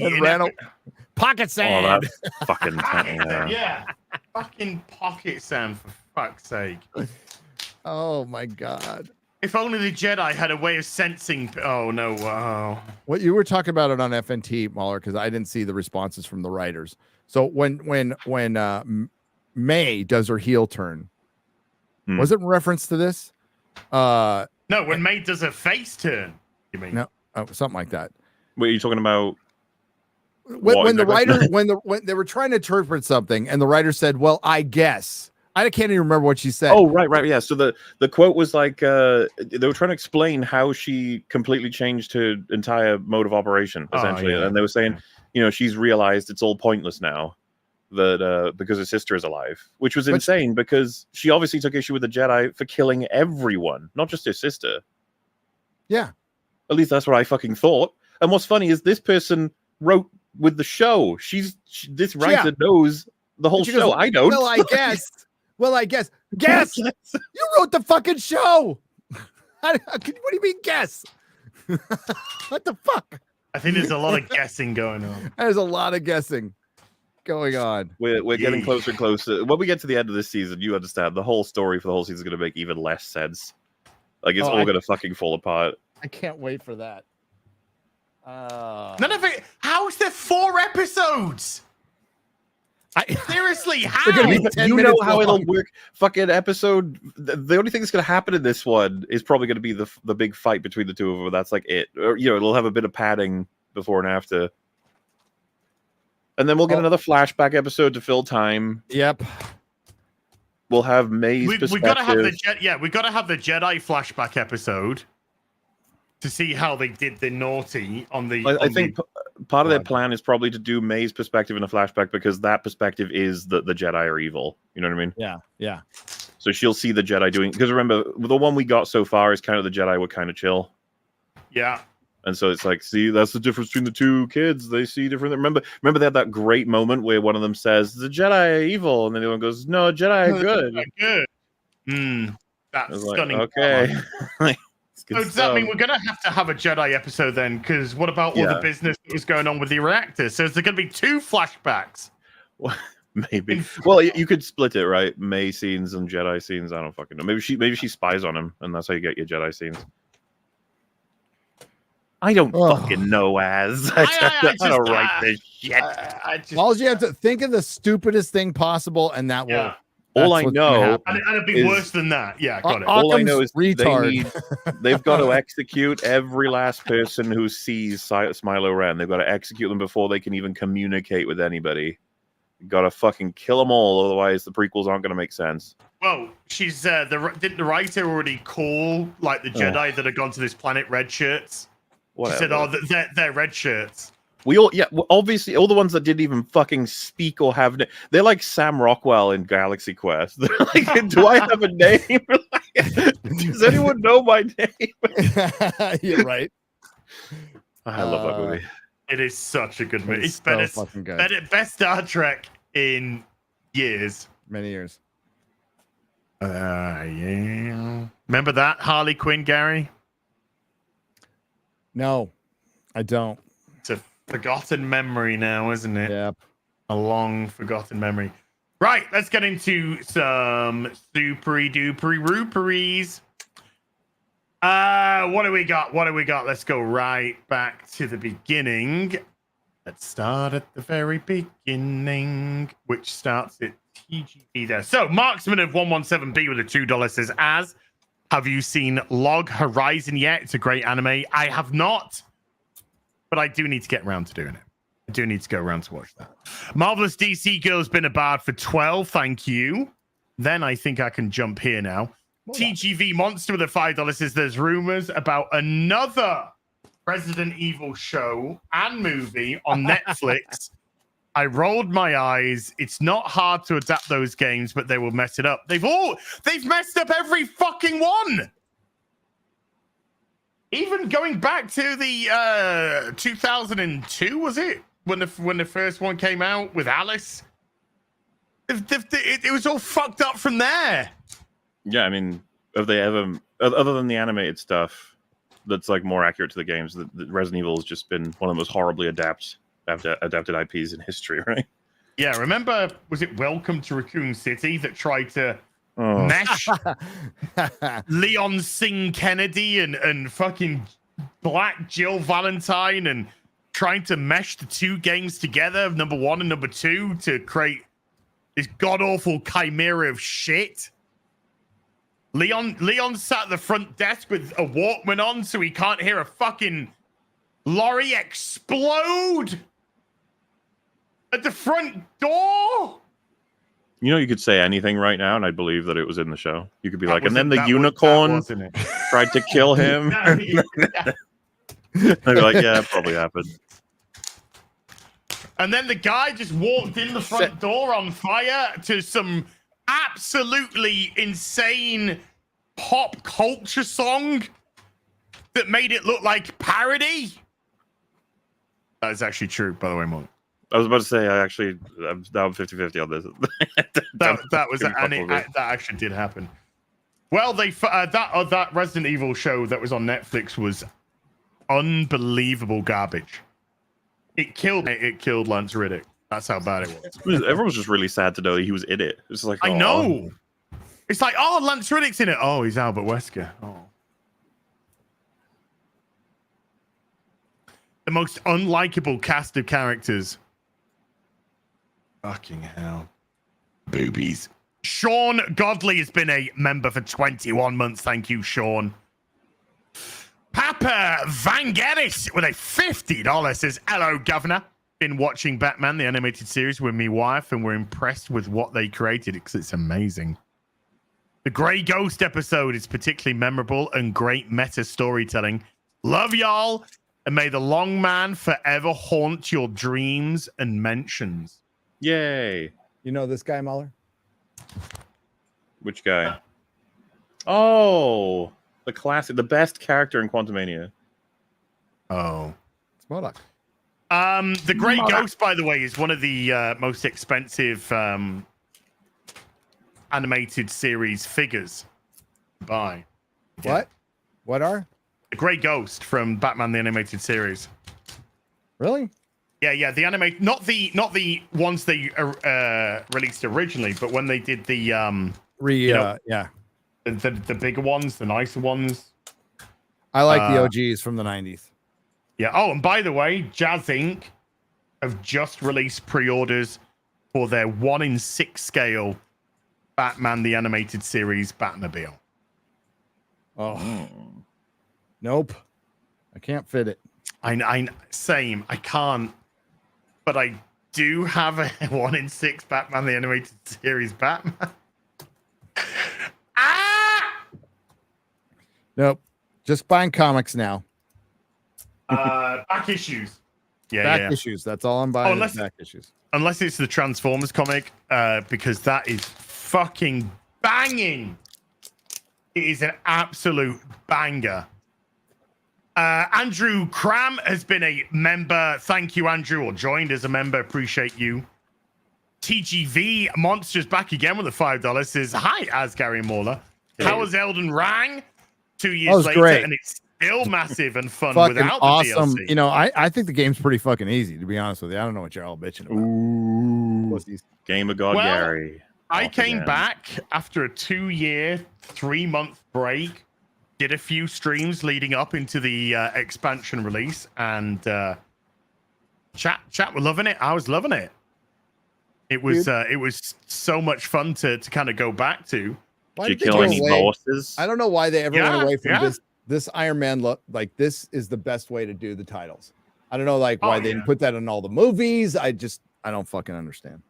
Pocket sand. Oh, that's fucking yeah, fucking pocket sand for fuck's sake. Oh my god. If only the Jedi had a way of sensing. Oh no! Wow. What you were talking about it on FNT, Mahler, because I didn't see the responses from the writers. So when May does her heel turn, was it in reference to this? No, when May does her face turn. You mean? No, something like that. Wait, are you talking about? When the writer when they were trying to interpret something, and the writer said, "Well, I guess." I can't even remember what she said. Oh, right, yeah. So the quote was like they were trying to explain how she completely changed her entire mode of operation, essentially, and they were saying, you know, she's realized it's all pointless now that because her sister is alive, which was insane because she obviously took issue with the Jedi for killing everyone, not just her sister. Yeah, at least that's what I fucking thought. And what's funny is this person wrote with the show. This writer knows the whole show. I don't. Well, I guess. Well, I guess. Guess. You wrote the fucking show. What do you mean guess? What the fuck? I think there's a lot of guessing going on. There's a lot of guessing going on. We're getting closer and closer. When we get to the end of this season, you understand the whole story for the whole season is going to make even less sense. Like it's all going to fucking fall apart. I can't wait for that. None of it. How is there 4 episodes? Seriously, how? You know how it'll work. Fucking episode. The only thing that's going to happen in this one is probably going to be the big fight between the two of them. That's like it. Or, you know, it'll have a bit of padding before and after. And then we'll get another flashback episode to fill time. Yep. We'll have May's perspective. We got to have we got to have the Jedi flashback episode to see how they did the naughty on the. I think part of their plan is probably to do May's perspective in a flashback because that perspective is that the Jedi are evil. You know what I mean? Yeah. So she'll see the Jedi doing, because remember the one we got so far is kind of the Jedi were kind of chill. Yeah. And so it's like, see, that's the difference between the two kids. They see different. Remember they had that great moment where one of them says the Jedi are evil, and then the other one goes, no, Jedi are good. Good. That's like, stunning. Okay. So does that mean we're going to have a Jedi episode then? Because what about all the business that was going on with the reactor? So is there going to be 2 flashbacks? Well, maybe. Well, you could split it, right? May scenes and Jedi scenes. I don't fucking know. Maybe she spies on him, and that's how you get your Jedi scenes. I don't fucking know, Az. I don't write this shit. All you have to think of the stupidest thing possible, and that will. All I know, and it'd be worse than that. Yeah, got it. All I know is retard. They've got to execute every last person who sees Smilo Ren. They've got to execute them before they can even communicate with anybody. Got to fucking kill them all, otherwise the prequels aren't going to make sense. Well, she's didn't the writer already call like the Jedi that have gone to this planet red shirts? Whatever. She said, they're red shirts. Obviously, all the ones that didn't even fucking speak or have they're like Sam Rockwell in Galaxy Quest. They're like, do I have a name? Does anyone know my name? You're right. I love that movie. It is such a good movie. It's so fucking good. Best Star Trek in years. Many years. Yeah. Remember that Harley Quinn, Gary? No, I don't. It's a forgotten memory now, isn't it? Yep. A long forgotten memory. Right, let's get into some supery dupery rooperies. What do we got? Let's go right back to the beginning. Let's start at the very beginning, which starts at TGB there. So, Marksman of 117B with a $2 says, Az, have you seen Log Horizon yet? It's a great anime. I have not, but I do need to get around to doing it. I do need to go around to watch that. Marvelous DC Girl's been a bard for 12. Thank you. Then I think I can jump here now. TGV Monster with a $5 says there's rumors about another Resident Evil show and movie on Netflix. I rolled my eyes. It's not hard to adapt those games, but they will mess it up. They've messed up every fucking one. Even going back to the 2002, was it? When the first one came out with Alice? It was all fucked up from there. Yeah, I mean, have they ever, other than the animated stuff that's like more accurate to the games, the Resident Evil has just been one of the most horribly adapted IPs in history, right? Yeah, remember, was it Welcome to Raccoon City that tried to mesh Leon Singh Kennedy and fucking Black Jill Valentine and trying to mesh the 2 games together, number 1 and number 2, to create this god-awful chimera of shit? Leon sat at the front desk with a Walkman on so he can't hear a fucking lorry explode at the front door. You know, you could say anything right now, and I believe that it was in the show. You could be like, and then the unicorn tried to kill him. I'd be like, yeah, it probably happened. And then the guy just walked in the front door on fire to some absolutely insane pop culture song that made it look like parody. That is actually true, by the way, Mark. I was about to say, I'm down 50-50 on this. that actually did happen. Well, that Resident Evil show that was on Netflix was unbelievable garbage. It killed Lance Reddick. That's how bad it was. Everyone was just really sad to know that he was in it. It's like, I know. It's like, oh, Lance Reddick's in it. Oh, he's Albert Wesker. Oh. The most unlikable cast of characters. Fucking hell. Boobies. Sean Godley has been a member for 21 months. Thank you, Sean. Papa Vangelis with a $50 says, hello, Governor. Been watching Batman, the animated series, with me wife, and we're impressed with what they created because it's amazing. The Grey Ghost episode is particularly memorable and great meta storytelling. Love y'all, and may the long man forever haunt your dreams and mentions. Yay. You know this guy, Muller? Which guy? Oh, the classic, the best character in Quantumania. Oh. It's Modok. The Grey Ghost, by the way, is one of the most expensive animated series figures to buy. What? What are? The Grey Ghost from Batman the Animated Series. Really? Yeah. The not the ones they released originally, but when they did the the bigger ones, the nicer ones. I like the OGs from the 90s. Yeah. Oh, and by the way, Jazz Inc. have just released pre-orders for their 1/6 scale Batman the Animated Series Batmobile. Oh, nope. I can't fit it. Same. I can't, but I do have a 1/6 Batman the Animated Series Batman. Nope. Just buying comics now. Back issues. Back issues. That's all I'm buying. Back issues. Unless it's the Transformers comic, because that is fucking banging. It is an absolute banger. Andrew Cram has been a member. Thank you, Andrew, or joined as a member. Appreciate you. TGV Monsters back again with the $5. Says, hi, Asgary Mauler. How was Elden Ring? 2 years later, great. and it's still massive and fun Fucking without awesome. the DLC. You know, I think the game's pretty fucking easy, to be honest with you. I don't know what you're all bitching about. Ooh. Game of God, Gary. I came back after a 2-year, 3-month break, did a few streams leading up into the expansion release, and chat were loving it. I was loving it. It was so much fun to kind of go back to. Why did you kill any bosses? I don't know why they ever went away from this Iron Man look. Like, this is the best way to do the titles. I don't know, like, why they didn't put that in all the movies. I don't fucking understand.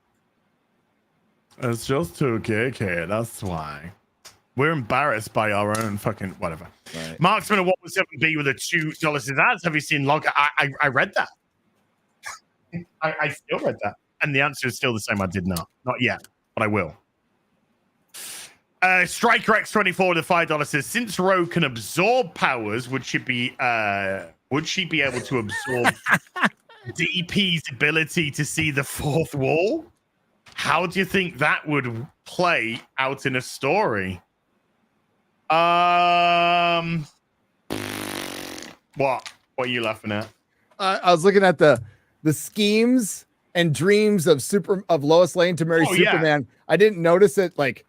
It's just too KK. That's why. We're embarrassed by our own fucking whatever. Right. Marksman of 117B with a $2 ads. Have you seen Log? I read that. I still read that. And the answer is still the same. I did not. Not yet, but I will. Striker X24 with $5 says, since Rogue can absorb powers, would she be able to absorb DP's ability to see the fourth wall? How do you think that would play out in a story? What are you laughing at? I was looking at the schemes and dreams of Lois Lane to marry Superman. Yeah. I didn't notice it. Like,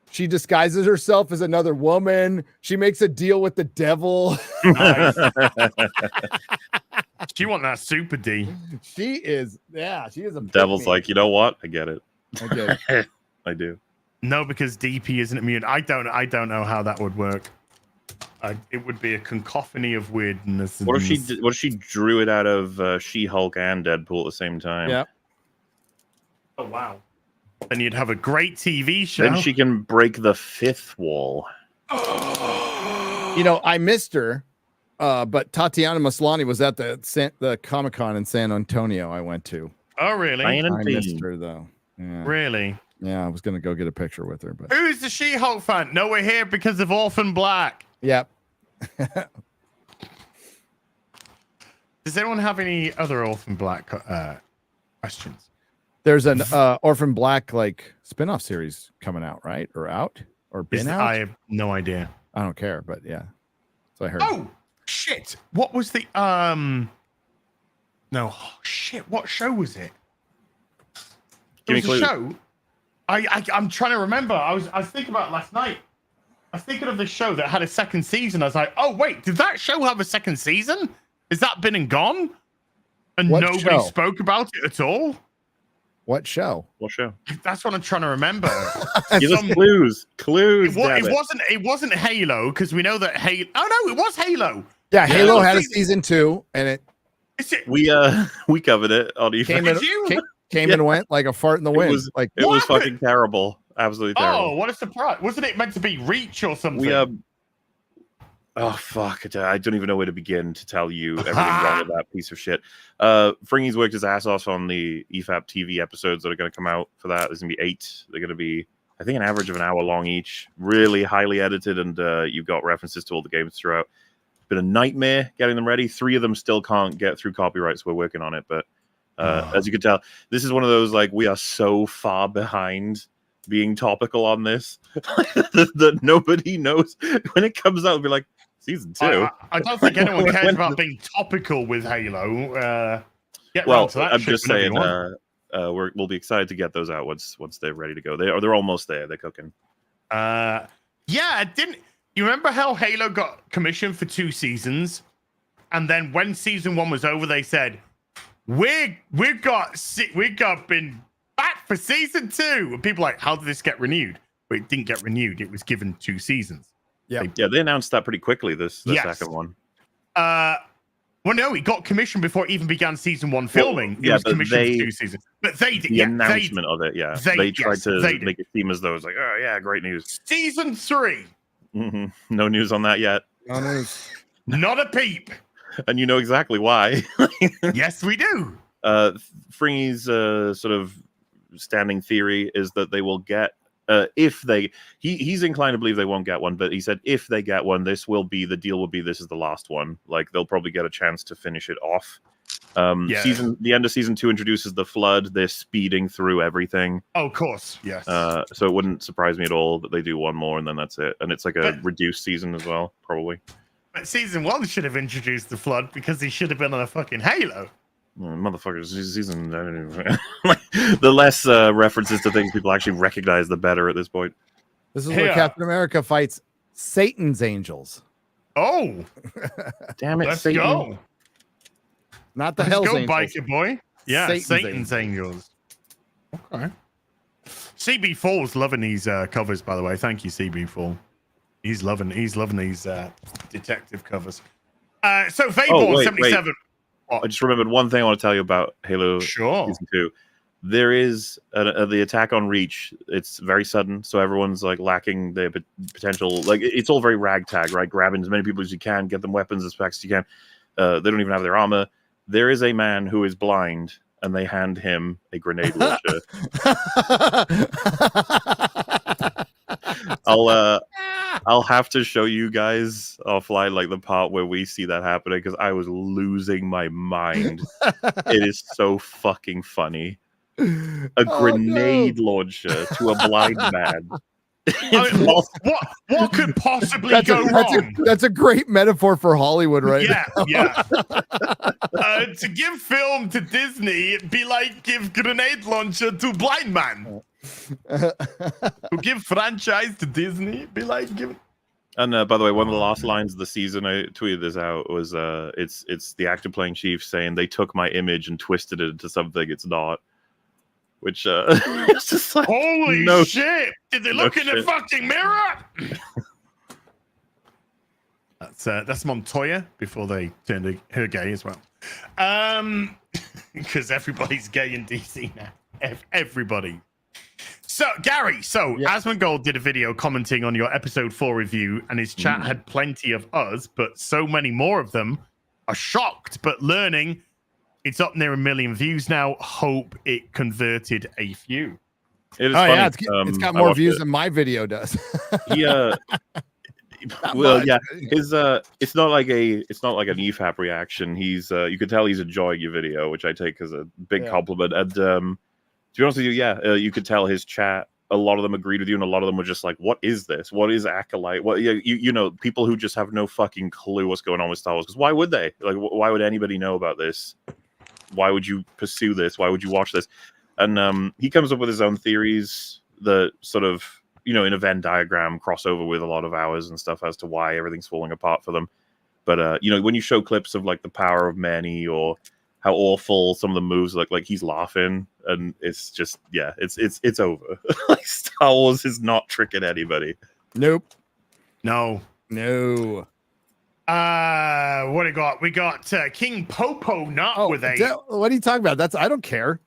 she disguises herself as another woman. She makes a deal with the devil. Nice. She want that super D. She is a devil's like, you know what? I get it. I get it. I do. No, because DP isn't immune. I don't know how that would work. It would be a cacophony of weirdness. What if she drew it out of She-Hulk and Deadpool at the same time? Yeah. Oh wow. Then you'd have a great TV show. Then she can break the fifth wall. You know, I missed her, but Tatiana Maslany was at the Comic-Con in San Antonio I went to. Oh, really? I missed her, though. Yeah. Really? Yeah, I was going to go get a picture with her. But who's the She-Hulk fan? No, we're here because of Orphan Black. Yep. Does anyone have any other Orphan Black questions? There's an Orphan Black like spin-off series coming out, right? Or out? Or been out? I have no idea. I don't care, but yeah. So I heard. Oh shit! What was the No, shit! What show was it? It was a show. I'm trying to remember. I was thinking about it last night. I was thinking of the show that had a second season. I was like, oh wait, did that show have a second season? Has that been and gone? And what nobody show? Spoke about it at all? What show? What show? That's what I'm trying to remember. Give us clues. Clues. It wasn't Halo, because we know that Halo. Oh no, it was Halo. Yeah, Halo had a season 2, and it. We covered it on Came and went like a fart in the wind. It was fucking terrible. Absolutely terrible. Oh, what a surprise! Wasn't it meant to be Reach or something? Oh fuck! I don't even know where to begin to tell you everything wrong with that piece of shit. Fringy's worked his ass off on the EFAP TV episodes that are going to come out for that. There's going to be 8. They're going to be, I think, an average of an hour long each. Really highly edited, and you've got references to all the games throughout. It's been a nightmare getting them ready. 3 of them still can't get through copyrights. We're working on it, but as you can tell, this is one of those, like, we are so far behind being topical on this that nobody knows when it comes out. We'll be like, Season 2. I don't think anyone cares about being topical with Halo. Get well, round to that I'm shit just whenever saying, you want. we'll be excited to get those out once they're ready to go. They're almost there. They're cooking. Yeah, you remember how Halo got commissioned for 2 seasons, and then when season 1 was over, they said we've been back for season 2, and people were like, how did this get renewed? But it didn't get renewed. It was given 2 seasons. Yeah, they announced that pretty quickly. The second one. Well, no, it got commissioned before it even began season 1 filming. It was commissioned for 2 seasons. But they did. The announcement of it, they tried to make it seem as though it was like, oh, yeah, great news. Season 3. Mm-hmm. No news on that yet. No news. Not a peep. And you know exactly why. Yes, we do. Fringy's sort of standing theory is that they will get if they he's inclined to believe they won't get one, but he said if they get one, this is the last one. Like they'll probably get a chance to finish it off. The end of season 2 introduces the flood. They're speeding through everything. Oh, of course, yes. So it wouldn't surprise me at all that they do one more and then that's it. And it's like a reduced season as well, probably. But season 1 should have introduced the flood because he should have been on a fucking Halo. Motherfuckers, season. The less references to things people actually recognize, the better at this point. This is where Captain America fights Satan's angels. Oh, damn it! Let's Satan. go. Not the Hell's Angels. Biker boy. Yeah, Satan's angels. Okay. CB4's loving these covers, by the way. Thank you, CB4. He's loving these detective covers. So Fable 77. I just remembered one thing I want to tell you about Halo Season 2. There is the attack on Reach. It's very sudden, so everyone's like lacking their potential. Like it's all very ragtag, right? Grabbing as many people as you can, get them weapons as fast as you can. They don't even have their armor. There is a man who is blind, and they hand him a grenade launcher. I'll have to show you guys offline like the part where we see that happening because I was losing my mind. It is so fucking funny. A grenade launcher to a blind man. What could possibly go wrong? That's a great metaphor for Hollywood, right? Yeah. To give film to Disney, it'd be like give grenade launcher to blind man. To give franchise to Disney, it'd be like give. And by the way, one of the last lines of the season, I tweeted this out, was it's the actor playing Chief saying they took my image and twisted it into something it's not. Which it's just like holy shit! Did they look in the fucking mirror? That's Montoya before they turned her gay as well. Because everybody's gay in DC now. Everybody. So Gary, Asmongold did a video commenting on your episode 4 review, and his chat had plenty of us, but so many more of them are shocked, but learning. It's up near 1 million views now. Hope it converted a few. It is funny. Yeah, it's got more views than my video does. Well, yeah, his it's not like an EFAP reaction. He's you could tell he's enjoying your video, which I take as a big compliment. And to be honest with you, you could tell his chat. A lot of them agreed with you, and a lot of them were just like, "What is this? What is Acolyte? What?" You know, people who just have no fucking clue what's going on with Star Wars. Because why would they? Like, why would anybody know about this? Why would you pursue this? Why would you watch this? And he comes up with his own theories that sort of, in a Venn diagram crossover with a lot of ours and stuff as to why everything's falling apart for them. But, when you show clips of like the power of many or how awful some of the moves look, like he's laughing and it's just, it's over. Like Star Wars is not tricking anybody. Nope. No. What do we got? We got King Popo not with a. What are you talking about? I don't care.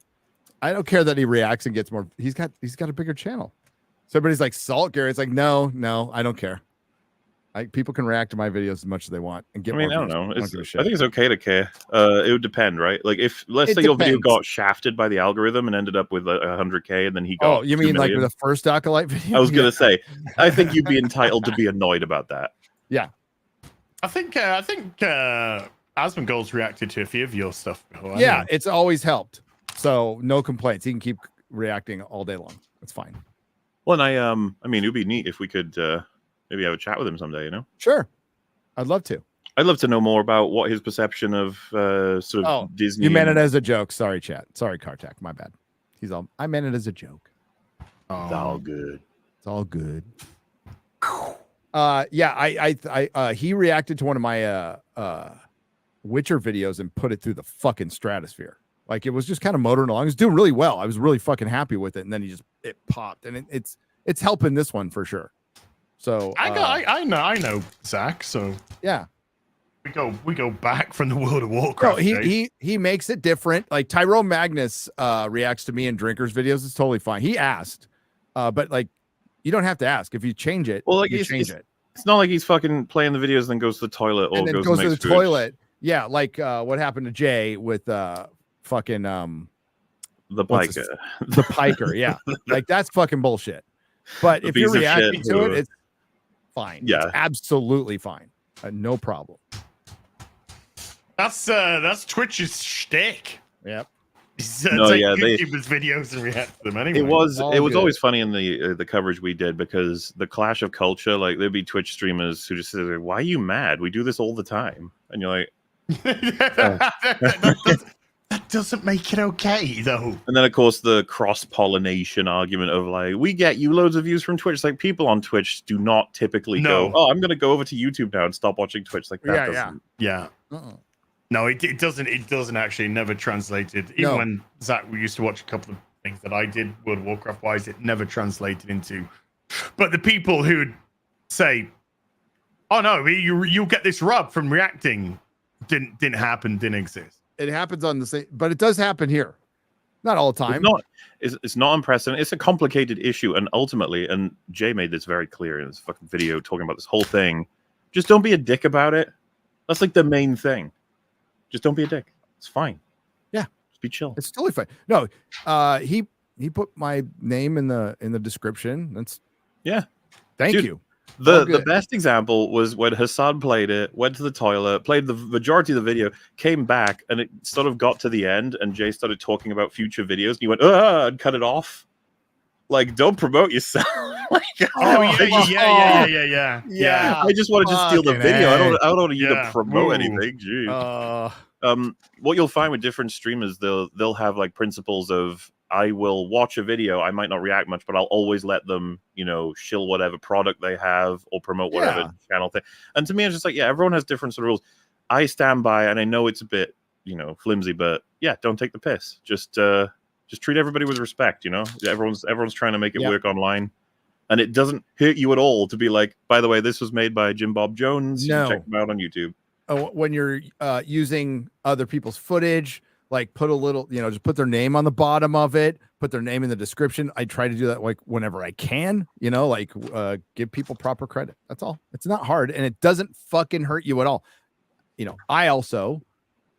I don't care that he reacts and gets more. He's got a bigger channel. So everybody's like Salt Gary. It's like no, I don't care. People can react to my videos as much as they want and get. I don't know. I think it's okay to care. It would depend, right? Like if let's say your video got shafted by the algorithm and ended up with 100K, and then he got. Oh, you mean like with the first Acolyte video? I was gonna say, I think you'd be entitled to be annoyed about that. Yeah. I think Asmongold's reacted to a few of your stuff before. Yeah, it's always helped. So no complaints. He can keep reacting all day long. That's fine. Well, and I mean, it would be neat if we could maybe have a chat with him someday. Sure. I'd love to. I'd love to know more about what his perception of sort of Disney. You meant it as a joke. Sorry, chat. Sorry, Kartak. My bad. I meant it as a joke. It's all good. It's all good. He reacted to one of my Witcher videos and put it through the fucking stratosphere. Like it was just kind of motoring along. It was doing really well. I was really fucking happy with it, and then it popped, and it's helping this one for sure. So I know Zach. So yeah, we go back from the World of Warcraft. No, he makes it different. Like Tyrone Magnus reacts to me in Drinkers videos. It's totally fine. He asked, but like you don't have to ask. If you change it, well, like you change it. It's not like he's fucking playing the videos and then goes to the toilet or and then goes to the toilet. Yeah, like what happened to Jay with fucking the piker. The piker, yeah. Like that's fucking bullshit. But if you're reacting to it, it's fine. Yeah, it's absolutely fine. No problem. That's Twitch's shtick. Yep. YouTubers videos and react to them anyway. It was always funny in the coverage we did because the clash of culture, like there'd be Twitch streamers who just say, "Why are you mad? We do this all the time," and you're like, that doesn't make it okay though. And then of course the cross-pollination argument of like, we get you loads of views from Twitch. It's like people on Twitch do not typically go, "Oh, I'm gonna go over to YouTube now and stop watching Twitch." Like that doesn't. Yeah. No, it doesn't. It doesn't actually. Never translated. Even when Zach, we used to watch a couple of things that I did World of Warcraft wise, it never translated into. But the people who'd say, "Oh no, you'll get this rub from reacting," didn't happen. Didn't exist. It happens on the same, but it does happen here. Not all the time. It's not unprecedented. It's a complicated issue, and ultimately, and Jay made this very clear in his fucking video talking about this whole thing. Just don't be a dick about it. That's like the main thing. Just don't be a dick. It's fine. Yeah, just be chill. It's totally fine. No, he put my name in the description. That's Thank you. The best example was when Hassan played it, went to the toilet, played the majority of the video, came back, and it sort of got to the end, and Jay started talking about future videos, and he went, and cut it off. Like, don't promote yourself. Like, yeah. I just wanted to steal the video. I don't want you to promote anything. Jeez. What you'll find with different streamers, they'll have like principles of, I will watch a video, I might not react much, but I'll always let them, shill whatever product they have or promote whatever channel thing. And to me, it's just like, everyone has different sort of rules. I stand by, and I know it's a bit, flimsy, but don't take the piss. Just treat everybody with respect. Everyone's trying to make it work online, and it doesn't hurt you at all to be like, by the way, this was made by Jim Bob Jones. You can check them out on YouTube. When you're using other people's footage, like put a little, just put their name on the bottom of it, put their name in the description. I try to do that like whenever I can, give people proper credit. That's all. It's not hard, and it doesn't fucking hurt you at all. I also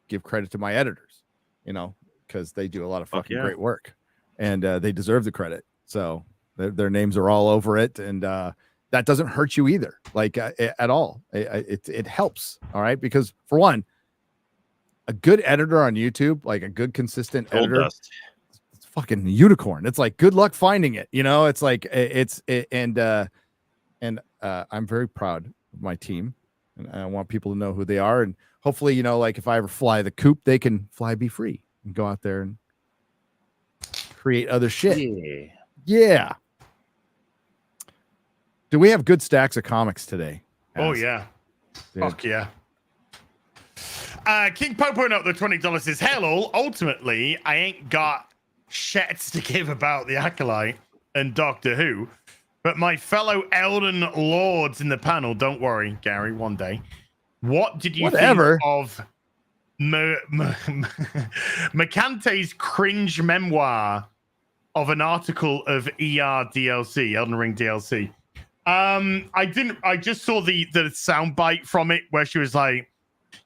give credit to my editors, because they do a lot of fucking great work, and they deserve the credit. So their names are all over it, and that doesn't hurt you either, like at all. It helps, all right, because for one, a good editor on YouTube, like a good consistent editor, it's fucking unicorn. It's like good luck finding it. It's like I'm very proud of my team, and I want people to know who they are, and hopefully, like if I ever fly the coop, they can fly be free and go out there and create other shit. Yeah. Do we have good stacks of comics today? Oh yeah. Fuck yeah. King Popo up the $20 says, "Hello. Ultimately, I ain't got shits to give about the Acolyte and Doctor Who, but my fellow Elden Lords in the panel, don't worry, Gary, one day. What did you think of Macante's cringe memoir of an article of DLC, Elden Ring DLC? I just saw the soundbite from it where she was like,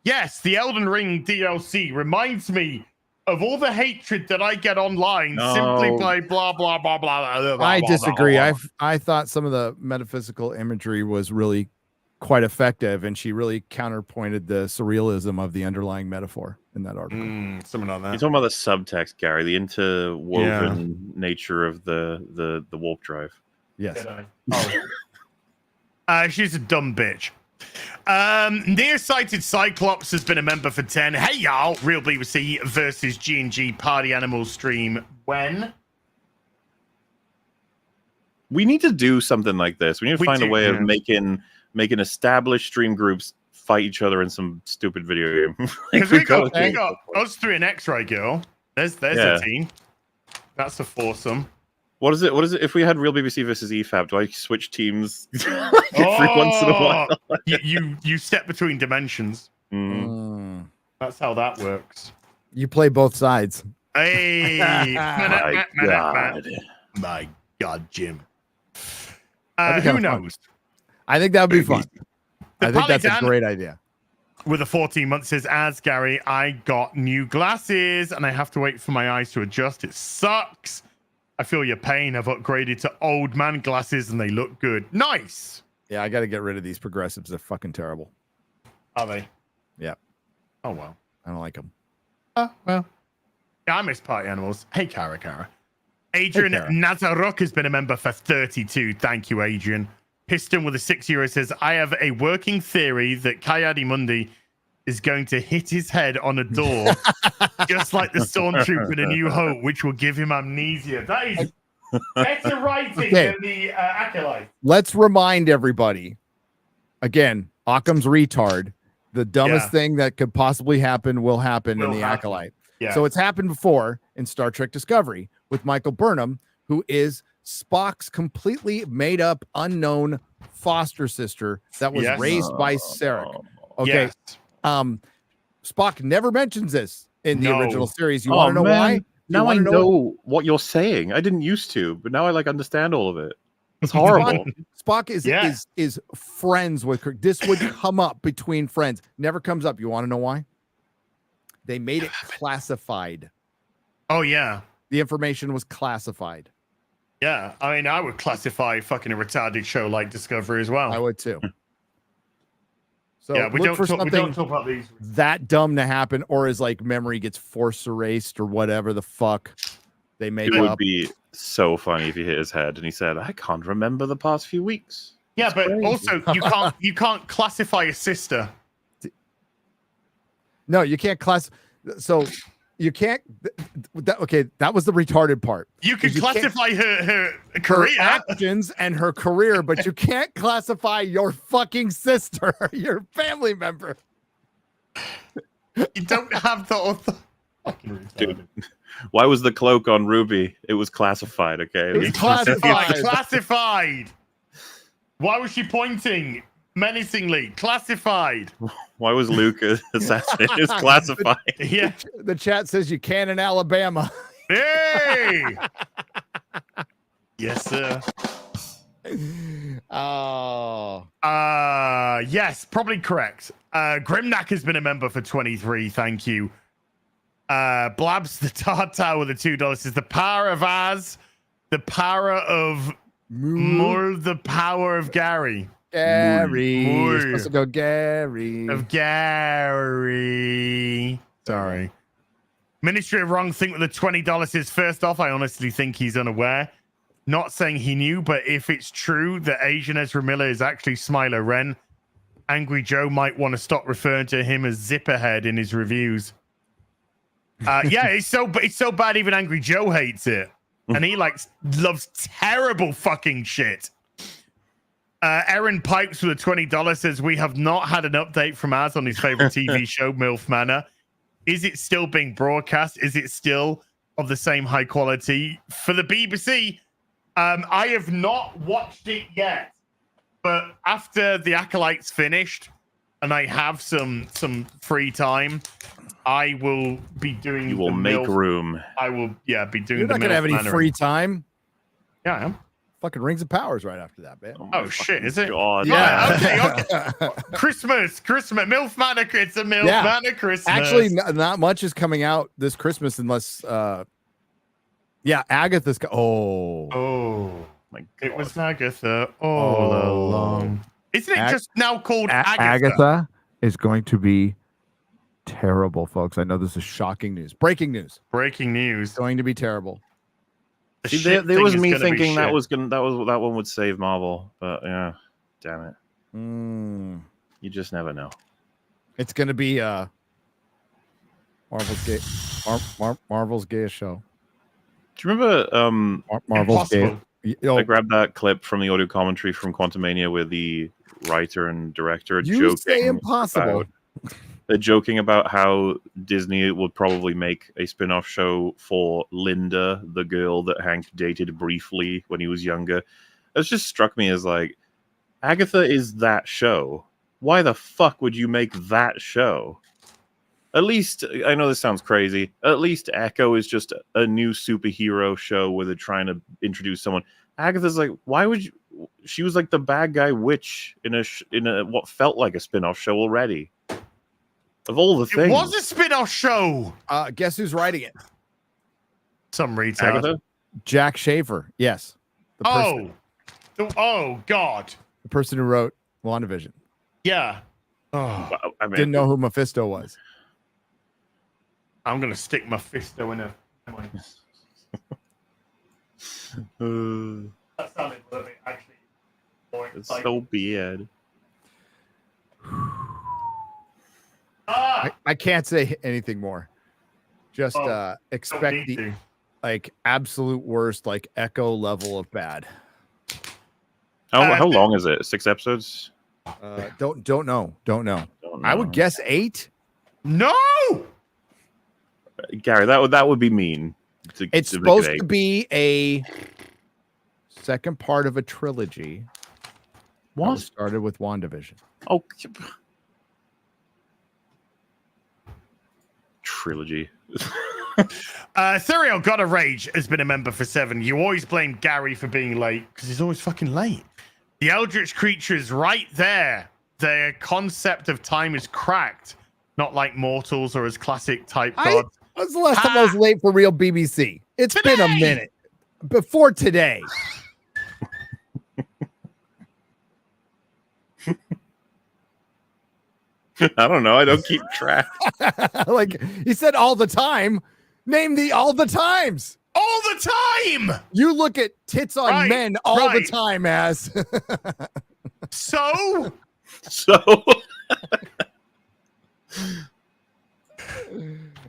yes, the Elden Ring DLC reminds me of all the hatred that I get online simply by blah, blah, blah, blah, blah. I disagree. Blah, blah. I thought some of the metaphysical imagery was really quite effective, and she really counterpointed the surrealism of the underlying metaphor in that article. Something on that. You're talking about the subtext, Gary, the interwoven nature of the warp drive. Yes. She's a dumb bitch. Nearsighted Cyclops has been a member for 10. Hey y'all, Real BBC versus G&G Party Animal stream. When? We need to do something like this. We need to find a way of making established stream groups fight each other in some stupid video game. Because we got us three and X-Ray Girl. There's a team. That's a foursome. What is it? If we had Real BBC versus EFAB, do I switch teams every once in a while? you step between dimensions. That's how that works. You play both sides. Hey, my God, Jim. Who knows? I think that would be fun. I think that's a great idea. With a 14 months says, as Gary, I got new glasses and I have to wait for my eyes to adjust. It sucks. I feel your pain. I've upgraded to old man glasses and they look good. Nice. Yeah, I got to get rid of these progressives. They're fucking terrible. Are they? Yeah. Oh, well. I don't like them. Oh, well. Yeah, I miss party animals. Hey, Kara. Adrian Nazaruk has been a member for 32. Thank you, Adrian. Piston with a €6 says, I have a working theory that Coyote Mundi is going to hit his head on a door, just like the Stormtrooper in A New Hope, which will give him amnesia. That is better writing than the Acolyte. Let's remind everybody, again, Occam's retard. The dumbest thing that could possibly happen will happen in the Acolyte. Yeah. So it's happened before in Star Trek Discovery with Michael Burnham, who is Spock's completely made up, unknown foster sister that was raised by Sarek. Okay. Yes. Spock never mentions this in the original series. You want to know why? Now I know what you're saying. I didn't used to, but now I understand all of it. It's horrible. Spock is friends with Kirk. This would come up between friends. Never comes up. You want to know why? They made it classified. Oh, yeah. The information was classified. Yeah. I mean, I would classify fucking a retarded show like Discovery as well. I would too. So yeah, we don't talk about these. That dumb to happen, or is like memory gets force erased or whatever the fuck they make up. It would be so funny if he hit his head and he said, I can't remember the past few weeks. Yeah, but also you can't classify a sister. No, you can't so you can't that was the retarded part. You can classify her career, her actions and her career, but you can't classify your fucking sister, your family member. You don't have the Dude, why was the cloak on Ruby? It was classified, okay? It was classified. Why was she pointing menacingly? Classified. Why was Luke assassinated? It was classified. Yeah. The chat says you can in Alabama. Hey. Yes, sir. Oh. Yes, probably correct. Grimnack has been a member for 23. Thank you. Blabs the Tartar with the $2 says the power of Az, the power of more, the power of Gary. Gary. You're supposed to go Gary. Of Gary. Sorry. Ministry of Wrong Think with the $20 says, first off, I honestly think he's unaware. Not saying he knew, but if it's true that Asian Ezra Miller is actually Smiler Ren, Angry Joe might want to stop referring to him as Zipperhead in his reviews. Yeah, it's so bad even Angry Joe hates it. And he loves terrible fucking shit. Aaron Pipes with a $20 says, we have not had an update from Az on his favorite TV show, MILF Manor. Is it still being broadcast? Is it still of the same high quality? For the BBC, I have not watched it yet. But after the Acolyte's finished and I have some free time, I will be doing. You will make room. I will, be doing. You're not gonna have any free time. Yeah, I am. Fucking Rings of Powers right after that, man. Oh shit, is it? God. Yeah. Okay. Christmas. MILF Manor. It's a MILF Manor Christmas. Actually, not much is coming out this Christmas unless. Agatha's. Oh my God. It was Agatha all along. Isn't it just now called Agatha? Agatha is going to be terrible, folks. I know this is shocking news. Breaking news. It's going to be terrible. See, there was me thinking that one would save Marvel, but yeah, damn it. You just never know. It's gonna be Marvel's gayest show. Do you remember Marvel's gay? I grabbed that clip from the audio commentary from Quantumania where the writer and director say impossible. They're joking about how Disney would probably make a spin-off show for Linda, the girl that Hank dated briefly when he was younger. It just struck me as like, Agatha is that show. Why the fuck would you make that show? At least, I know this sounds crazy, at least Echo is just a new superhero show where they're trying to introduce someone. Agatha's like, why would you... She was like the bad guy witch in a what felt like a spin-off show already. Of all the things. It was a spin-off show. Guess who's writing it? Some retard. Agatha? Jack Schaefer. Yes. Oh God. The person who wrote WandaVision. Yeah. Oh. I mean, didn't know who Mephisto was. I'm gonna stick Mephisto in a. That sounded a little bit actually. It's so weird. I can't say anything more. Just expect the like absolute worst, like Echo level of bad. How long is it? 6 episodes? Don't know. I would guess 8. No, Gary, that would be mean. It's supposed to be a second part of a trilogy. What started with WandaVision? Oh, trilogy. Thuriel God of Rage has been a member for 7. You always blame Gary for being late because he's always fucking late. The Eldritch creature is right there. Their concept of time is cracked, not like mortals or as classic type gods. When's the last time I was late for real BBC? It's been a minute. Before today. I don't know. I don't keep track. Like he said all the time. Name the all the times. All the time. You look at tits on men all the time as. So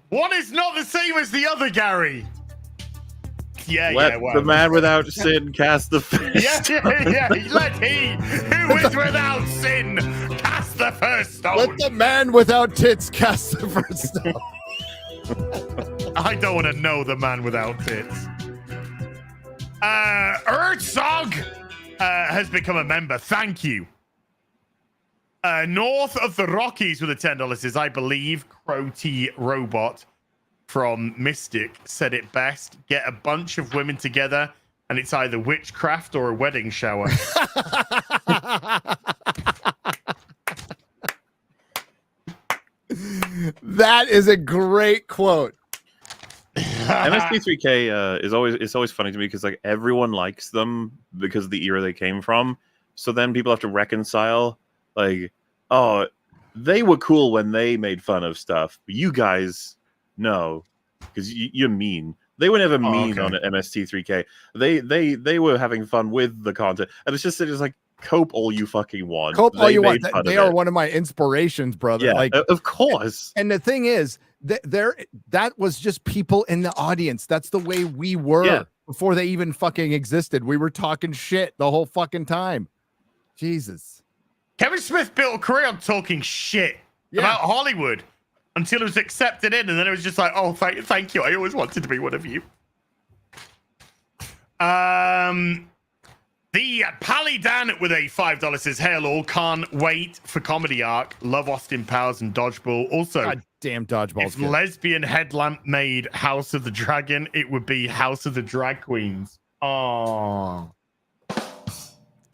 one is not the same as the other, Gary. Let the man without sin cast the first stone. Let he who is without sin cast the first stone. Let the man without tits cast the first stone. I don't want to know the man without tits. Ertzog has become a member. Thank you. North of the Rockies with the $10 is, I believe, Crotty Robot from Mystic said it best. Get a bunch of women together and it's either witchcraft or a wedding shower. That is a great quote. MST3K is always funny to me because like everyone likes them because of the era they came from. So then people have to reconcile like, oh, they were cool when they made fun of stuff. But you guys, no, because you're mean. They were never mean on MST3K. They were having fun with the content, and it's just like cope all you fucking want. Cope all you want. They are one of my inspirations, brother. Yeah, like of course. And the thing is that was just people in the audience. That's the way we were before they even fucking existed. We were talking shit the whole fucking time. Jesus. Kevin Smith built a career on talking shit about Hollywood until it was accepted in, and then it was just like, oh, thank you. I always wanted to be one of you. The Pally Dan with a $5 says, "Hail all, can't wait for comedy arc. Love Austin Powers and Dodgeball. Also, God damn Dodgeball. If lesbian headlamp made House of the Dragon, it would be House of the Drag Queens. Oh,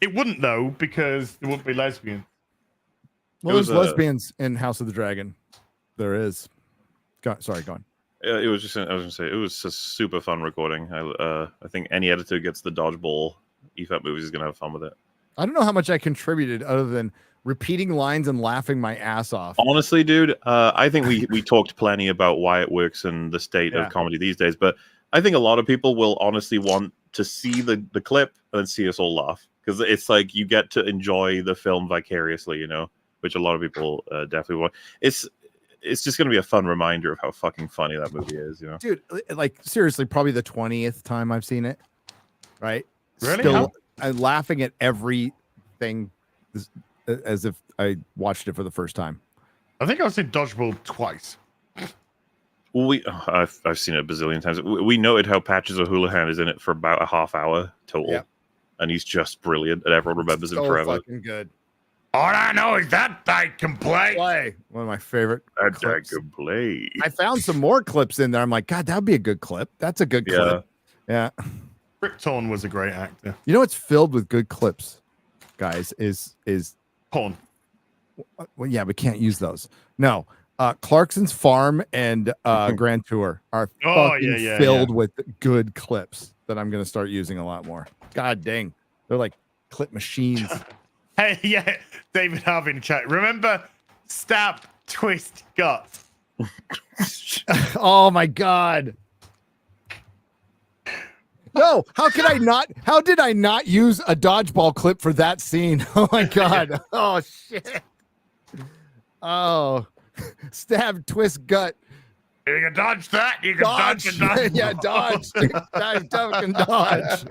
it wouldn't though because there wouldn't be lesbians. Well, there's lesbians in House of the Dragon. There is. Sorry, go on. It was just. I was gonna say it was a super fun recording. I think any editor gets the Dodgeball EFAP movies is gonna have fun with it. I don't know how much I contributed other than repeating lines and laughing my ass off. Honestly, dude, I think we talked plenty about why it works and the state of comedy these days. But I think a lot of people will honestly want to see the clip and then see us all laugh because it's like you get to enjoy the film vicariously, you know. which a lot of people definitely want. It's just going to be a fun reminder of how fucking funny that movie is, you know? Dude, like seriously, probably the 20th time I've seen it. Right? Really? Still, I'm laughing at everything as if I watched it for the first time. I think I've seen Dodgeball twice. Well, I've seen it a bazillion times. We noted how Patches O'Houlihan is in it for about a half hour total, and he's just brilliant, and everyone remembers him forever. Fucking good. All I know is that I can play. One of my favorite. I can play. I found some more clips in there. I'm like, God, that'd be a good clip. That's a good clip. Yeah. Rip Torn was a great actor. You know what's filled with good clips, guys? Is porn. Well, yeah, we can't use those. No. Clarkson's Farm and Grand Tour are filled with good clips that I'm going to start using a lot more. God dang. They're like clip machines. Hey, yeah, David Harvey in chat. Remember Stab, Twist, Gut? Oh, my God. No, how did I not use a dodgeball clip for that scene? Oh, my God. Oh, shit. Oh. Stab, twist, gut. You can dodge that. You can dodge and dodge. Yeah, dodge. Dive, duck, and dodge.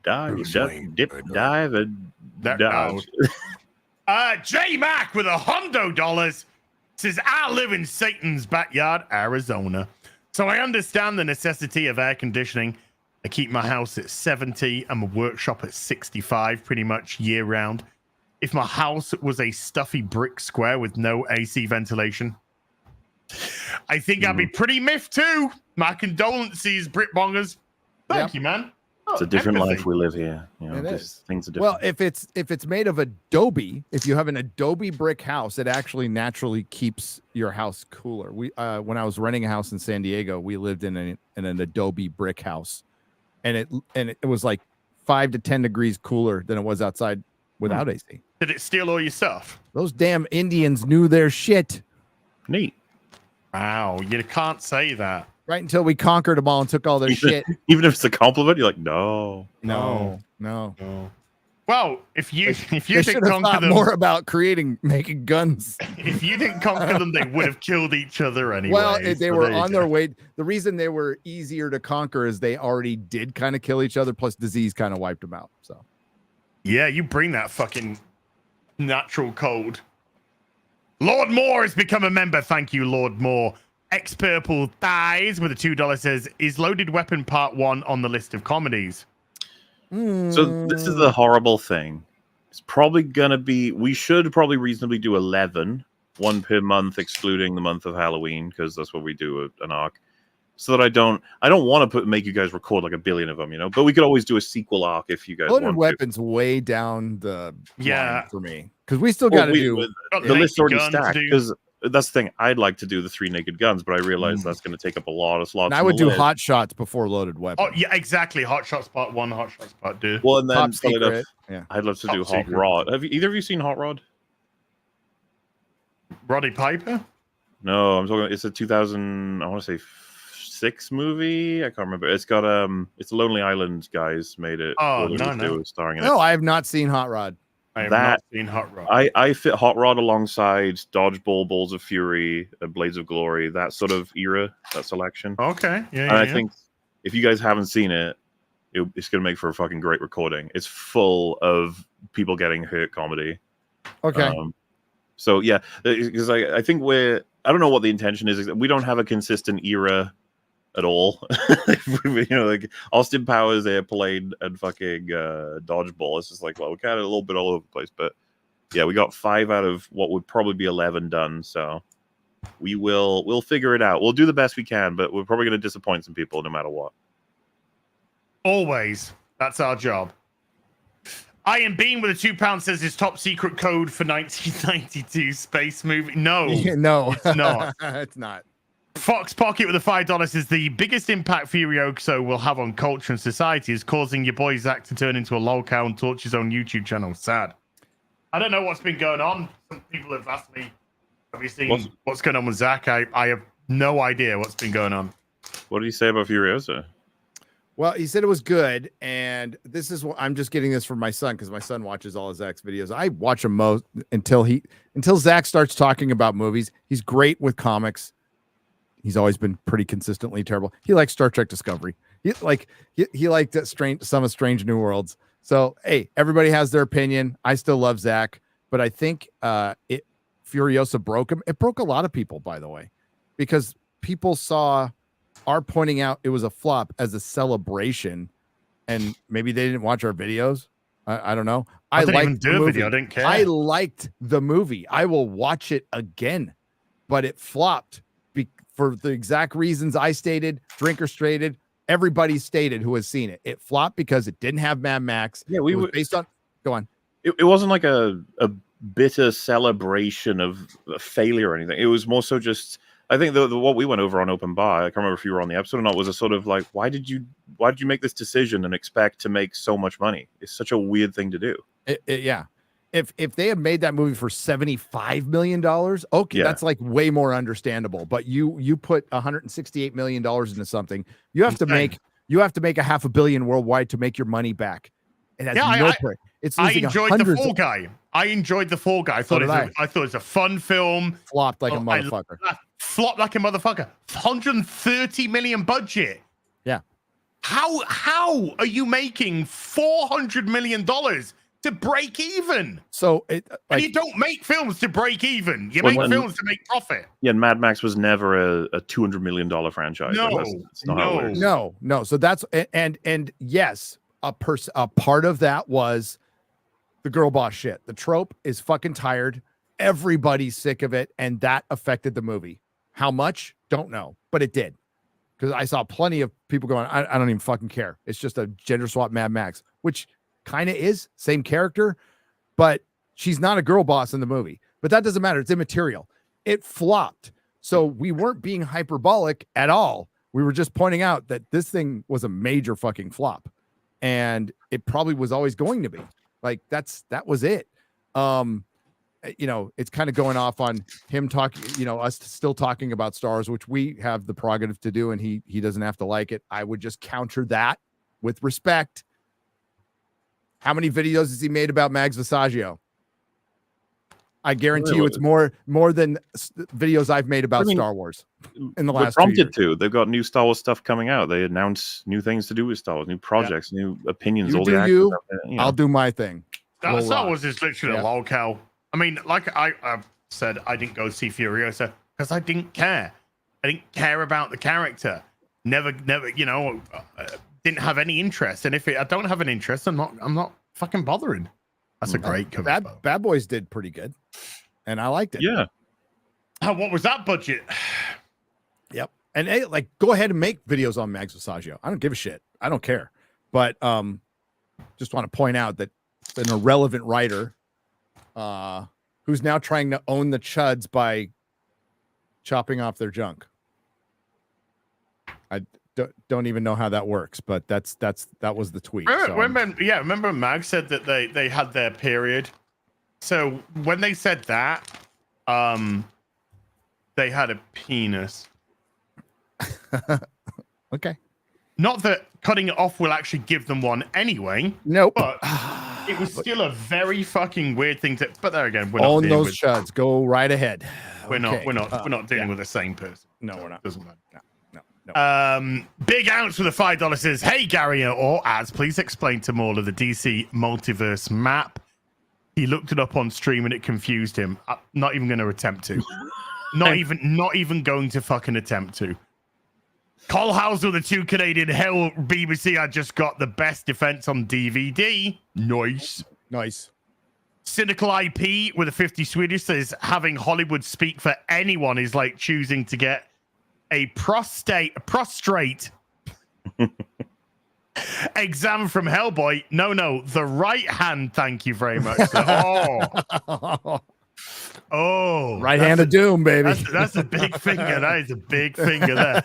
Dodge, duck, dip, dive, and dodge. J Mac with $100 says, I live in Satan's backyard, Arizona. So I understand the necessity of air conditioning. I keep my house at 70 and my workshop at 65 pretty much year round. If my house was a stuffy brick square with no AC ventilation, I think I'd be pretty miffed too. My condolences, Britbongers. Thank you, man. It's a different life we live here. You know, things are different. Well, if it's made of Adobe, if you have an Adobe brick house, it actually naturally keeps your house cooler. We when I was renting a house in San Diego, we lived in an Adobe brick house, and it was like 5 to 10 degrees cooler than it was outside without AC. Did it steal all your stuff? Those damn Indians knew their shit. Neat. Wow, you can't say that. Right until we conquered them all and took all their shit. Even if it's a compliment, you're like, no. Well, if you didn't conquer them, more about making guns. If you didn't conquer them, they would have killed each other anyway. Well, they were on their way. The reason they were easier to conquer is they already did kind of kill each other. Plus, disease kind of wiped them out. So, yeah, you bring that fucking natural cold. Lord Moore has become a member. Thank you, Lord Moore. X Purple Thighs with a $2 says, is Loaded Weapon Part 1 on the list of comedies? So this is the horrible thing. It's probably gonna be. We should probably reasonably do 11, one per month, excluding the month of Halloween, because that's what we do an arc. So that I don't want to make you guys record like a billion of them, you know. But we could always do a sequel arc if you guys Loaded want. Weapons way down the line for me, because we still Well, got to do the list already stacked. Because that's the thing. I'd like to do the 3 Naked Guns, but I realize that's going to take up a lot of slots. And I would do Hot Shots before Loaded Weapons. Oh yeah, exactly. Hot Shots Part 1, Hot Shots Part 2. Well, and then Top Secret. I'd love to do Hot Rod. Have either of you seen Hot Rod? Roddy Piper? No, I'm talking. It's a 2000. I want to say 6 movie. I can't remember. It's got it's Lonely Island guys made it. Oh no. Starring in No, it. I have not seen Hot Rod. I have not seen Hot Rod. I fit Hot Rod alongside Dodgeball, Balls of Fury, Blades of Glory, that sort of era, that selection. Okay. Yeah. And I think if you guys haven't seen it, it's going to make for a fucking great recording. It's full of people getting hurt comedy. Okay. So yeah, because I think I don't know what the intention is. We don't have a consistent era at all. You know, like Austin Powers, Airplane, and fucking Dodgeball. It's just like, well, we're kind of a little bit all over the place. But yeah, we got 5 out of what would probably be 11 done. So we'll figure it out. We'll do the best we can, but we're probably going to disappoint some people no matter what. Always. That's our job. Ian Bean with a £2 says his top secret code for 1992 space movie. No. No. It's not. It's not. Fox Pocket with a $5 says the biggest impact Furioso will have on culture and society is causing your boy Zach to turn into a lolcow and torch his own YouTube channel. Sad. I don't know what's been going on. Some people have asked me, have you seen what's going on with Zach? I have no idea what's been going on. What did he say about Furiosa? Well, he said it was good, and this is what I'm just getting this from my son because my son watches all of Zach's videos. I watch him most until Zach starts talking about movies. He's great with comics. He's always been pretty consistently terrible. He likes Star Trek Discovery. He liked some of Strange New Worlds. So hey, everybody has their opinion. I still love Zach, but I think Furiosa broke him. It broke a lot of people, by the way, because people are pointing out it was a flop as a celebration, and maybe they didn't watch our videos. I don't know. I didn't even do a video. I didn't care. I liked the movie. I will watch it again, but it flopped for the exact reasons I stated, Drinker stated, everybody stated who has seen it. It flopped because it didn't have Mad Max. Yeah, it was based on. Go on. It wasn't like a bitter celebration of a failure or anything. It was more so just. I think the what we went over on Open Bar, I can't remember if you were on the episode or not, was a sort of like, why did you make this decision and expect to make so much money? It's such a weird thing to do. Yeah. If they had made that movie for $75 million, okay, Yeah. that's like way more understandable. But you put $168 million into something, you have to make $500 million worldwide to make your money back. It has It's I enjoyed the Fall Guy. I enjoyed the Fall Guy. I thought it was a fun film. Flopped like a motherfucker. Flopped like a motherfucker. 130 million budget. Yeah. How are you making $400 million to break even? So and you don't make films to break even. You make films to make profit. Yeah, and Mad Max was never a $200 million franchise. That's not how it works. No. So that's and yes, a part of that was the girl boss shit. The trope is fucking tired. Everybody's sick of it, and that affected the movie. How much? Don't know, but it did. Because I saw plenty of people going, I don't even fucking care. It's just a gender swap Mad Max, which kind of is same character, but she's not a girl boss in the movie. But that doesn't matter. It's immaterial. It flopped. So we weren't being hyperbolic at all. We were just pointing out that this thing was a major fucking flop, and it probably was always going to be. Like that was it. It's kind of going off on him talking, us still talking about Star Wars, which we have the prerogative to do, and he doesn't have to like it. I would just counter that with respect. How many videos has he made about Mags Visaggio? I guarantee you it's more than videos I've made about Star Wars in the last 2 years. Prompted to. They've got new Star Wars stuff coming out. They announce new things to do with Star Wars, new projects, new opinions. You do you. I'll do my thing. Star Wars is literally a lolcow. I mean, like I said, I didn't go see Furiosa because I didn't care. I didn't care about the character. Never, didn't have any interest. And if I don't have an interest, I'm not fucking bothering. That's a great cover. Bad Boys did pretty good, and I liked it. Yeah. What was that budget? Yep. And hey, go ahead and make videos on Mags Visaggio. I don't give a shit. I don't care. But just want to point out that an irrelevant writer who's now trying to own the chuds by chopping off their junk. I don't even know how that works, but that was the tweet. Remember Mag said that they had their period. So when they said that, they had a penis. Okay. Not that cutting it off will actually give them one anyway. Nope. But it was still a very fucking weird thing to. But there again, we're not own those chuds. Go right ahead. We're not dealing with the same person. No, we're not. Doesn't matter. No. Big Ounce with a $5 says, "Hey Gary or Az, please explain to Maul of the DC multiverse map. He looked it up on stream and it confused him. I'm not even going to attempt to. not even going to fucking attempt to." Cole House with the 2 Canadian. Hell, BBC, I just got the best defense on DVD. Nice. Cynical IP with a 50 Swedish says, "Having Hollywood speak for anyone is like choosing to get a prostrate exam from Hellboy. No, the right hand. Thank you very much." Oh, right hand of doom, baby. That's a big finger. That is a big finger there.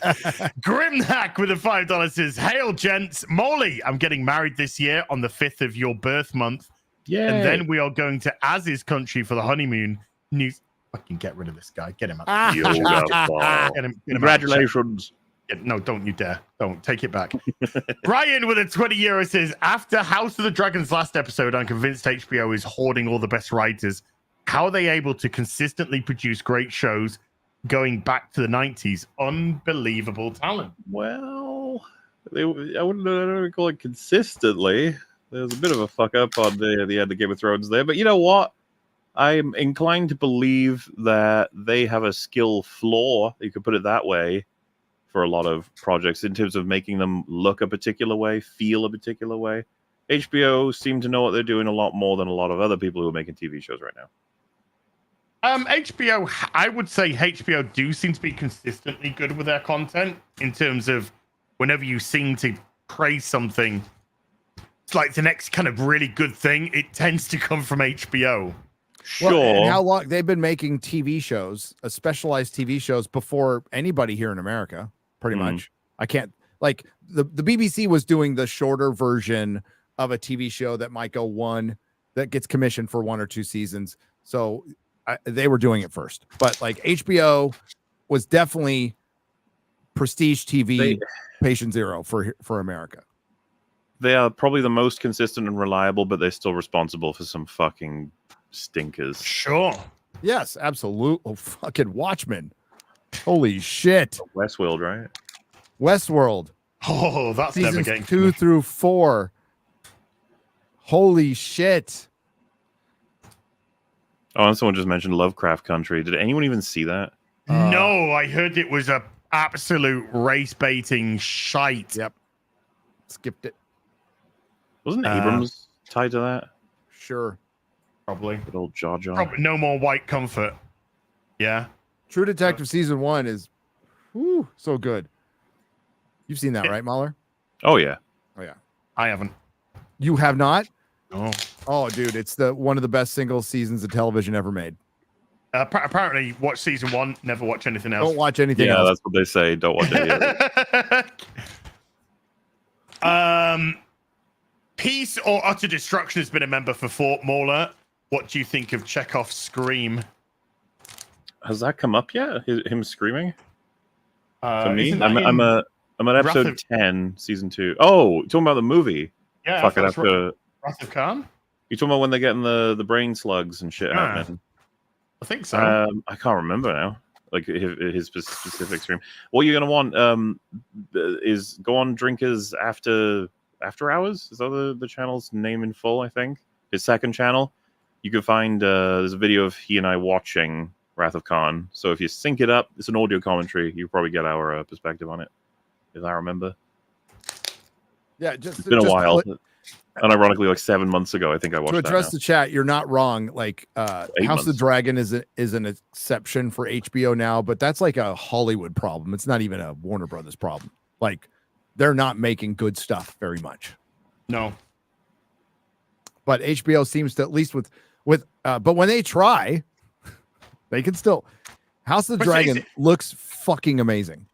Grimhack with a $5 says, "Hail, gents. Molly, I'm getting married this year on the 5th of your birth month. Yeah. And then we are going to Az's country for the honeymoon. Fucking get rid of this guy. Get him out. Congratulations. Yeah, no, don't you dare. Don't take it back. Brian with a 20 euro says, after House of the Dragon's last episode, I'm convinced HBO is hoarding all the best writers. How are they able to consistently produce great shows going back to the 90s? Unbelievable talent. Well, I don't call it consistently. There's a bit of a fuck up on the end of Game of Thrones there. But you know what? I'm inclined to believe that they have a skill flaw, you could put it that way, for a lot of projects in terms of making them look a particular way, feel a particular way. HBO seem to know what they're doing a lot more than a lot of other people who are making TV shows right now. HBO, I would say HBO do seem to be consistently good with their content in terms of whenever you seem to praise something, it's like the next kind of really good thing, it tends to come from HBO. Sure. Well, and how long they've been making TV shows, specialized TV shows before anybody here in America, pretty much. I can't like the BBC was doing the shorter version of a TV show that might go that gets commissioned for 1 or 2 seasons. So they were doing it first, but like HBO was definitely prestige TV, patient zero for America. They are probably the most consistent and reliable, but they're still responsible for some fucking stinkers. Sure. Yes, absolutely. Oh, fucking Watchmen. Holy shit. Westworld, right? Westworld. Oh, that's never seasons getting 2 through 4. Holy shit. Oh, and someone just mentioned Lovecraft Country. Did anyone even see that? No, I heard it was a absolute race baiting shite. Yep. Skipped it. Wasn't Abrams tied to that? Sure. Probably. Good old Jar Jar. Probably no more white comfort. Yeah. True Detective season 1 is so good. You've seen that, right, Mahler? Oh yeah. Oh yeah. I haven't. You have not? No. Oh, dude, it's one of the best single seasons of television ever made. Apparently, watch season 1, never watch anything else. Don't watch anything else. Yeah, that's what they say. Don't watch any of it. Peace or Utter Destruction has been a member for Fort Mauler. What do you think of Chekhov's Scream? Has that come up yet? Him screaming? For me, isn't that I'm at episode Wrath of- 10, season 2. Oh, you're talking about the movie? Yeah, Fuck it, that's after. Wrath of Khan? You talking about when they're getting the brain slugs and shit happening? I think so. I can't remember now. Like his specific stream. What you're gonna want is go on Drinkers after hours. Is that the channel's name in full? I think his second channel. You can find there's a video of he and I watching Wrath of Khan. So if you sync it up, it's an audio commentary. You probably get our perspective on it, if I remember. Yeah, it's been a while. And ironically, like 7 months ago, I think I watched to address that the chat. You're not wrong. Like House of the Dragon is an exception for HBO now, but that's like a Hollywood problem. It's not even a Warner Brothers problem. Like they're not making good stuff very much. No. But HBO seems to, at least with but when they try, they can still. House of the Dragon looks fucking amazing.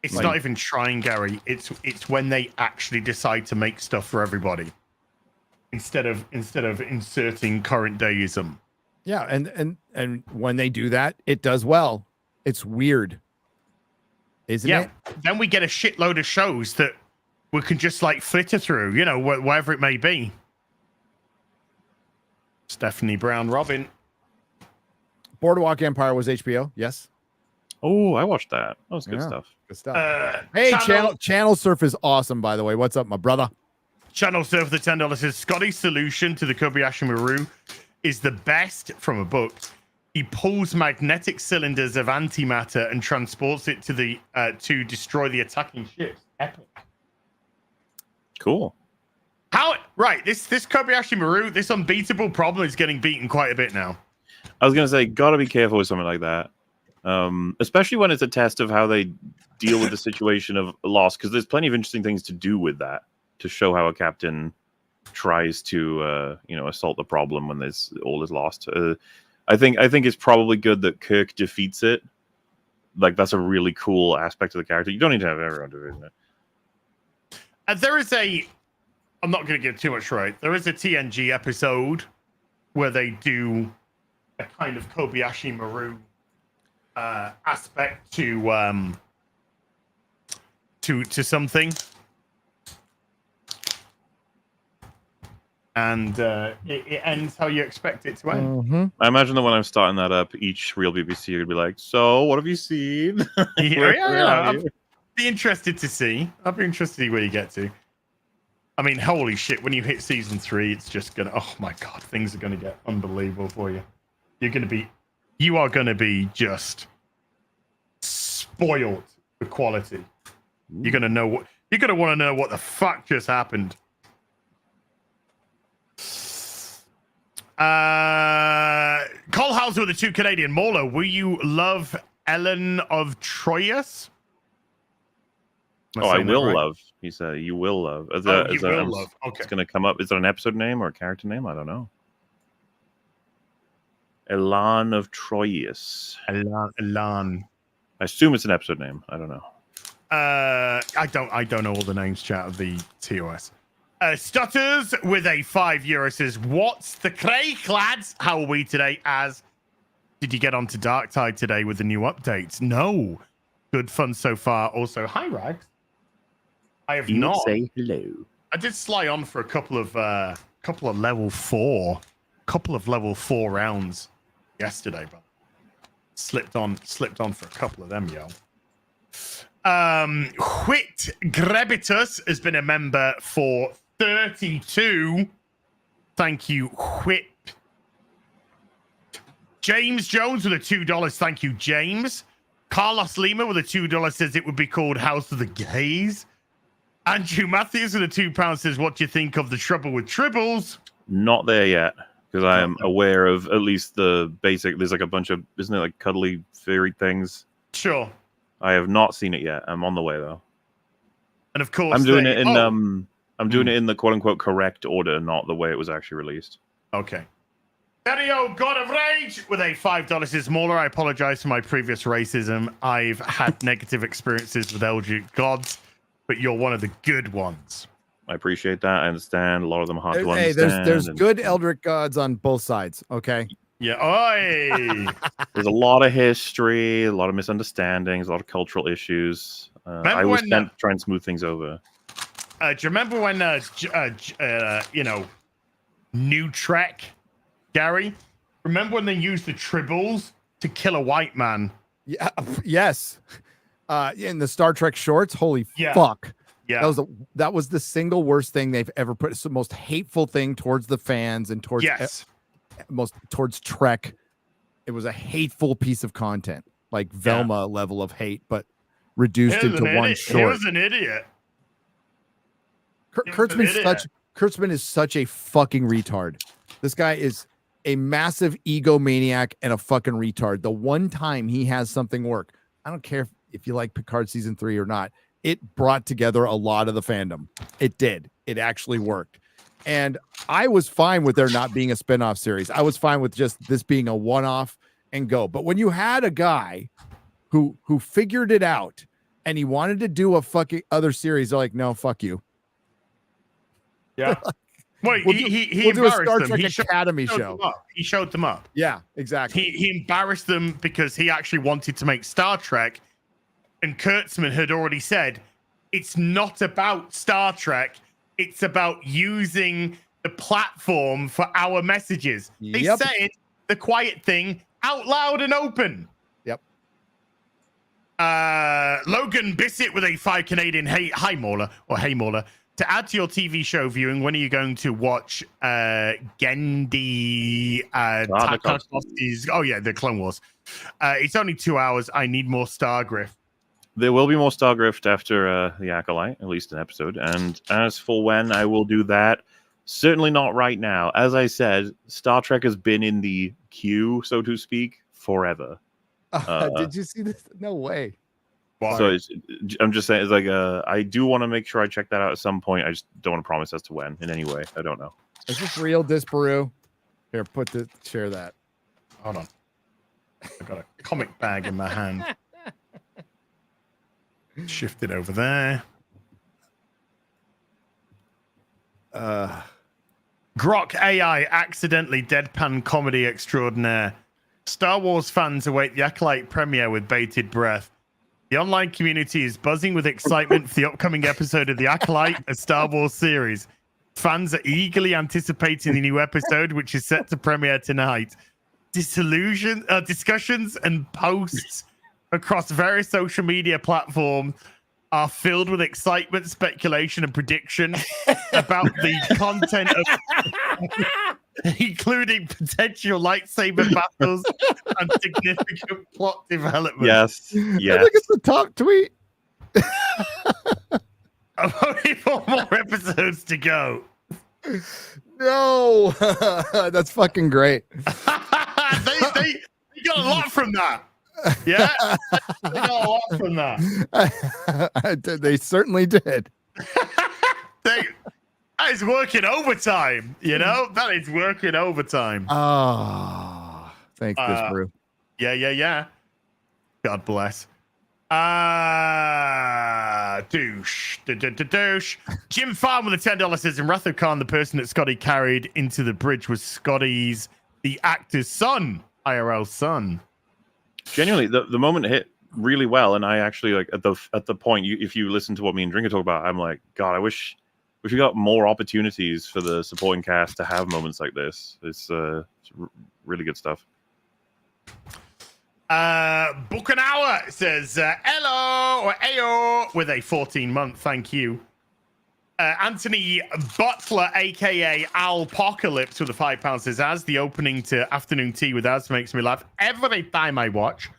It's not even trying, Gary. It's when they actually decide to make stuff for everybody instead of inserting current dayism. Yeah, and when they do that, it does well. It's weird, isn't it? Then we get a shitload of shows that we can just like flitter through, wherever it may be. Stephanie Brown Robin. Boardwalk Empire was HBO. Yes. Oh, I watched that. That was good stuff. Good stuff. Hey, Channel Surf is awesome, by the way. What's up, my brother? Channel Surf the $10 says Scotty's solution to the Kobayashi Maru is the best from a book. He pulls magnetic cylinders of antimatter and transports it to destroy the attacking ships. Epic. Cool. This Kobayashi Maru, this unbeatable problem is getting beaten quite a bit now. I was gonna say, gotta be careful with something like that. Especially when it's a test of how they deal with the situation of loss, because there's plenty of interesting things to do with that to show how a captain tries to assault the problem when all is lost. I think it's probably good that Kirk defeats it. Like that's a really cool aspect of the character. You don't need to have everyone do it, isn't it? There is I'm not going to get too much right. There is a TNG episode where they do a kind of Kobayashi Maru aspect to to something. And it ends how you expect it to end. I imagine that when I'm starting that up, each real BBC would be like, "So, what have you seen?" I'd be interested to see. I'd be interested to see where you get to. I mean, holy shit! When you hit season 3, it's just gonna. Oh my god, things are gonna get unbelievable for you. You are gonna be just spoiled with quality. You're gonna want to know what the fuck just happened. Cole Hauser with the 2 Canadian. Mauler, will you love Ellen of Troyes? I will love. He said, "You will love." Love. Okay. It's going to come up. Is it an episode name or a character name? I don't know. Elan of Troyes. Elan. I assume it's an episode name. I don't know. I don't know all the names, chat, of the TOS. Stutters with a €5 says, "What's the crack, lads? How are we today? Did you get onto Dark Tide today with the new updates?" No. Good fun so far. Also, hi, Rags. I have not. Say hello. I did slide on for a couple of level 4 rounds yesterday, but slipped on for a couple of them, yo. Whit Grebitus has been a member for 32. Thank you, Whip. James Jones with a $2. Thank you, James. Carlos Lima with a $2 says it would be called House of the Gays. Andrew Matthews with a £2 says, "What do you think of the Trouble with Tribbles?" Not there yet, because I am aware of at least the basic. There's like a bunch of, isn't it like cuddly fairy things? Sure. I have not seen it yet. I'm on the way though. And of course, I'm doing it in I'm doing it in the quote unquote correct order, not the way it was actually released. Okay. Dario God of Rage with a $5 says, "Mauler, I apologize for my previous racism. I've had negative experiences with Eldritch gods, but you're one of the good ones." I appreciate that. I understand. A lot of them are hard to understand. There's good Eldritch gods on both sides. Okay. Yeah. Oi. There's a lot of history, a lot of misunderstandings, a lot of cultural issues. I always tend to try and smooth things over. Do you remember when, New Trek, Gary? Remember when they used the tribbles to kill a white man? Yeah. Yes. In the Star Trek shorts. Holy fuck. Yeah. That was the single worst thing they've ever put. It's the most hateful thing towards the fans and towards towards Trek. It was a hateful piece of content, like Velma level of hate, but reduced into one short. He was an idiot. Kurtzman is such a fucking retard. This guy is a massive egomaniac and a fucking retard. The one time he has something work, I don't care if you like Picard season 3 or not, it brought together a lot of the fandom. It did. It actually worked. And I was fine with there not being a spinoff series. I was fine with just this being a one-off and go. But when you had a guy who figured it out and he wanted to do a fucking other series, they're like, no, fuck you. Yeah. Wait, we'll he do a Star them. Trek Academy show. He showed them up. Yeah, exactly. He embarrassed them because he actually wanted to make Star Trek, and Kurtzman had already said it's not about Star Trek. It's about using the platform for our messages. They said the quiet thing out loud and open. Yep. Logan Bissett with a 5 Canadian. Hey, hi Mauler, or hey Mauler. To add to your TV show viewing, when are you going to watch Gendy Tartakovsky's? Oh yeah, the Clone Wars. It's only 2 hours. I need more Stargrift. There will be more Stargrift after the Acolyte, at least an episode. And as for when I will do that, certainly not right now. As I said, Star Trek has been in the queue, so to speak, forever. Did you see this? No way. So I'm just saying, it's like I do want to make sure I check that out at some point. I just don't want to promise as to when in any way. I don't know. Is this real, Disparu? Here, share that. Hold on. I've got a comic bag in my hand. Shift it over there. Grok AI accidentally deadpan comedy extraordinaire. Star Wars fans await the Acolyte premiere with bated breath. The online community is buzzing with excitement for the upcoming episode of The Acolyte, a Star Wars series. Fans are eagerly anticipating the new episode, which is set to premiere tonight. Discussions and posts across various social media platforms are filled with excitement, speculation, and prediction about the content of, including potential lightsaber battles and significant plot development. Yes. I think it's the top tweet. Only 4 more episodes to go. No, that's fucking great. they got a lot from that. Yeah, they got a lot from that. They certainly did. That is working overtime. You know, that is working overtime. Oh, thanks, Chris Brew. Yeah. God bless. Douche. Jim Farm with a $10 says, in Wrath of Khan, the person that Scotty carried into the bridge was Scotty's, the actor's son, IRL son. Genuinely, the moment hit really well, and I actually like at the point. If you listen to what me and Drinker talk about, I'm like, God, I wish we got more opportunities for the supporting cast to have moments like this. It's really good stuff. Book an hour says hello or ayo with a 14-month. Thank you. Anthony Butler, aka Alpocalypse, with a £5 says, as the opening to Afternoon Tea with Az makes me laugh every time I watch.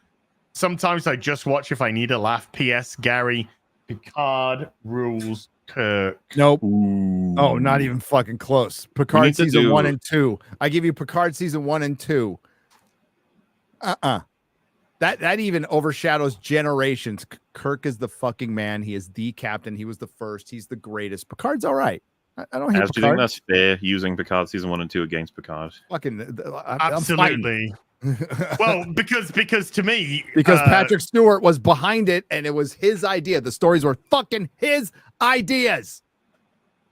Sometimes I just watch if I need a laugh. P.S. Gary, Picard rules Kirk. Nope. Ooh. Oh, not even fucking close. Picard season 1 and 2. I give you Picard season 1 and 2. That even overshadows generations. Kirk is the fucking man. He is the captain. He was the first. He's the greatest. Picard's all right. I don't hate Picard. Do you think that's fair using Picard season 1 and 2 against Picard? Fucking absolutely. Well, because to me, Patrick Stewart was behind it, and it was his idea. The stories were fucking his ideas.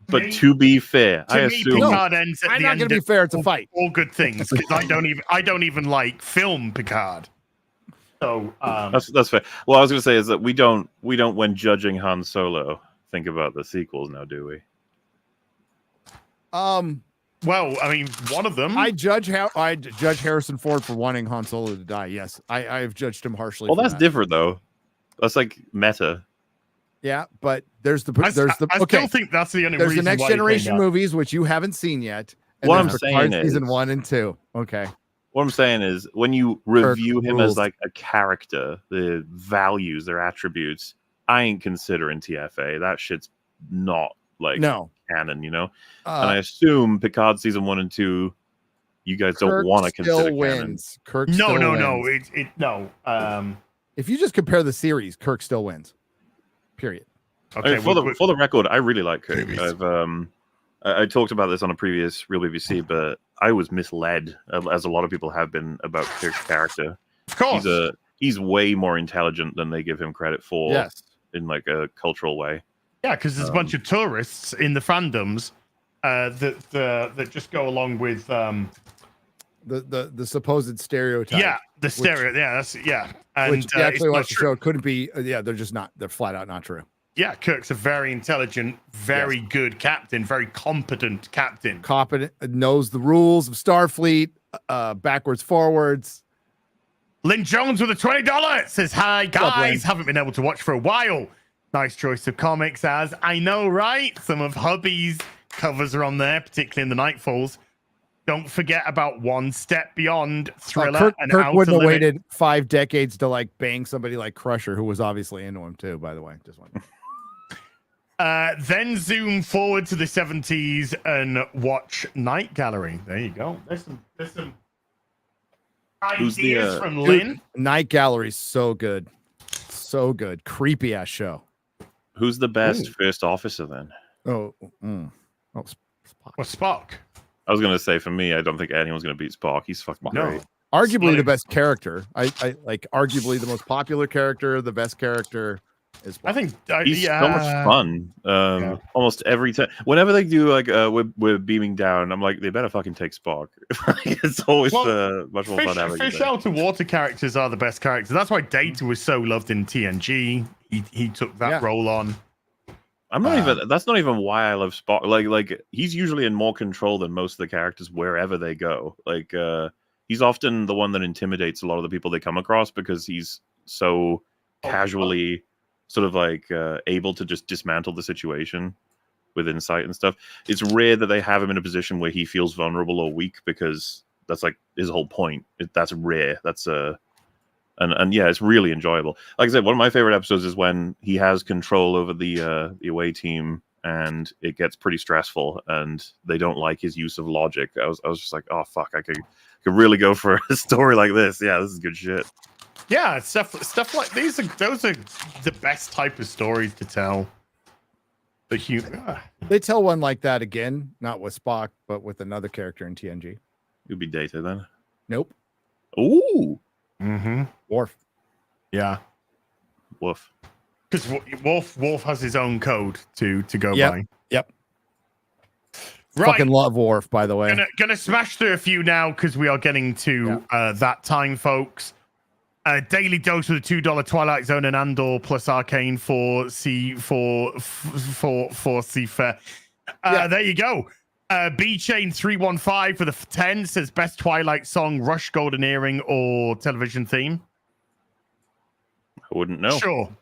But to be fair, I assume Picard ends at I'm the not end going to be fair. It's a fight. All good things, because I don't even like film Picard. So that's fair. Well, I was going to say is that we don't when judging Han Solo think about the sequels now, do we? Well, I mean, one of them. I judge Harrison Ford for wanting Han Solo to die. Yes, I have judged him harshly. Well, that's different though. That's like meta. Yeah, but there's the I still think that's the only there's reason. There's the Next Generation movies, which you haven't seen yet. And what I'm saying is season 1 and 2. Okay. What I'm saying is, when you review him as like a character, the values, their attributes, I ain't considering TFA. That shit's not like canon, you know. And I assume Picard season 1 and 2, you guys don't want to consider canon. Kirk no. If you just compare the series, Kirk still wins. Period. Okay. I mean, for the record, I really like Kirk. I talked about this on a previous Real BBC, but I was misled, as a lot of people have been, about Kirk's character. Of course, he's way more intelligent than they give him credit for. Yes. In like a cultural way. Yeah, because there's a bunch of tourists in the fandoms that just go along with the supposed stereotype. Yeah, the stereo. And which you actually watch the show couldn't be. They're just not. They're flat out not true. Yeah, Kirk's a very intelligent, very good captain, very competent captain. Competent, knows the rules of Starfleet, backwards, forwards. Lynn Jones with a $20 says, hi, guys. Haven't been able to watch for a while. Nice choice of comics, as I know, right? Some of hubby's covers are on there, particularly in the Nightfalls. Don't forget about One Step Beyond, Thriller, and Kirk Outer wouldn't have Limits. waited 5 decades to like bang somebody like Crusher, who was obviously into him too, by the way. Just one. Then zoom forward to the 70s and watch Night Gallery. There you go. There's some ideas from Lynn. Night Gallery's so good. So good. Creepy ass show. Who's the best first officer then? Spock. Well, Spock. I was going to say, for me, I don't think anyone's going to beat Spock. He's fucking great. Arguably the best character. I like arguably the most popular character, the best character. I think he's so much fun. Almost every time, whenever they do like we're beaming down, I'm like, they better fucking take Spock. It's always much more fun having fish out of water characters are the best characters. That's why Data was so loved in TNG. He took that role on. I'm not even. That's not even why I love Spock. Like he's usually in more control than most of the characters wherever they go. Like he's often the one that intimidates a lot of the people they come across because he's so casually sort of like able to just dismantle the situation with insight and stuff. It's rare that they have him in a position where he feels vulnerable or weak because that's like his whole point. That's rare. That's And yeah, it's really enjoyable. Like I said, one of my favorite episodes is when he has control over the away team, and it gets pretty stressful, and they don't like his use of logic. I was just like, oh fuck, I could really go for a story like this. Yeah, this is good shit. Yeah, stuff like those are the best type of stories to tell. They tell one like that again, not with Spock, but with another character in TNG. It would be Data then. Nope. Ooh. Mm-hmm. Worf. Yeah. Worf. Because Worf has his own code to go by. Yep. Right. Fucking love Worf, by the way. Gonna smash through a few now because we are getting to that time, folks. Daily dose with a $2 Twilight Zone and Andor plus Arcane for Seafair. There you go. B Chain 315 for the 10 says best Twilight song, Rush, Golden Earring, or television theme. I wouldn't know. Sure.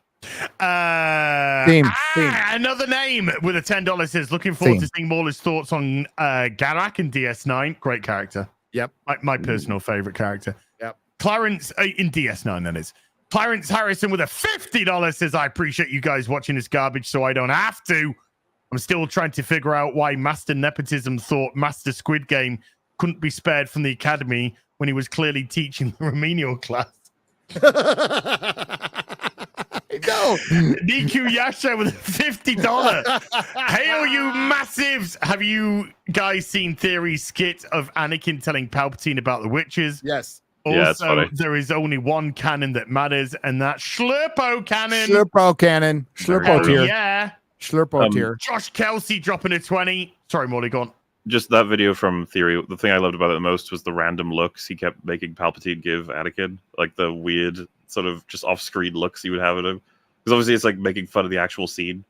Theme. Another name with a $10 says looking forward to seeing Mauler's thoughts on Garak in DS9. Great character. Yep. My personal favorite character. Yep. Clarence in DS9, that is. Clarence Harrison with a $50 says I appreciate you guys watching this garbage so I don't have to. I'm still trying to figure out why Master Nepotism thought Master Squid Game couldn't be spared from the academy when he was clearly teaching the remedial class. No. Niku Yasha with a $50. Hail you massives. Have you guys seen Theory's skit of Anakin telling Palpatine about the witches? Yes. Also, there is only one canon that matters, and that's Schlurpo canon. Schlurpo canon. Schlurpo tier. Yeah. Schlurpo tier. Josh Kelsey dropping a 20. Sorry, Molly, go on. Just that video from Theory. The thing I loved about it the most was the random looks he kept making Palpatine give Anakin, like the weird sort of just off-screen looks he would have at him. Because obviously it's like making fun of the actual scene,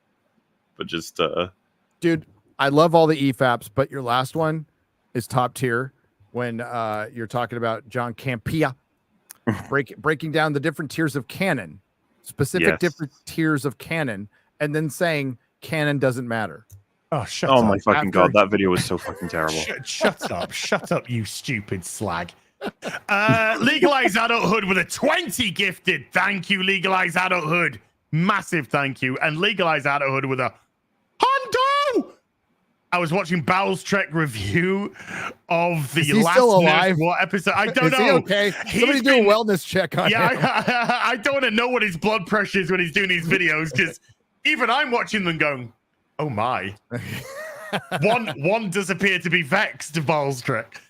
but just dude, I love all the EFAPs, but your last one is top tier when you're talking about John Campea breaking down the different tiers of canon, different tiers of canon, and then saying canon doesn't matter. Oh, shut up. Oh my fucking god, that video was so fucking terrible. Shut up. Shut up, you stupid slag. Legalize Adulthood with a 20 gifted. Thank you, Legalize Adulthood. Massive thank you. And Legalize Adulthood with a Hondo. I was watching Bowles Trek review of the last alive? What episode? I don't know. He okay? Somebody do a wellness check on him. I don't want to know what his blood pressure is when he's doing these videos because even I'm watching them going, oh my. one does appear to be vexed, Bowles Trek.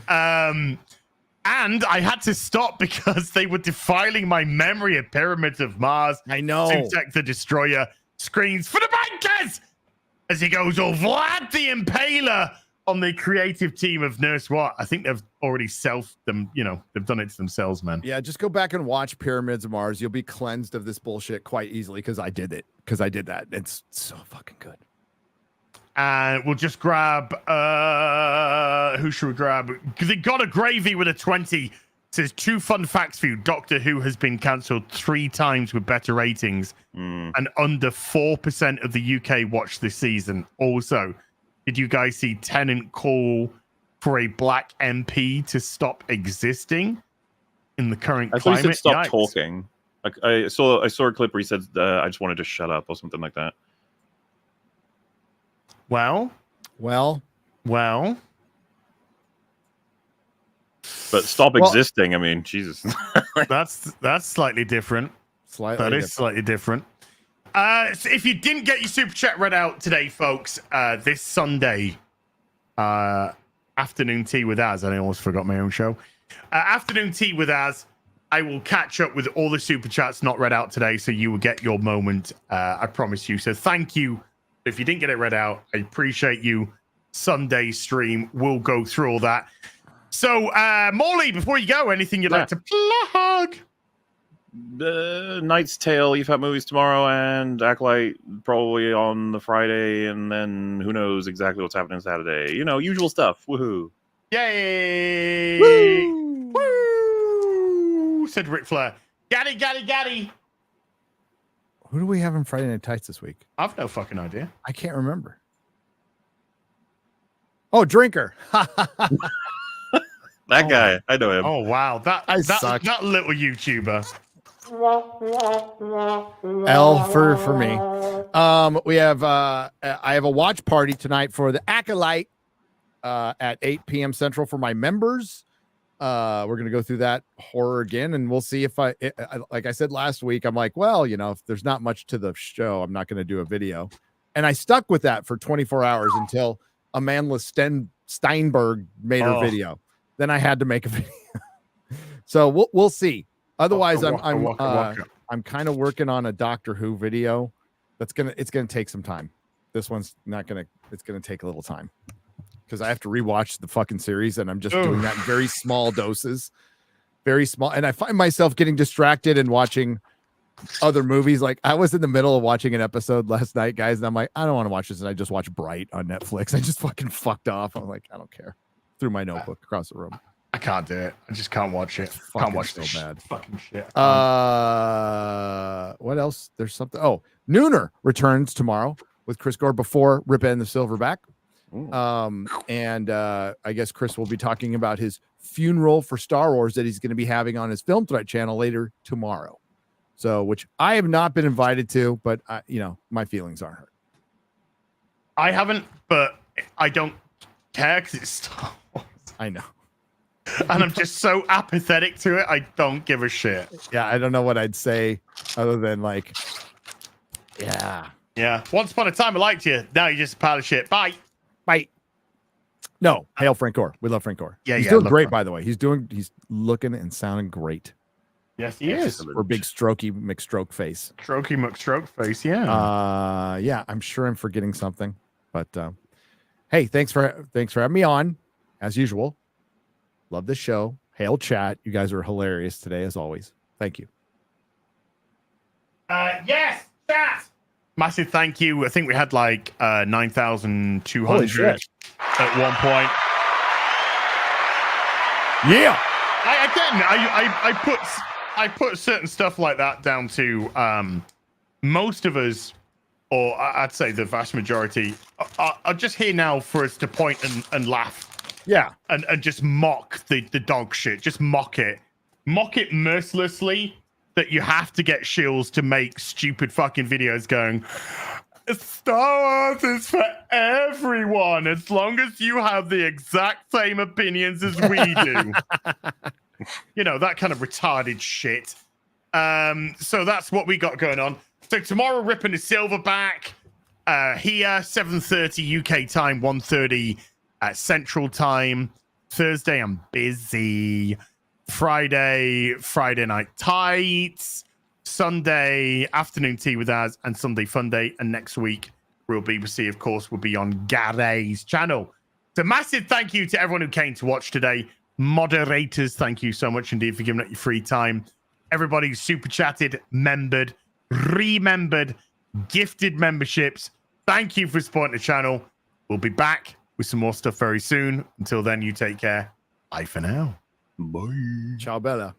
And I had to stop because they were defiling my memory of Pyramids of Mars. I know. Sutek the Destroyer screams for the bankers as he goes, oh, Vlad the Impaler on the creative team of Nurse Watt. I think they've already them, they've done it to themselves, man. Yeah, just go back and watch Pyramids of Mars. You'll be cleansed of this bullshit quite easily because I did it. Because I did that. It's so fucking good. And we'll just grab, who should we grab? They got a gravy with a 20. It says 2 fun facts for you. Doctor Who has been cancelled 3 times with better ratings. And under 4% of the UK watched this season. Also, did you guys see Tennant call for a black MP to stop existing in the current climate? I thought he said stop talking. Like, I saw a clip where he said, I just wanted to shut up or something like that. Well. But stop existing. I mean, Jesus. that's slightly different. Slightly different. So if you didn't get your super chat read out today, folks, this Sunday, afternoon tea with Az. I almost forgot my own show. Afternoon tea with Az. I will catch up with all the super chats not read out today, so you will get your moment. I promise you. So thank you. If you didn't get it read out, I appreciate you. Sunday stream, we'll go through all that. So, Morley, before you go, anything you'd like to plug? Knight's Tale, EFAT movies tomorrow, and Acolyte probably on the Friday, and then who knows exactly what's happening Saturday. You know, usual stuff. Woohoo! Yay! Woo! Woo! Said Ric Flair. Gaddy. Who do we have in Friday Night Tights this week? I've no fucking idea. I can't remember. Oh, Drinker. That guy, I know him. Oh wow, that little YouTuber. L for me. We have I have a watch party tonight for the Acolyte at 8 p.m. Central for my members. We're gonna go through that horror again, and we'll see if like I said last week, I'm like, well, you know, if there's not much to the show, I'm not gonna do a video. And I stuck with that for 24 hours until Amanda Steinberg made her video. Then I had to make a video. So we'll see. Otherwise, I'm kind of working on a Doctor Who video. It's gonna take some time. This one's not gonna. It's gonna take a little time because I have to rewatch the fucking series, and I'm just doing that in very small doses, very small. And I find myself getting distracted and watching other movies. Like I was in the middle of watching an episode last night, guys, and I'm like, I don't want to watch this, and I just watched Bright on Netflix. I just fucking fucked off. I'm like, I don't care. Threw my notebook across the room. I can't do it. I just can't watch it. Can't watch so this bad. Fucking shit. What else? There's something. Oh, Nooner returns tomorrow with Chris Gore before Rip and the Silverback. And I guess Chris will be talking about his funeral for Star Wars that he's going to be having on his Film Threat channel later tomorrow. So, which I have not been invited to, but my feelings aren't hurt. I haven't, but I don't care because it's Star Wars. I know. And I'm just so apathetic to it. I don't give a shit. Yeah, I don't know what I'd say other than like, yeah. Once upon a time, I liked you. Now you're just a pile of shit. Bye. No, hail Frank Gore. We love Frank Gore. He's doing great, by the way. He's looking and sounding great. Yes, he is. Or big strokey McStroke face. Strokey McStroke face. Yeah. Yeah. I'm sure I'm forgetting something, but hey, thanks for having me on, as usual. Love the show. Hail chat. You guys are hilarious today, as always. Thank you. Yes, chat. Massive thank you. I think we had like 9,200 at one point. Yeah. I put certain stuff like that down to most of us, or I'd say the vast majority, are just here now for us to point and laugh. Yeah. And just mock the dog shit. Just mock it. Mock it mercilessly that you have to get shills to make stupid fucking videos going, Star Wars is for everyone as long as you have the exact same opinions as we do. That kind of retarded shit. So that's what we got going on. So tomorrow, ripping the Silverback here, 7:30 UK time, 1:30 Central time. Thursday, I'm busy. Friday Night Tights. Sunday, afternoon tea with us, and Sunday Fun Day. And next week, Real BBC, of course, will be on Gary's channel. So massive thank you to everyone who came to watch today. Moderators, thank you so much indeed for giving up your free time. Everybody who super chatted, membered, remembered, gifted memberships. Thank you for supporting the channel. We'll be back with some more stuff very soon. Until then, you take care. Bye for now. Bye. Ciao, Bella.